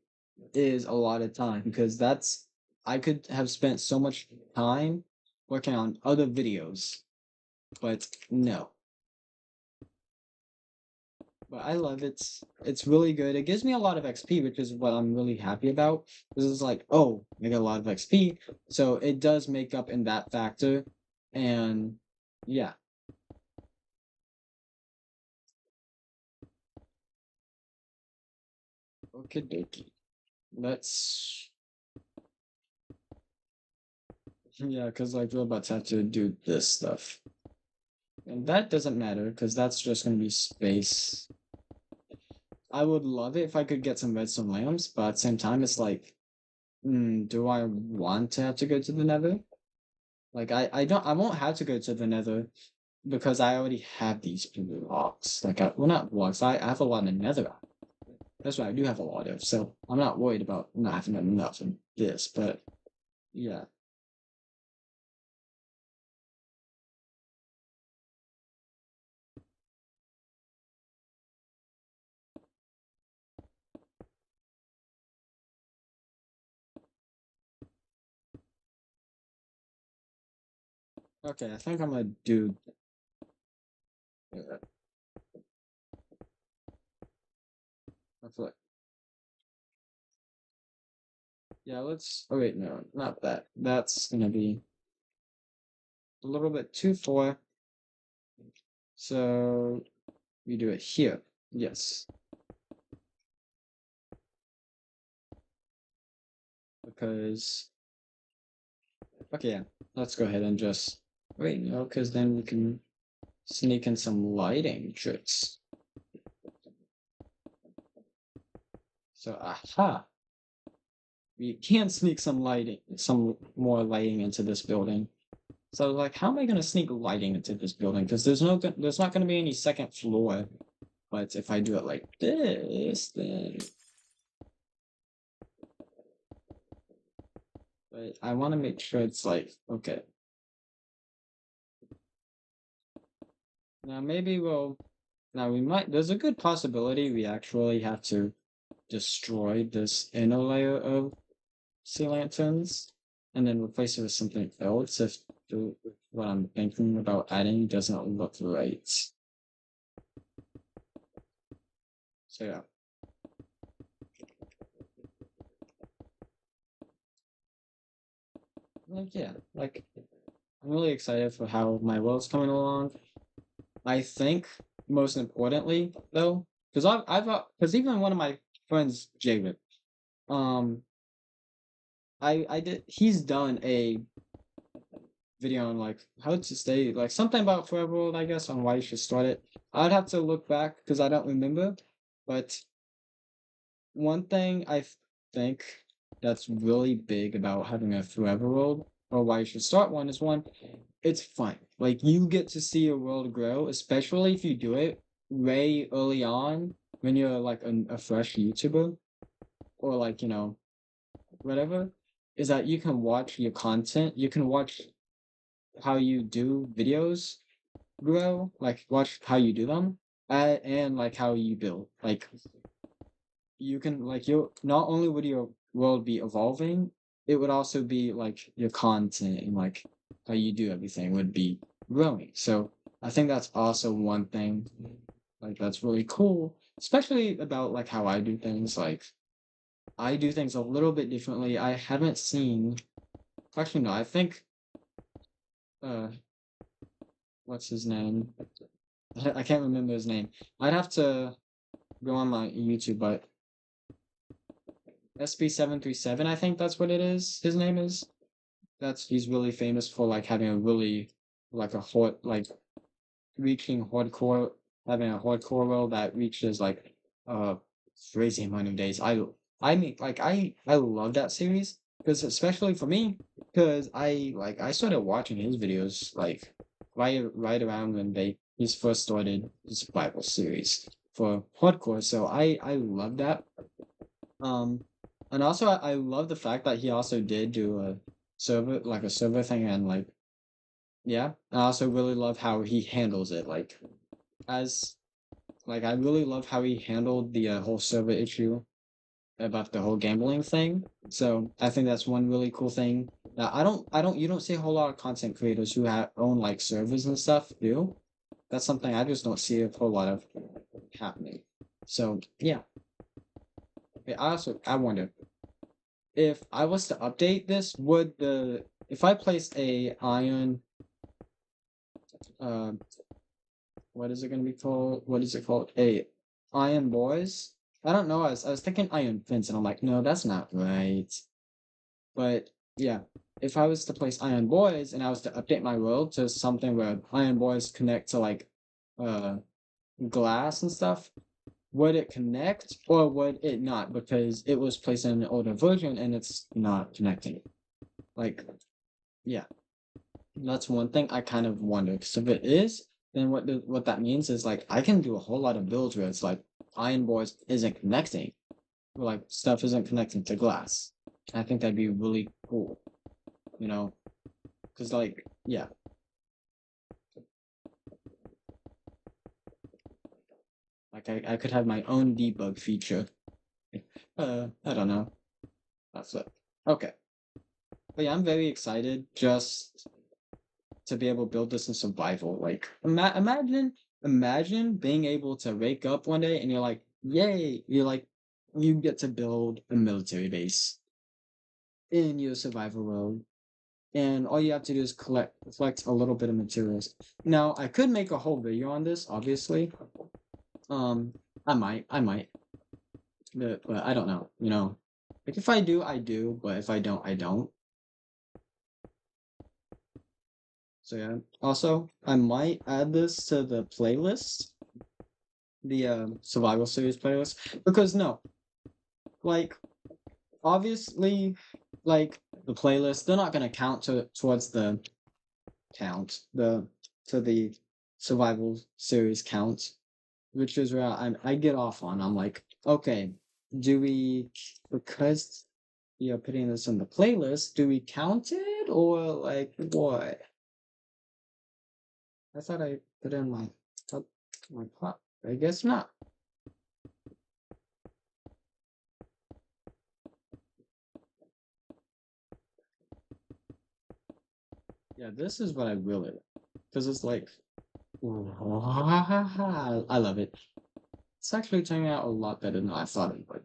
is a lot of time because I could have spent so much time working on other videos, but no. But I love it. It's really good. It gives me a lot of XP, which is what I'm really happy about. Because it's like, oh, I get a lot of XP. So it does make up in that factor. And yeah. Okay, dokie. Let's yeah, because like we're about to have to do this stuff. And that doesn't matter, because that's just gonna be space. I would love it if I could get some redstone lamps, but at the same time it's like, do I want to have to go to the nether? Like I won't have to go to the nether because I already have these blocks. Well, not blocks. I have a lot of nether. That's what I do have a lot of. So I'm not worried about not having enough in this. But yeah. Okay, I think I'm gonna do. Uh, I feel like, yeah, let's. Oh wait, no, not that. That's gonna be a little bit too far. So we do it here. Yes, because okay, yeah. Let's go ahead and just wait. No, because then we can sneak in some lighting tricks. So aha. we can sneak some more lighting into this building. So like, how am I gonna sneak lighting into this building? Because there's not gonna be any second floor. But if I do it like this, then. But I want to make sure it's like okay. Now maybe we'll. Now we might. There's a good possibility we actually have to destroy this inner layer of sea lanterns and then replace it with something else if what I'm thinking about adding doesn't look right. So yeah. Like yeah, like I'm really excited for how my world's coming along. I think most importantly though, because because even one of my friends, Javid, um, I did he's done a video on like how to stay like something about Forever World, I guess, on why you should start it. I'd have to look back because I don't remember, but one thing think that's really big about having a Forever World or why you should start one is one, it's fun. Like you get to see your world grow, especially if you do it way early on when you're like a fresh YouTuber or like, whatever, is that you can watch your content, you can watch how you do videos grow, like watch how you do them, and like how you build. Like you can like you not only would your world be evolving, it would also be like your content and like how you do everything would be growing. So I think that's also one thing like that's really cool, especially about like how I do things. Like I do things a little bit differently. I haven't seen actually no, I think uh what's his name? I can't remember his name. I'd have to go on my YouTube, but SB737, I think that's what it is. His name is. He's really famous for like having a really like a hard like reaching hardcore having a hardcore world that reaches like a crazy amount of days. I mean like I love that series because especially for me because I started watching his videos like right around when he's first started his Bible series for hardcore. So I love that. Um and also I love the fact that he also did do a server thing and like yeah. I also really love how he handles it. As I really love how he handled the whole server issue about the whole gambling thing. So I think that's one really cool thing. Now you don't see a whole lot of content creators who have own like servers and stuff do. That's something I just don't see a whole lot of happening. So yeah. I wonder if I was to update this, would the if I placed a iron uh what is it gonna be called? What is it called? A Iron Boys? I don't know. I was thinking Iron Fence, and I'm like, no, that's not right. But yeah, if I was to place Iron Boys and I was to update my world to something where Iron Boys connect to like uh glass and stuff, would it connect or would it not? Because it was placed in an older version and it's not connecting. Like, yeah. That's one thing I kind of wonder. Because if it is, then what that means is like I can do a whole lot of builds where it's like Iron Boys isn't connecting, or like stuff isn't connecting to glass. I think that'd be really cool, you know, because like yeah, like I could have my own debug feature. I don't know. That's it. Okay, but yeah, I'm very excited just to be able to build this in survival. Like imagine being able to wake up one day and you're like, yay, you get to build a military base in your survival world. And all you have to do is collect a little bit of materials. Now I could make a whole video on this, obviously. Um I might. But I don't know, you know. Like if I do, I do, but if I don't, I don't. So yeah. Also, I might add this to the playlist, the survival series playlist, because no, like obviously, like the playlist, they're not gonna count towards the count to the survival series count, which is where I get off on. I'm like, okay, do we, because you're putting this in the playlist, do we count it or like what? I thought I put in my plot. I guess not. Yeah, this is what I really like. Because it's like, I love it. It's actually turning out a lot better than I thought it would.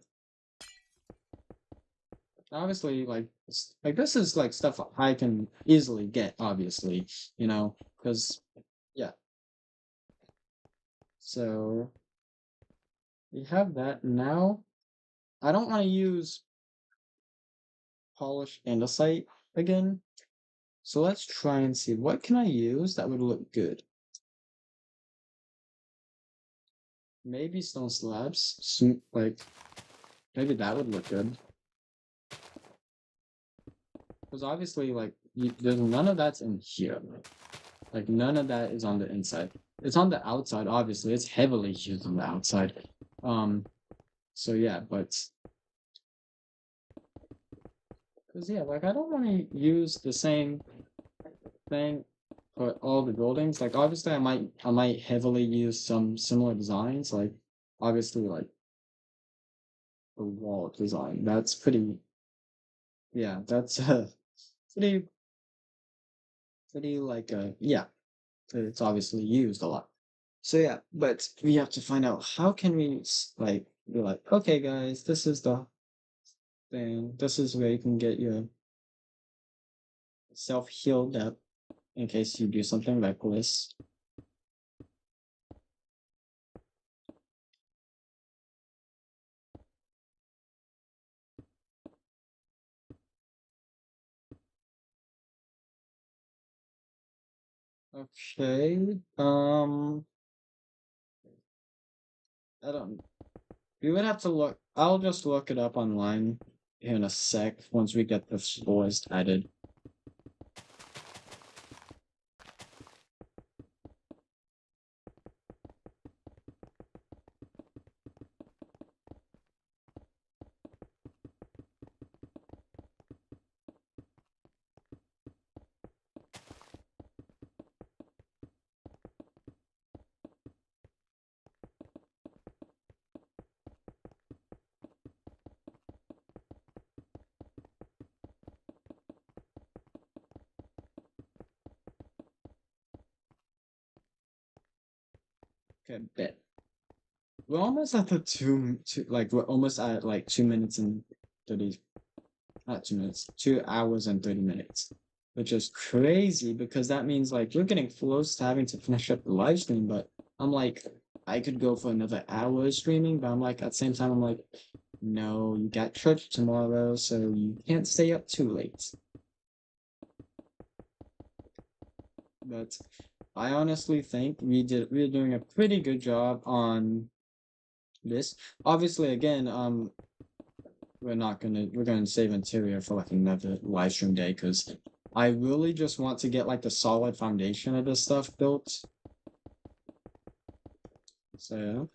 Obviously, like, like this is like stuff I can easily get, obviously, because, yeah. So we have that now. I don't want to use polish andesite again. So let's try and see what can I use that would look good. Maybe stone slabs, like maybe that would look good. Because obviously, like, there's none of that's in here. Like, none of that is on the inside. It's on the outside, obviously. It's heavily used on the outside. So yeah, but because yeah, like I don't want to use the same thing for all the buildings. Like obviously, I might heavily use some similar designs. Like obviously, like the wall design. That's pretty. Yeah, that's pretty pretty like yeah. It's obviously used a lot. So yeah, but we have to find out how can we like be like, okay guys, this is the thing. This is where you can get your self healed up in case you do something reckless. Okay. I don't. We would have to look. I'll just look it up online in a sec once we get the scores added. Okay, bet. We're almost at the like we're almost at like 2 minutes and 30, not 2 minutes, 2 hours and 30 minutes, which is crazy because that means like we're getting close to having to finish up the live stream. But I'm like, I could go for another hour streaming, but I'm like, at the same time, I'm like, no, you got church tomorrow, so you can't stay up too late. But I honestly think we're doing a pretty good job on this. Obviously, again, we're gonna save interior for like another live stream day because I really just want to get like the solid foundation of this stuff built. So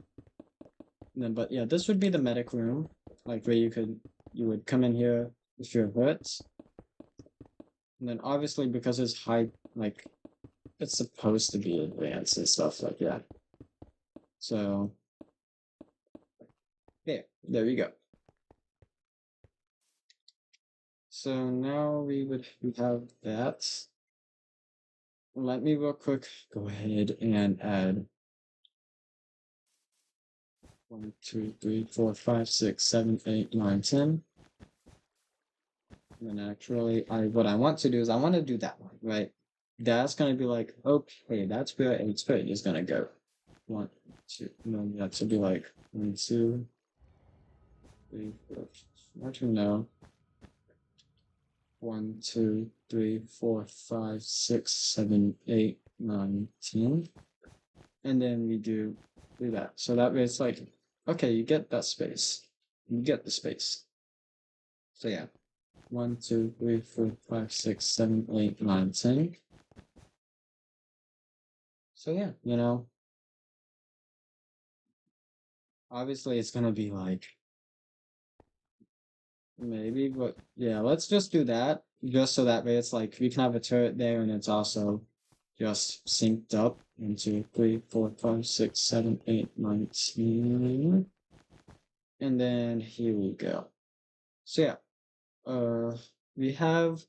then, but yeah, this would be the medic room, like where you would come in here if you're hurt. And then obviously because it's high, like it's supposed to be advanced and stuff like that. So yeah, there we go. So now we have that. Let me real quick go ahead and add 1, 2, 3, 4, 5, 6, 7, 8, 9, 10. And then actually what I want to do is I want to do that one, right? That's gonna be like, okay, that's where H3 is gonna go. 1, 2, no, that should be like 1, 2, 3, 4. Actually, no. 1, 2, 3, 4, 5, 6, 7, 8, 9, 10. And then we do that. So that way it's like, okay, you get that space. You get the space. So yeah, 1, 2, 3, 4, 5, 6, 7, 8, 9, 10. So yeah, obviously it's gonna be like maybe, but yeah, let's just do that. Just so that way it's like we can have a turret there and it's also just synced up. 1, 2, 3, 4, 5, 6, 7, 8, 9, 10. And then here we go. So yeah, we have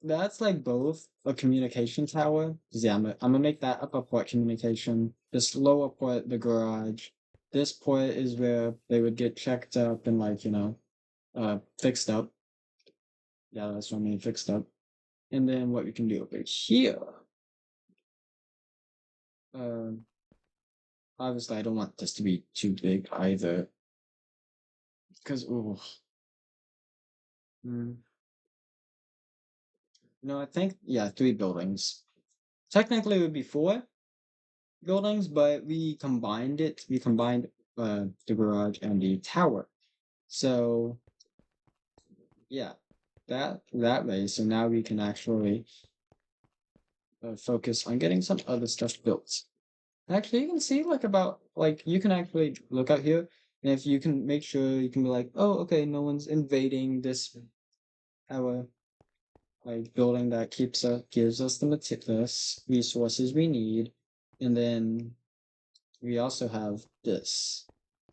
that's like both a communication tower. 'Cause yeah, I'm gonna make that upper port communication. This lower port, the garage. This port is where they would get checked up and like, fixed up. Yeah, that's what I mean, fixed up. And then what we can do over here. Um, obviously I don't want this to be too big either. Because oh, mm, no, I think yeah, 3 buildings. Technically it would be 4 buildings, but we combined it. We combined the garage and the tower. So yeah, that way. So now we can actually focus on getting some other stuff built. Actually, you can see like you can actually look out here, and if you can make sure you can be like, oh, okay, no one's invading this our like building that gives us the meticulous resources we need, and then we also have this.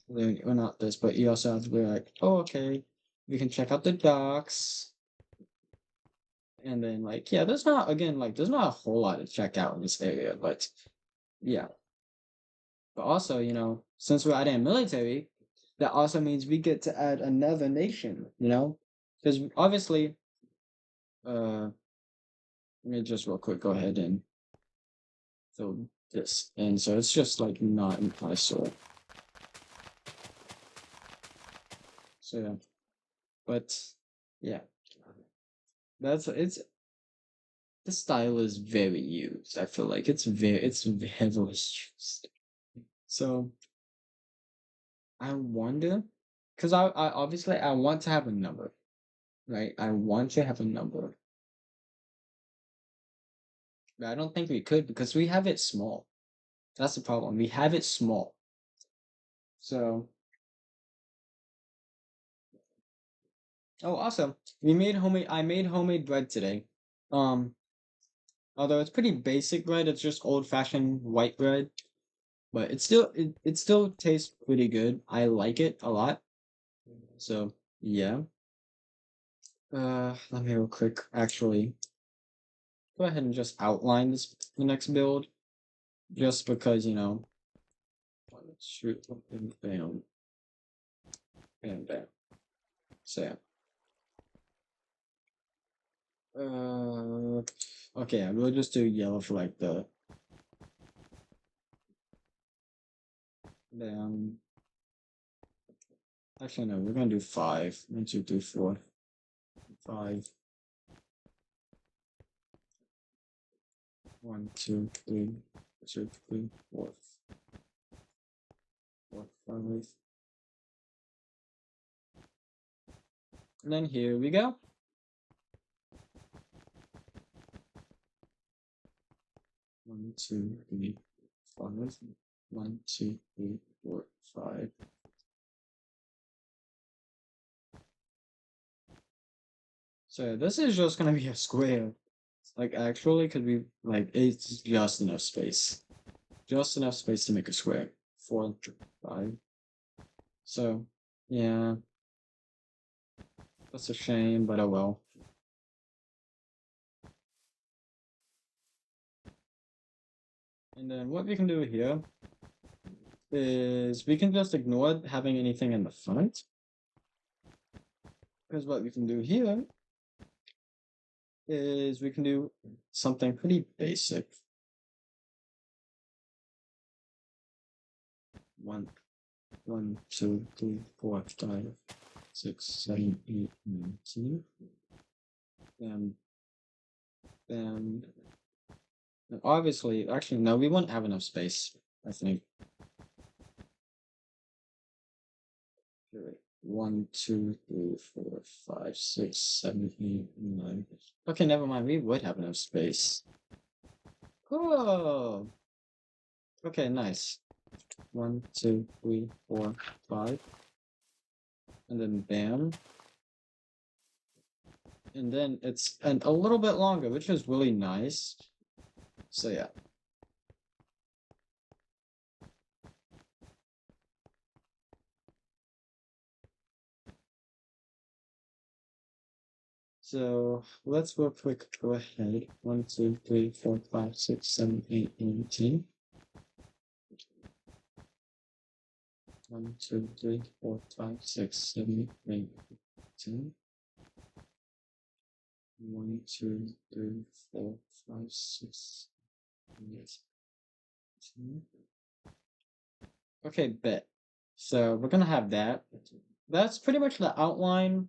Well, not this, but you also have to be like, oh, okay, we can check out the docks. And then like, yeah, there's not a whole lot to check out in this area, but yeah. But also, since we're adding a military, that also means we get to add another nation, Because obviously, let me just real quick go ahead and fill this in. So it's just like not in my sword. So yeah. But yeah. It's the style is very used. I feel like it's heavily used. So I wonder, because I obviously I want to have a number, right? I want to have a number, but I don't think we could because we have it small. That's the problem. We have it small. So oh, awesome. I made homemade bread today. Um, although it's pretty basic bread, it's just old-fashioned white bread, but it still tastes pretty good. I like it a lot. So yeah. Let me real quick actually go ahead and just outline the next build, just because shoot, bam, bam, bam. So yeah. Okay, I will just do yellow for like the bam. Actually, no, we're gonna do 5. 1, 2, 3, 4, 5. 1, 2, 3, 2, 3, 4, 4, 5. And then here we go. One, 2, 3, 5. 1, 2, 3, 4, 5. So this is just gonna be a square. Like actually, could be like it's just enough space. Just enough space to make a square. 4, 5. So yeah, that's a shame, but oh well. And then what we can do here is we can just ignore having anything in the front. Because what we can do here is we can do something pretty basic. 1, 1, 2, 3, 4, 5, 6, 7, 8, 9, 10. Then obviously, actually, no, we won't have enough space, I think. 1, 2, 3, 4, 5, 6, 7, 8, 9. Okay, never mind. We would have enough space. Oh, okay, nice. 1, 2, 3, 4, 5. And then bam. And then it's a little bit longer, which is really nice. So yeah. So let's real quick go ahead. 1, 2, 3, 4, 5, 6, 7, 8, 9, 10. 1, 2, 3, 4, 5, 6, 7, 8, 10. 1, 2, 3, 4, 5, 6, 8, 10. Okay, bet. So we're gonna have that. That's pretty much the outline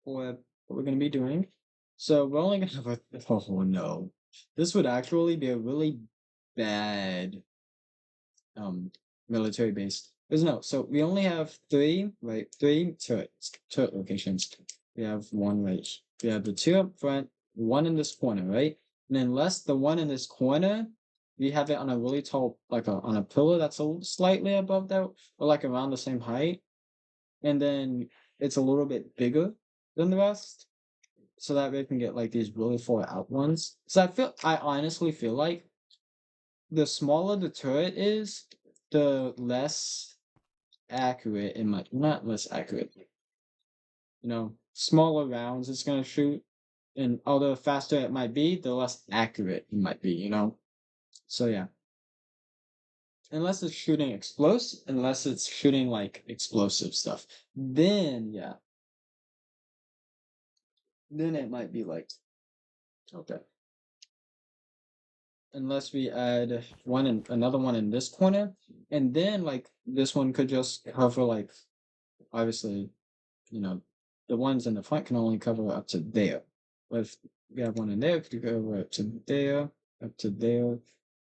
for what we're gonna be doing. So we're only gonna have a oh no. This would actually be a really bad military base. There's no, so we only have three, right? Three turret locations. We have one right. We have the two up front, one in this corner, right? And then less the one in this corner, we have it on a really tall, like on a pillar that's slightly above that, or like around the same height. And then it's a little bit bigger than the rest, so that we can get like these really far out ones. So I honestly feel like the smaller the turret is, the less accurate it might not less accurate. Smaller rounds it's gonna shoot, and although faster it might be, the less accurate it might be. So yeah. Unless it's shooting like explosive stuff. Then yeah. Then it might be like okay. Unless we add another one in this corner, and then like this one could just cover like obviously, you know, the ones in the front can only cover up to there. But if we have one in there, it could go up to there,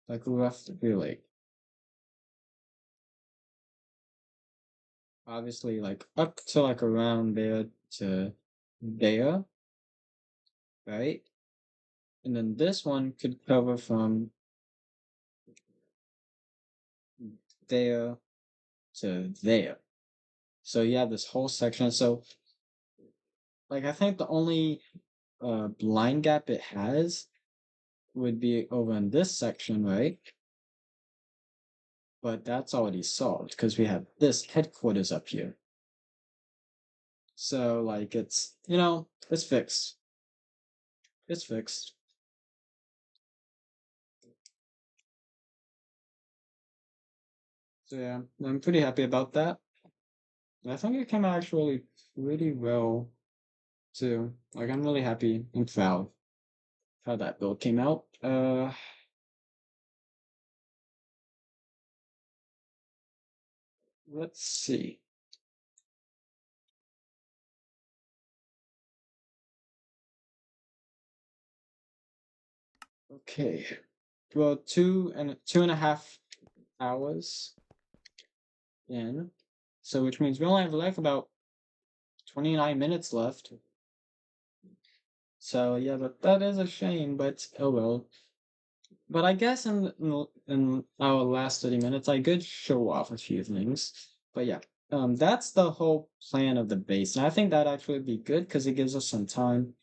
like roughly like obviously like up to like around there to there, right? And then this one could cover from there to there. So you have this whole section. So like I think the only blind gap it has would be over in this section, right? But that's already solved because we have this headquarters up here. So like it's fixed. It's fixed. So yeah, I'm pretty happy about that. I think it came out actually pretty well too. Like I'm really happy and proud how that build came out. Let's see. Okay. Well, 2.5 hours in. So which means we only have like about 29 minutes left. So yeah, but that is a shame, but oh well. But I guess in our last 30 minutes, I could show off a few things. But yeah, that's the whole plan of the base, and I think that actually would be good because it gives us some time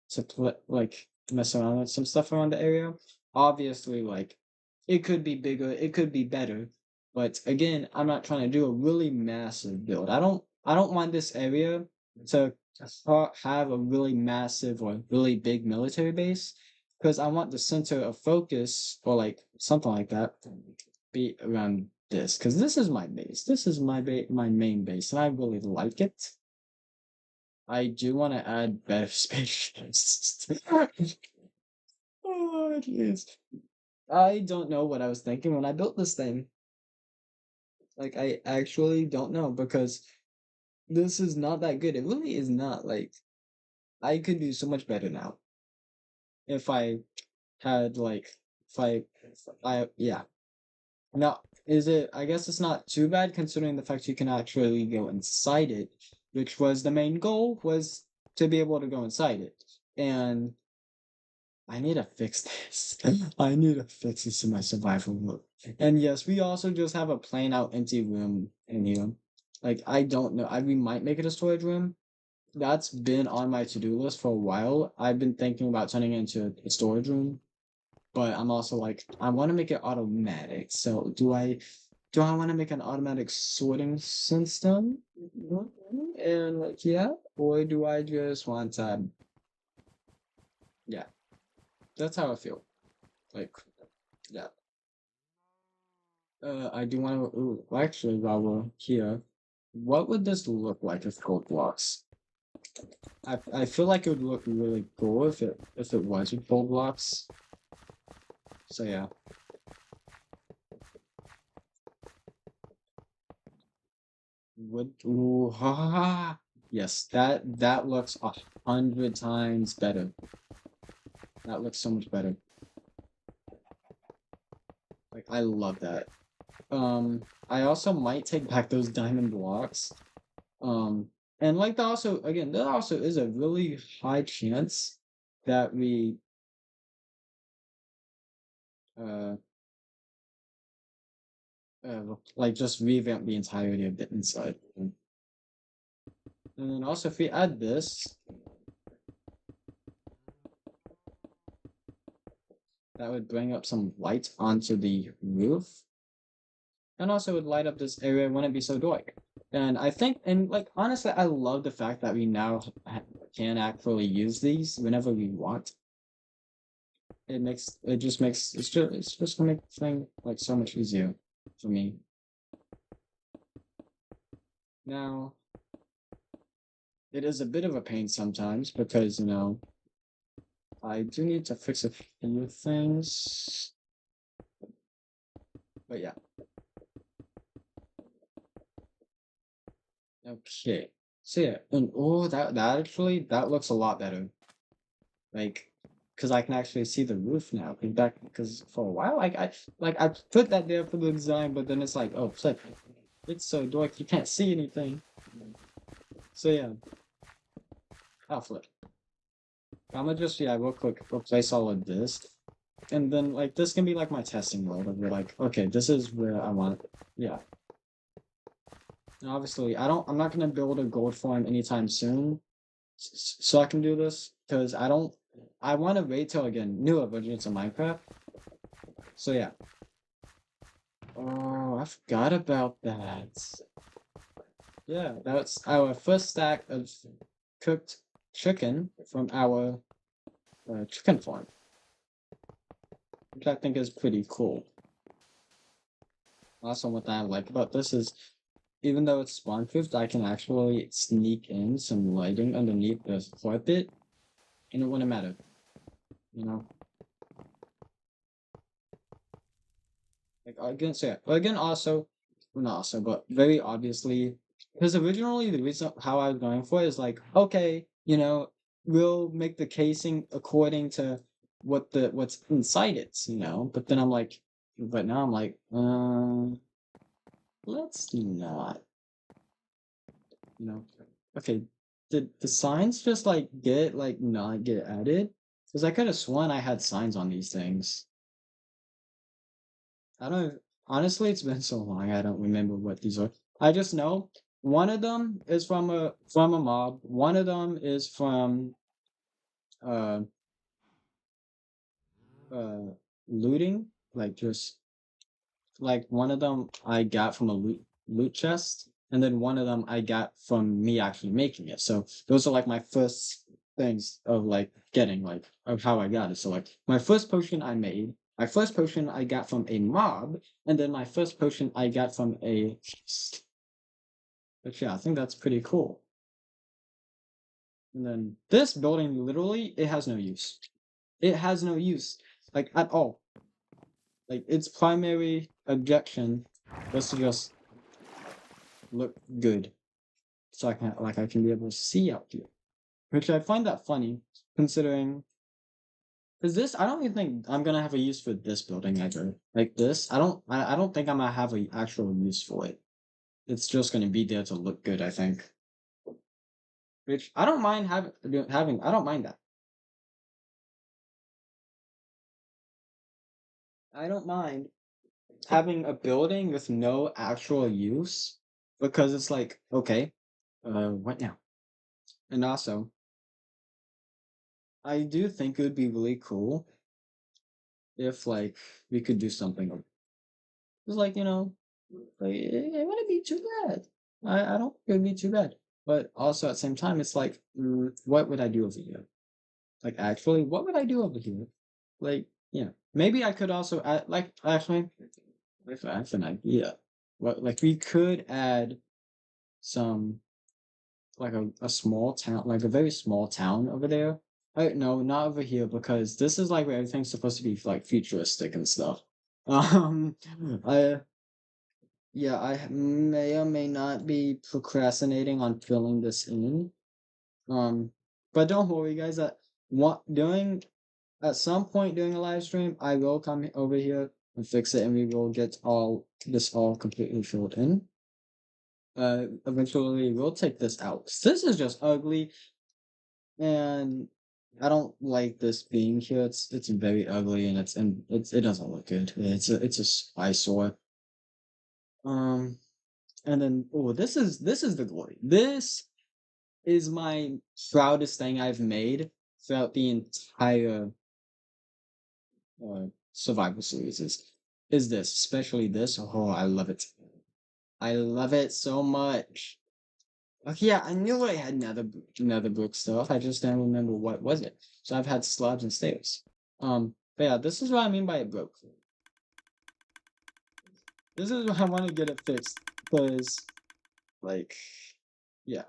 to like mess around with some stuff around the area. Obviously, like it could be bigger, it could be better, but again, I'm not trying to do a really massive build. I don't want this area to have a really massive or really big military base because I want the center of focus or like something like that be around this because this is my base. This is my main base, and I really like it. I do want to add better spaceships. Oh, jeez. I don't know what I was thinking when I built this thing. Like, I actually don't know because this is not that good. It really is not. Like, I could do so much better now if I had like, if I yeah. No, is it, I guess it's not too bad considering the fact you can actually go inside it, which was the main goal, was to be able to go inside it. And I need to fix this. I need to fix this in my survival mode. And yes, we also just have a plain out empty room in here. Like, I don't know. We might make it a storage room. That's been on my to-do list for a while. I've been thinking about turning it into a storage room, but I'm also like, I want to make it automatic. So do I want to make an automatic sorting system? And like, yeah, or do I just want to, yeah, that's how I feel. Like, yeah. I do want to, ooh, actually, while we're here, what would this look like with gold blocks? I feel like it would look really cool if it was with gold blocks. So yeah. Would ooh, ha, ha, ha. Yes, that looks 100 times better. That looks so much better. Like I love that. I also might take back those diamond blocks. And like that also again, there also is a really high chance that we uh like just revamp the entirety of the inside. And then also if we add this, that would bring up some light onto the roof. And also would light up this area when it be so dark. And I think, and like honestly, I love the fact that we now can actually use these whenever we want. It just makes it's just gonna make the thing like so much easier for me. Now, it is a bit of a pain sometimes because I do need to fix a few things. But yeah. Okay. So yeah, and oh that actually that looks a lot better. Like, because I can actually see the roof now. Because for a while, I put that there for the design, but then it's like, oh flip, it's so dark you can't see anything. So yeah, I'll flip. I'm gonna just real quick replace all of this, and then like this can be like my testing world. Of like, okay, this is where I want. Yeah. And obviously, I'm not gonna build a gold farm anytime soon, so I can do this because I don't. I want to wait till again newer versions of Minecraft. So yeah. Oh, I forgot about that. Yeah, that's our first stack of cooked chicken from our chicken farm, which I think is pretty cool. Also, what I like about this is, even though it's spawn-proofed, I can actually sneak in some lighting underneath the carpet, and it wouldn't matter, you know? Like, again, so yeah, but again, also, well, not also, but very obviously, because originally the reason how I was going for it is like, okay, we'll make the casing according to what's inside it, but then I'm like, but now I'm like, let's not, you know, okay, did the signs just like not get added? Because I could have sworn I had signs on these things. I don't honestly, it's been so long. I don't remember what these are. I just know one of them is from a mob. One of them is from uh uh looting, like just like one of them I got from a loot chest, and then one of them I got from me actually making it. So those are like my first things of like getting like of how I got it. So like my first potion I made, my first potion I got from a mob, and then my first potion I got from a chest. But yeah, I think that's pretty cool. And then this building literally it has no use. It has no use like at all. Like its primary objection was to just look good. So I can be able to see out here. Which I find that funny, considering Because this, I don't even think I'm gonna have a use for this building either. Like this, I don't think I'm gonna have an actual use for it. It's just gonna be there to look good, I think. Which I don't mind having. I don't mind that. I don't mind having a building with no actual use because it's like, okay, what now? And also, I do think it would be really cool if like we could do something. It's like, like it wouldn't be too bad. I don't think it would be too bad. But also at the same time, it's like, what would I do over here? Like actually, what would I do over here? Like, maybe I could also add like actually if I have an idea. What like we could add some like a small town, like a very small town over there. No, not over here because this is like where everything's supposed to be like futuristic and stuff. Um, I yeah, I may or may not be procrastinating on filling this in. Um, but don't worry, guys. That what doing at some point during a live stream, I will come over here and fix it, and we will get all this all completely filled in. Eventually we'll take this out. This is just ugly, and I don't like this being here. It's very ugly, and it doesn't look good. It's a eyesore. Um, and then this is the glory. This is my proudest thing I've made throughout the entire survival series. Is this, especially this? Oh, I love it. I love it so much. Okay, yeah, I knew I had nether brick stuff. I just didn't remember what was it. So I've had slabs and stairs. But yeah, this is what I mean by it broke. This is what I want to get it fixed because, like, yeah.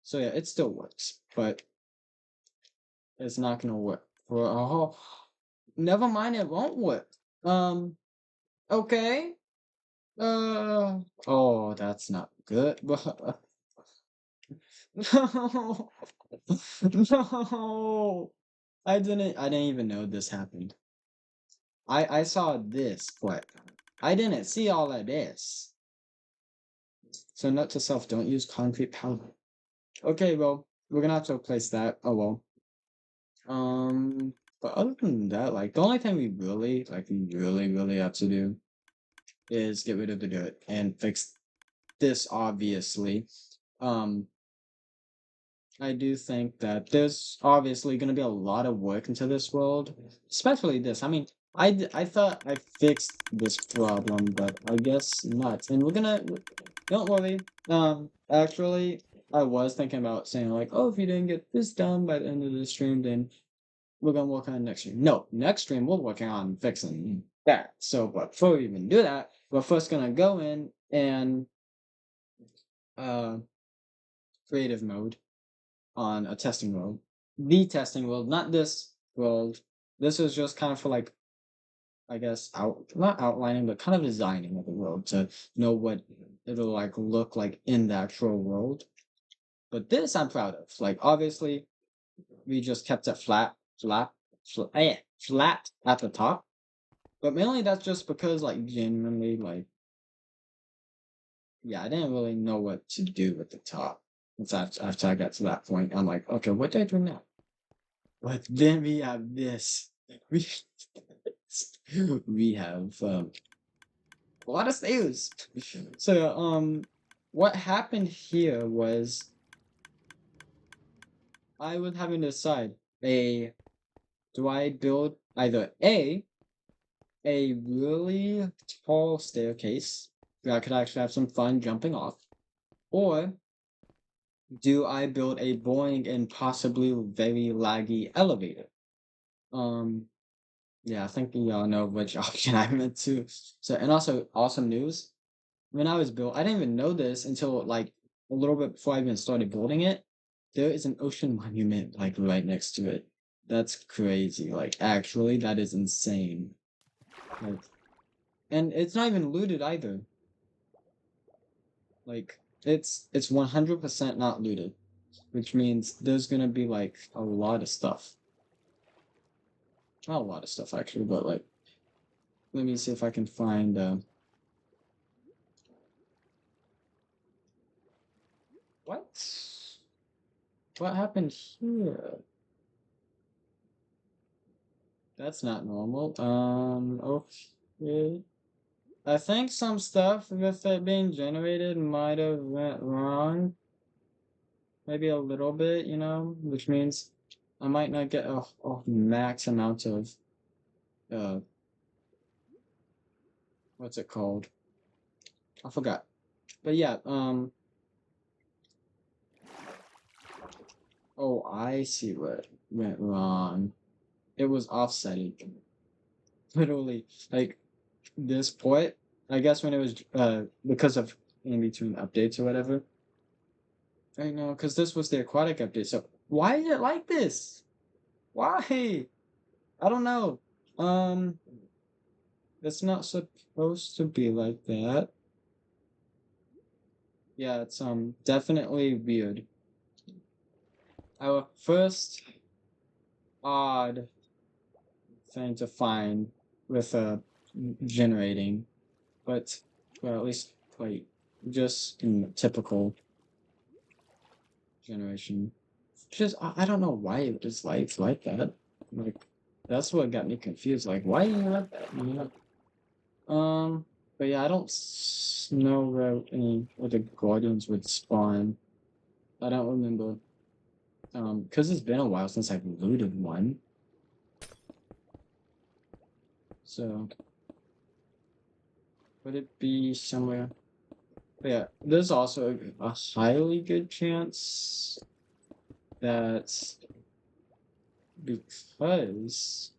So yeah, it still works, but it's not gonna work for a whole. Never mind, it won't work. Okay. Oh, that's not good. No, no. I didn't even know this happened. I saw this, but I didn't see all of this. So note to self, don't use concrete powder. Okay, well, we're gonna have to replace that. Oh well. But other than that, like the only thing we really have to do is get rid of the dirt and fix this obviously. Um I do think that there's obviously going to be a lot of work into this world, especially this. I mean, I thought I fixed this problem, but I guess not. And don't worry. Actually, I was thinking about saying like, oh, if you didn't get this done by the end of the stream, then we're gonna work on it next stream. No, next stream we're working on fixing that. So, but before we even do that, we're first gonna go in and uh creative mode on a testing world. The testing world, not this world. This is just kind of for like, I guess, not outlining, but kind of designing of the world to know what it'll like look like in the actual world. But this I'm proud of. Like obviously, we just kept it flat at the top. But mainly that's just because like genuinely like, yeah, I didn't really know what to do with the top. It's after I got to that point, I'm like, okay, what do I do now? But then we have this. We we have a lot of stairs. So what happened here was I was having to decide a do I build either a really tall staircase where I could actually have some fun jumping off, or do I build a boring and possibly very laggy elevator? Um Yeah, I think y'all know which option I meant to. So, and also, awesome news. When I was built, I didn't even know this until like a little bit before I even started building it. There is an ocean monument like right next to it. That's crazy. Like, actually, that is insane. Like, and it's not even looted either. Like, it's 100% not looted, which means there's gonna be like a lot of stuff. not a lot of stuff actually, but like, let me see if I can find. What? What happened here? That's not normal. Okay. I think some stuff with it being generated might have went wrong. Maybe a little bit, which means I might not get a max amount of uh what's it called? I forgot. But yeah, oh, I see what went wrong. It was offsetting. Literally, like this port, I guess when it was because of in between updates or whatever. I know, because this was the aquatic update. So why is it like this? Why? I don't know. Um, it's not supposed to be like that. Yeah, it's definitely weird. Our first odd thing to find with generating, but well, at least quite just in typical generation. Just I don't know why it was like that. Like that's what got me confused. Like why you like that? But yeah, I don't know where any of the guardians would spawn. I don't remember. Because it's been a while since I've looted one. So would it be somewhere? But yeah, there's also a highly good chance that because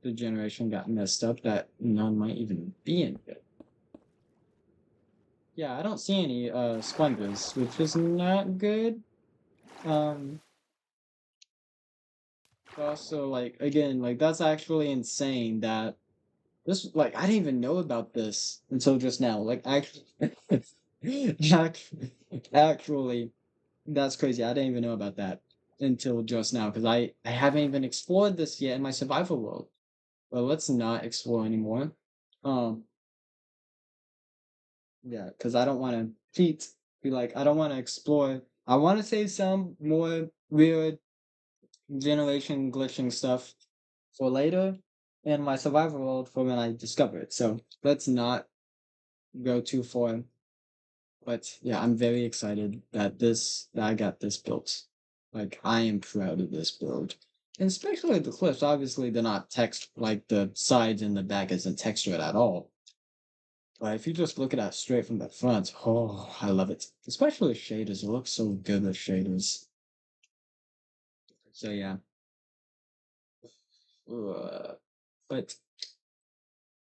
the generation got messed up, that none might even be in it. Yeah, I don't see any sponges, which is not good. Um, also like again, like that's actually insane that this like I didn't even know about this until just now. Like actually, actually, that's crazy. I didn't even know about that until just now because I haven't even explored this yet in my survival world. Well, let's not explore anymore. Um, yeah, because I don't want to cheat. Be like, I don't want to explore. I want to save some more weird generation glitching stuff for later in my survival world for when I discover it. So let's not go too far. But yeah, I'm very excited that I got this built. Like I am proud of this build. And especially the cliffs, obviously they're not text like the sides and the back isn't textured at all. But if you just look at that straight from the front, oh, I love it. Especially the shaders. It looks so good with shaders. So yeah. But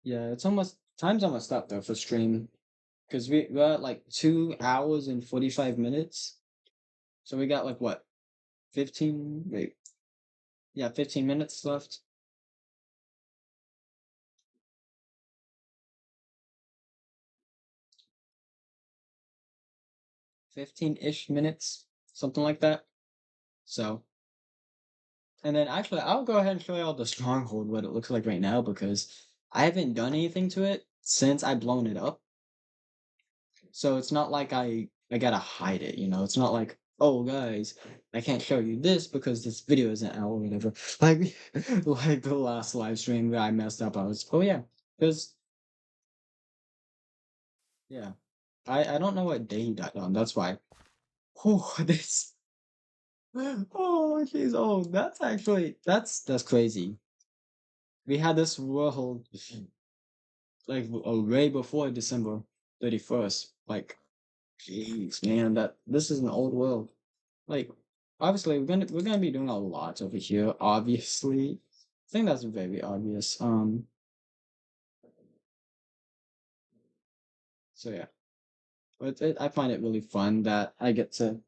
yeah, it's almost time's almost up though for stream. Because we're at like 2 hours and 45 minutes. So we got like what, 15? Wait, yeah, 15 minutes left. 15-ish minutes, something like that. So, and then actually, I'll go ahead and show you all the stronghold, what it looks like right now, because I haven't done anything to it since I blown it up. So it's not like I gotta hide it, It's not like, oh guys, I can't show you this because this video isn't out or whatever. Like like the last live stream where I messed up. I was, oh yeah, because yeah, I don't know what day he died on. That's why. Oh, this. Oh, jeez. Oh, that's actually that's crazy. We had this world like way before December 31st. Like, jeez, man, that this is an old world. Like, obviously, we're gonna be doing a lot over here. Obviously, I think that's very obvious. So yeah, but I find it really fun that I get to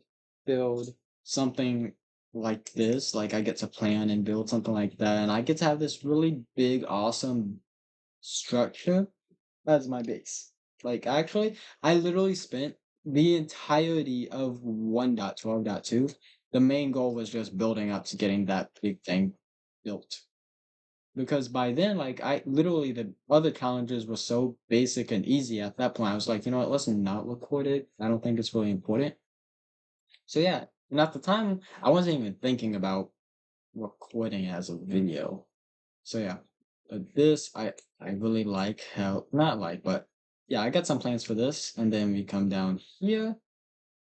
build something like this. Like, I get to plan and build something like that, and I get to have this really big, awesome structure as my base. Like, actually, I literally spent the entirety of 1.12.2. The main goal was just building up to getting that big thing built. because by then, like I literally the other challenges were so basic and easy at that point. I was like, you know what, let's not record it. I don't think it's really important. So yeah, and at the time, I wasn't even thinking about recording as a video. So yeah, this I really like how not like, but yeah, I got some plans for this, and then we come down here.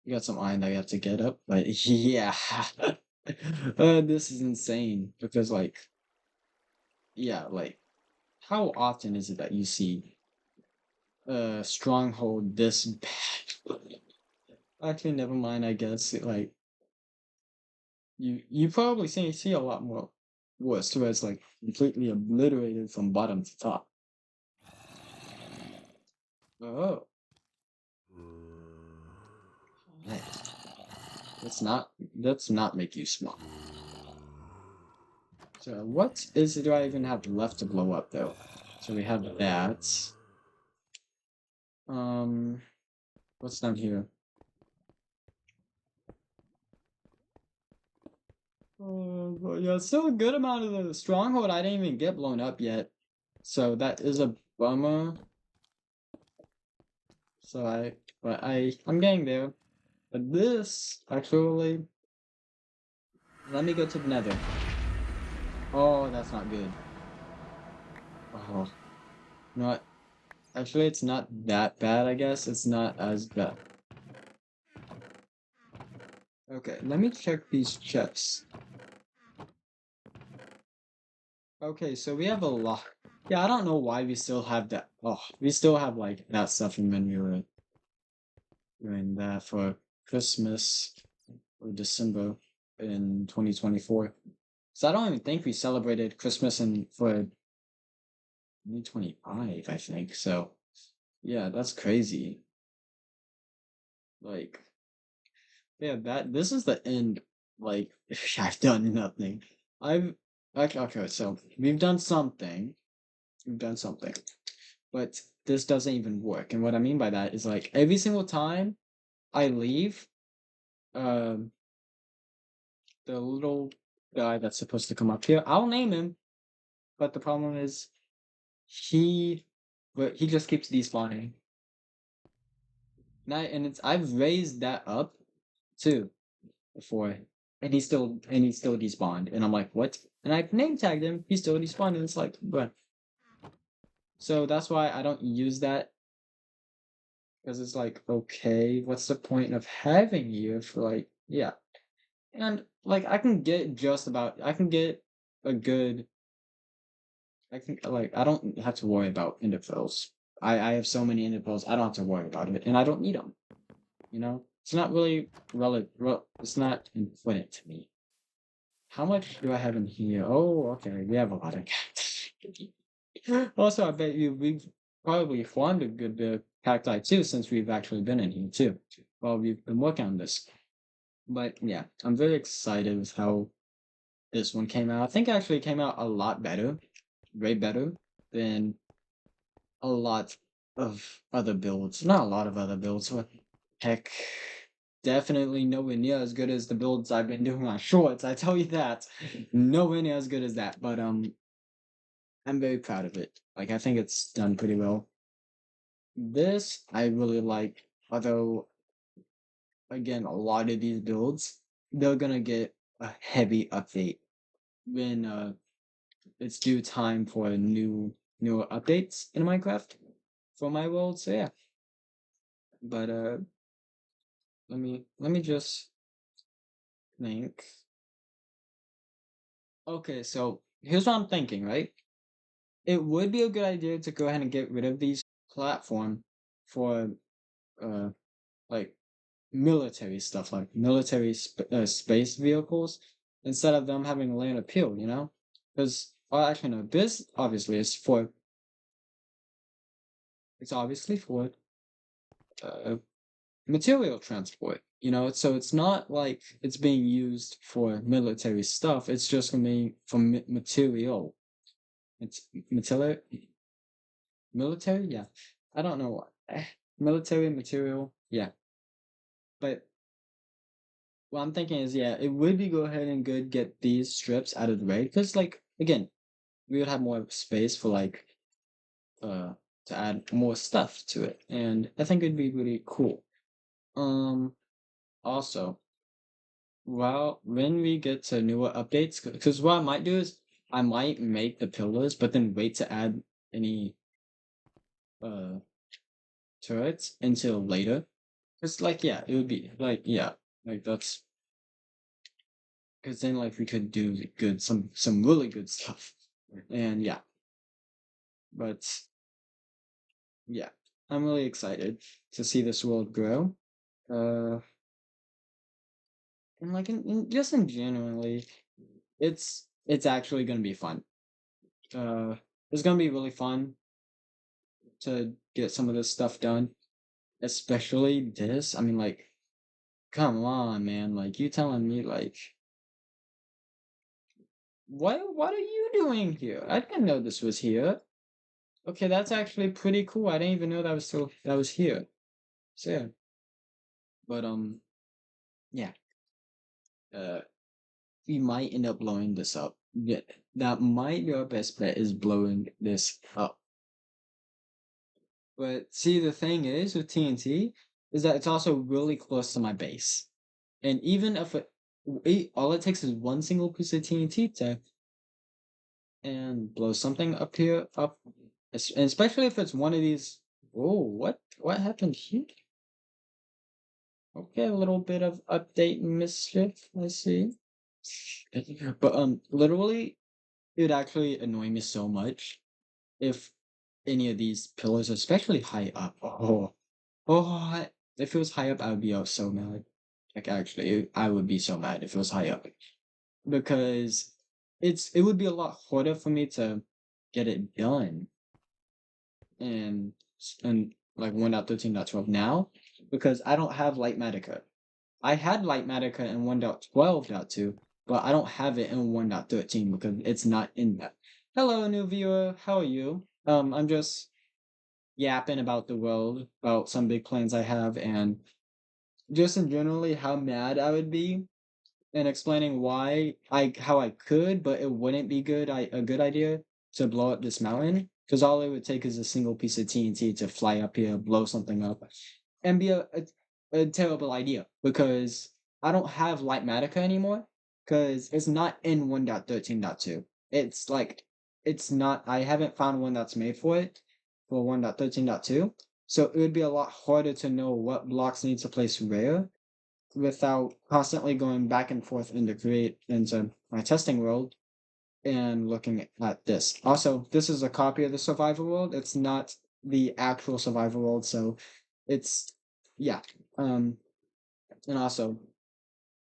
We got some iron that we have to get up, but yeah, this is insane because like yeah, like how often is it that you see a stronghold this bad? Actually, never mind. I guess like you probably see a lot more worse where it's like completely obliterated from bottom to top. Oh, hey, let's not make you smart. So what is do I even have left to blow up though? So we have that. Um, what's down here? But yeah, still a good amount of the stronghold I didn't even get blown up yet. So that is a bummer. So I'm getting there. But this, actually, let me go to the nether. Oh, that's not good. Oh, you know what? Actually, it's not that bad, I guess. It's not as bad. Okay, let me check these chests. Okay, so we have a lot. Yeah, I don't know why we still have that. Oh, we still have like that stuff from when we were doing that for Christmas or December in 2024. So I don't even think we celebrated Christmas in for 2025, I think. So yeah, that's crazy. Like, yeah, that this is the end. Like, I've done nothing. I've okay, so we've done something. We've done something. But this doesn't even work. And what I mean by that is like every single time I leave, um, the little guy that's supposed to come up here, I'll name him. But the problem is he, but he just keeps despawning. And it's I've raised that up too before, and he's still despawned, and I'm like, what? And I've name tagged him, he's still despawned, and it's like, but so that's why I don't use that because it's like, okay, what's the point of having you if like, yeah, and like I can get a good I can like I don't have to worry about interfills. I have so many interfills I don't have to worry about it, and I don't need them. You know, it's not really relevant. It's not important to me. How much do I have in here? Oh, okay, we have a lot of cacti. Also, I bet we've probably farmed a good bit of cacti too, since we've actually been in here too. Well, we've been working on this. But yeah, I'm very excited with how this one came out. I think actually it came out a lot better, way better than a lot of other builds. Not a lot of other builds, but heck, definitely nowhere near as good as the builds I've been doing on shorts. I tell you that, nowhere near as good as that. But I'm very proud of it. Like I think it's done pretty well. This I really like, although again, a lot of these builds they're gonna get a heavy update when it's due time for newer updates in Minecraft for my world. So yeah, but let me just think. Okay, so here's what I'm thinking, right? It would be a good idea to go ahead and get rid of these platform for uh like military stuff, like military space vehicles, instead of them having land appeal, you know? Because actually no, this obviously is for it's obviously for uh material transport, you know, so it's not like it's being used for military stuff, it's just for material. It's military, yeah. I don't know what. Military material, yeah. But what I'm thinking is, yeah, it would be go ahead and good get these strips out of the way. Because, like, again, we would have more space for like to add more stuff to it, and I think it'd be really cool. Um, Also, well, when we get to newer updates, because what I might do is I might make the pillars, but then wait to add any uh turrets until later. Cause like yeah, it would be like yeah, like that's because then like we could do good some really good stuff, and yeah, but yeah, I'm really excited to see this world grow. Uh, and like just in generally, it's actually gonna be fun. Uh, it's gonna be really fun to get some of this stuff done, especially this. I mean, like, come on, man! Like, you telling me like, what are you doing here? I didn't know this was here. Okay, that's actually pretty cool. I didn't even know that was here. So yeah, but yeah, uh, we might end up blowing this up. Yeah, that might be our best bet is blowing this up. But see, the thing is with TNT is that it's also really close to my base. And even if all it takes is one single piece of TNT to and blow something up here up, and especially if it's one of these. Oh, what happened here? Okay, a little bit of update mischief. I see. But literally, it would actually annoy me so much if any of these pillars, especially high up. If it was high up, I would be so mad. Like actually, I would be so mad if it was high up because it would be a lot harder for me to get it done and and like 1.13.12 now because I don't have Light Medica. I had Light Medica in 1.12.2, but I don't have it in 1.13 because it's not in that. Hello, new viewer. How are you? I'm just yapping about the world, about some big plans I have, and just in generally how mad I would be, and explaining why how I could, but it wouldn't be a good idea to blow up this mountain because all it would take is a single piece of TNT to fly up here, blow something up, and be a terrible idea because I don't have Lightmatica anymore because it's not in 1.13.2. It's like it's not. I haven't found one that's made for it for 1.13.2. So it would be a lot harder to know what blocks need to place where without constantly going back and forth into my testing world and looking at this. Also, this is a copy of the survivor world. It's not the actual survivor world, so it's yeah. Um and also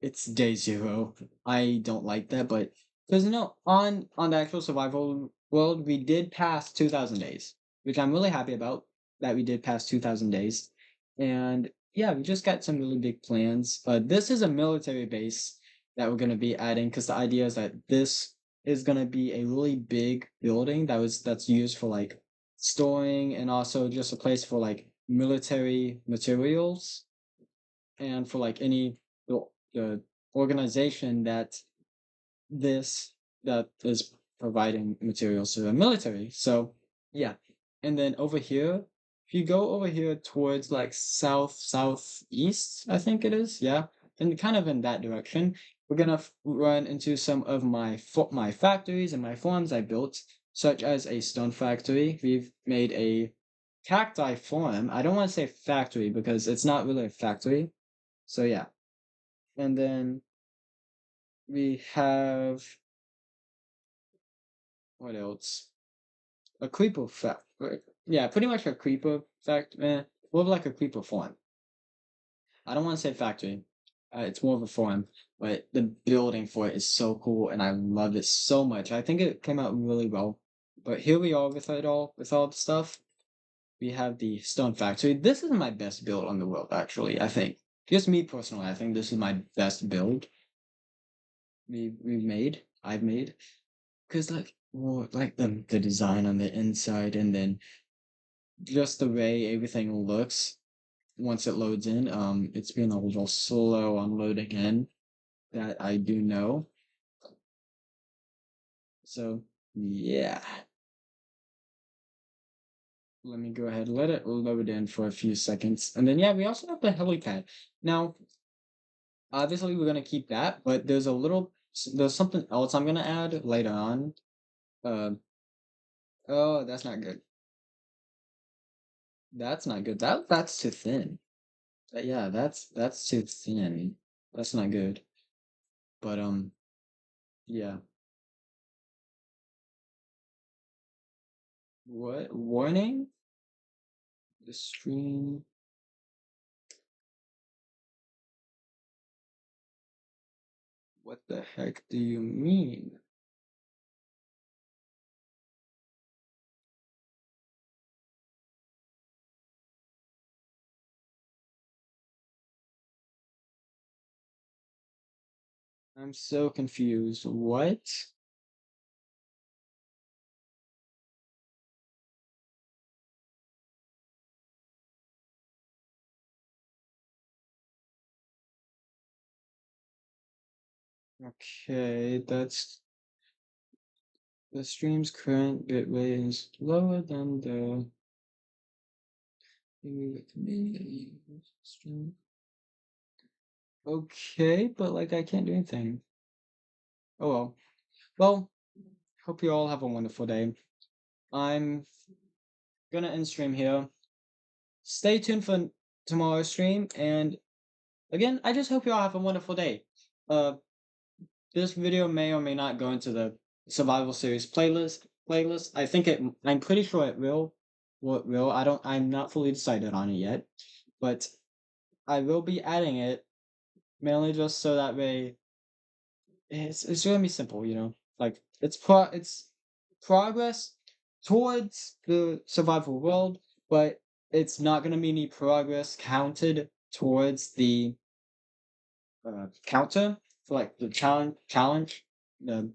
it's day zero. I don't like that, but because on the actual survival world, we did pass 2,000 days, which I'm really happy about that we did pass 2,000 days. And yeah, we just got some really big plans. This is a military base that we're gonna be adding because the idea is that this is gonna be a really big building that's used for like storing and also just a place for like military materials and for like any the organization this that is providing materials to the military. So yeah, and then over here, if you go over here towards like southeast, I think it is, yeah, and kind of in that direction, we're gonna run into some of my factories and my farms I built, such as a stone factory. We've made a cacti farm. I don't want to say factory because it's not really a factory. So yeah, and then we have what else? A creeper fact. Yeah, pretty much a creeper fact. More of like a creeper farm. I don't want to say factory. It's more of a farm, but the building for it is so cool, and I love it so much. I think it came out really well. But here we are with all the stuff. We have the stone factory. This is my best build on the world, actually. I think. Just me personally, I think this is my best build I've made. Because like more like the design on the inside and then just the way everything looks once it loads in. It's been a little slow on loading in, that I do know. So Yeah. Let me go ahead, let it load in for a few seconds. And then, yeah, we also have the helipad. Now, obviously, we're going to keep that, but there's something else I'm going to add later on. Uh, oh, that's not good. That's not good. That's too thin. Yeah, that's too thin. That's not good. But, yeah. What? Warning? The stream. What the heck do you mean? I'm so confused. What? Okay, the stream's current bitrate is lower than the stream. Okay, but like I can't do anything. Oh well. Well, hope you all have a wonderful day. I'm gonna end stream here. Stay tuned for tomorrow's stream, and again, I just hope you all have a wonderful day. Uh, this video may or may not go into the survival series playlist. I think it. I'm pretty sure it will. What will? I don't. I'm not fully decided on it yet, but I will be adding it mainly just so that way it's gonna be simple. Like it's progress towards the survival world, but it's not gonna be any progress counted towards the counter for like the challenge the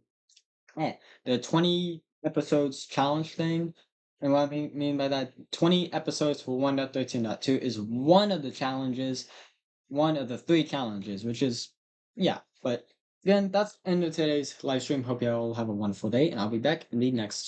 the 20 episodes challenge thing. And what I mean by that, 20 episodes for 1.13.2 is one of the challenges, one of the three challenges, which is, yeah. But again, that's the end of today's live stream. Hope you all have a wonderful day, and I'll be back in the next